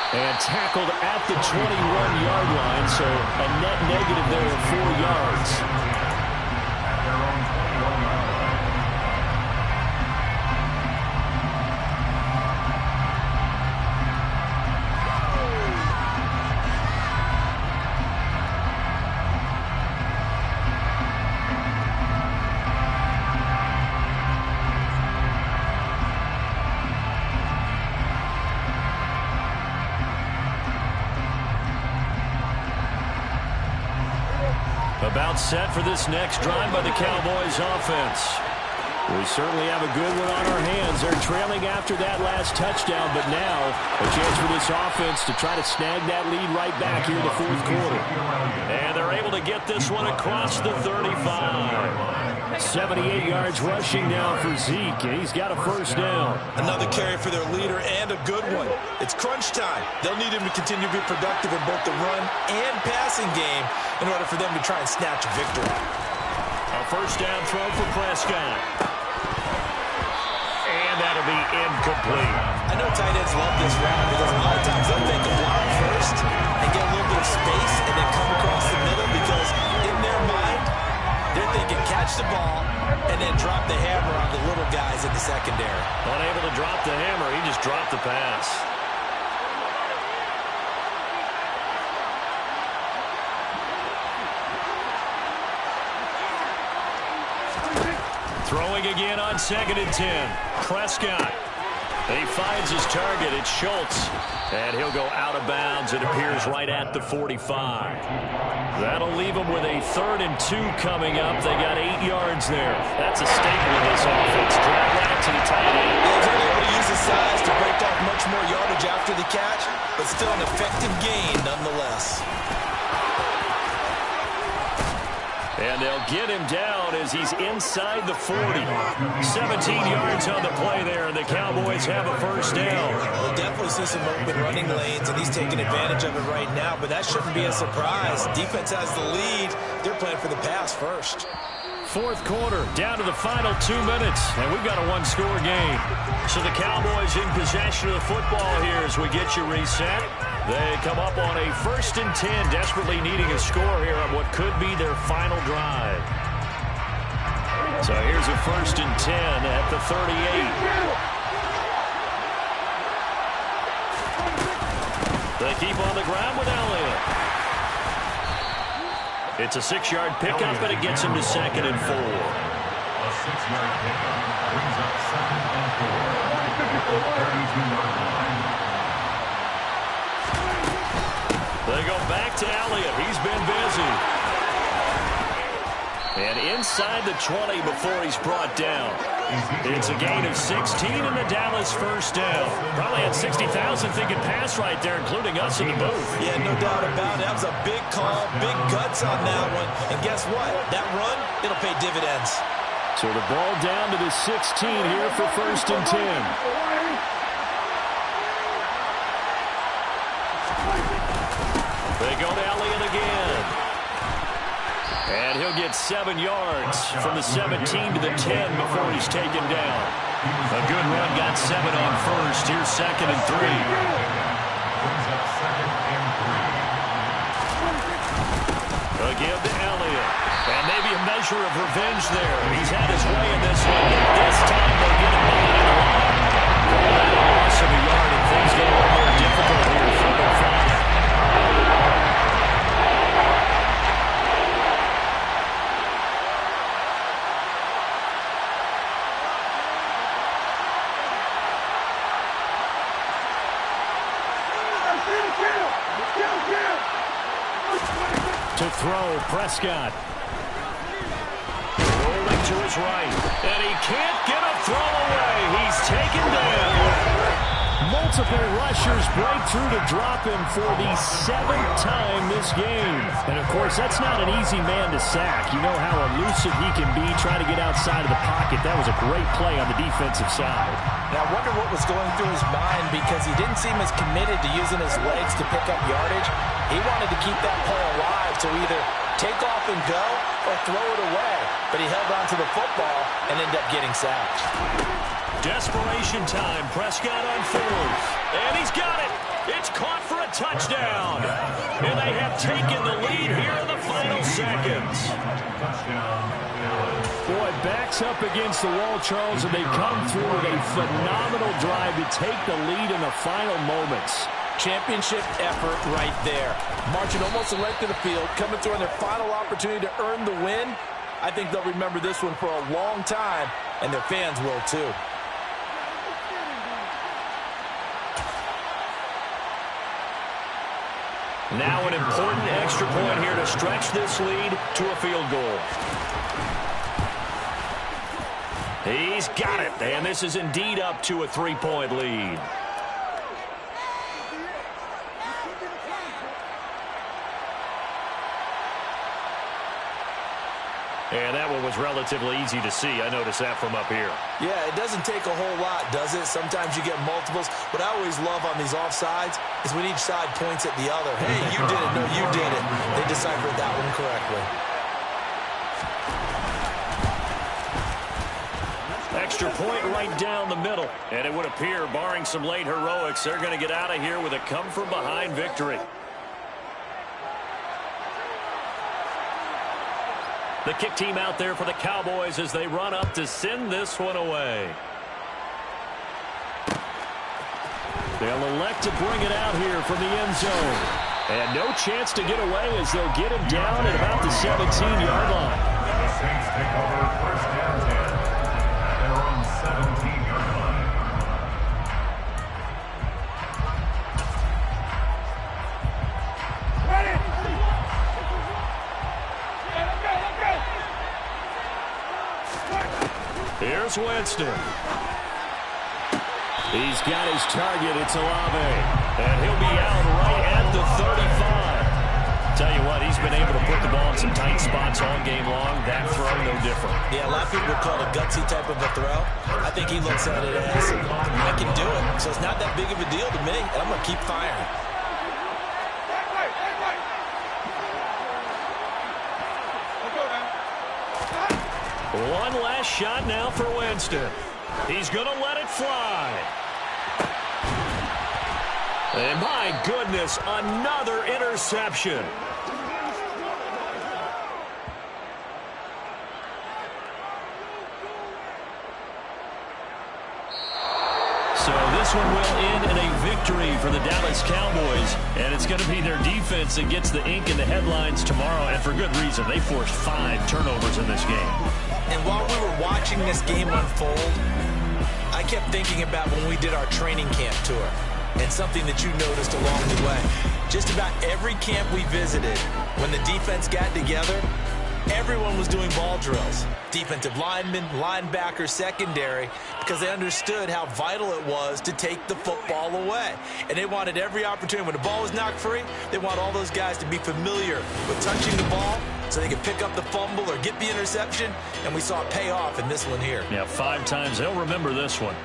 And tackled at the 21-yard line, so a net negative there of 4 yards. About set for this next drive by the Cowboys offense. We certainly have a good one on our hands. They're trailing after that last touchdown, but now a chance for this offense to try to snag that lead right back here in the fourth quarter. And they're able to get this one across the 35. 78 yards rushing now for Zeke, and he's got a first down. Another carry for their leader, and a good one. It's crunch time. They'll need him to continue to be productive in both the run and passing game in order for them to try and snatch a victory. A first down throw for Prescott. And that'll be incomplete. I know tight ends love this route because a lot of times they'll make a block first and get a little bit of space and then come across the middle, because in their mind, they're thinking catch the ball and then drop the hammer on the little guys in the secondary. Unable to drop the hammer, he just dropped the pass. Throwing again on 2nd and 10. Prescott. He finds his target. It's Schultz. And he'll go out of bounds. It appears right at the 45. That'll leave them with a 3rd and 2 coming up. They got 8 yards there. That's a staple of this offense. Drag back to the tight end. They're able to use his size to break off much more yardage after the catch, but still an effective gain nonetheless. And they'll get him down as he's inside the 40. 17 yards on the play there, and the Cowboys have a first down. We'll definitely see some open running lanes, and he's taking advantage of it right now, but that shouldn't be a surprise. Defense has the lead. They're playing for the pass first. Fourth quarter, down to the final 2 minutes, and we've got a one-score game. So the Cowboys in possession of the football here as we get you reset. They come up on a 1st and 10, desperately needing a score here on what could be their final drive. So here's a 1st and 10 at the 38. They keep on the ground with Elliott. It's a 6-yard pickup, and it gets him to 2nd and 4. A 6-yard pickup brings up 2nd and 4. 32-yard line. They go back to Elliott. He's been busy. And inside the 20 before he's brought down. It's a gain of 16 and the Dallas first down. Probably had 60,000 thinking pass right there, including us in the booth. Yeah, no doubt about it. That was a big call, big guts on that one. And guess what? That run, it'll pay dividends. So the ball down to the 16 here for 1st and 10. They go to Elliott again. And he'll get 7 yards from the 17 to the 10 before he's taken down. A good run, got 7 on first. Here's 2nd and 3. Again to Elliott. And maybe a measure of revenge there. He's had his way in this one. This time they get him behind the line. Loss of a yard, and things get a little more difficult here. 4th and 5. To throw, Prescott. Rolling to his right. And he can't get a throw away. He's taken down. Multiple rushers break through to drop him for the 7th time this game. And, of course, that's not an easy man to sack. You know how elusive he can be trying to get outside of the pocket. That was a great play on the defensive side. Now, I wonder what was going through his mind because he didn't seem as committed to using his legs to pick up yardage. He wanted to keep that play alive to either take off and go or throw it away. But he held on to the football and ended up getting sacked. Desperation time. Prescott on 4th. And he's got it. It's caught for a touchdown. And they have taken the lead here in the final seconds. Boy, backs up against the wall, Charles, and they come through with a phenomenal drive to take the lead in the final moments. Championship effort right there. Marching almost the length of the field, coming through on their final opportunity to earn the win. I think they'll remember this one for a long time, and their fans will too. Now an important extra point here to stretch this lead to a field goal. He's got it, and this is indeed up to a 3-point lead. And that one was relatively easy to see. I noticed that from up here. Yeah, it doesn't take a whole lot, does it? Sometimes you get multiples. What I always love on these offsides is when each side points at the other. Hey, you did it. No, you did it. They deciphered that one correctly. Extra point right down the middle. And it would appear, barring some late heroics, they're going to get out of here with a come-from-behind victory. The kick team out there for the Cowboys as they run up to send this one away. They'll elect to bring it out here from the end zone. And no chance to get away as they'll get him down at about the 17-yard line. The Saints take over 1st and 10 at their own 17-yard line. Here's Winston. He's got his target. It's Olave. And he'll be out right at the 35. Tell you what, he's been able to put the ball in some tight spots all game long. That throw, no different. Yeah, a lot of people would call it a gutsy type of a throw. I think he looks at it as, I can do it. So it's not that big of a deal to me, and I'm going to keep firing. One last shot now for Winston. He's going to let it fly. And my goodness, another interception. So this one will end in a victory. victory for the Dallas Cowboys, and it's going to be their defense that gets the ink in the headlines tomorrow, and for good reason. They forced 5 turnovers in this game. And while we were watching this game unfold, I kept thinking about when we did our training camp tour, and something that you noticed along the way. Just about every camp we visited, when the defense got together, everyone was doing ball drills. Defensive linemen, linebackers, secondary, because they understood how vital it was to take the football away. And they wanted every opportunity. When the ball was knocked free, they want all those guys to be familiar with touching the ball so they could pick up the fumble or get the interception. And we saw it pay off in this one here. Yeah, 5 times. They'll remember this one.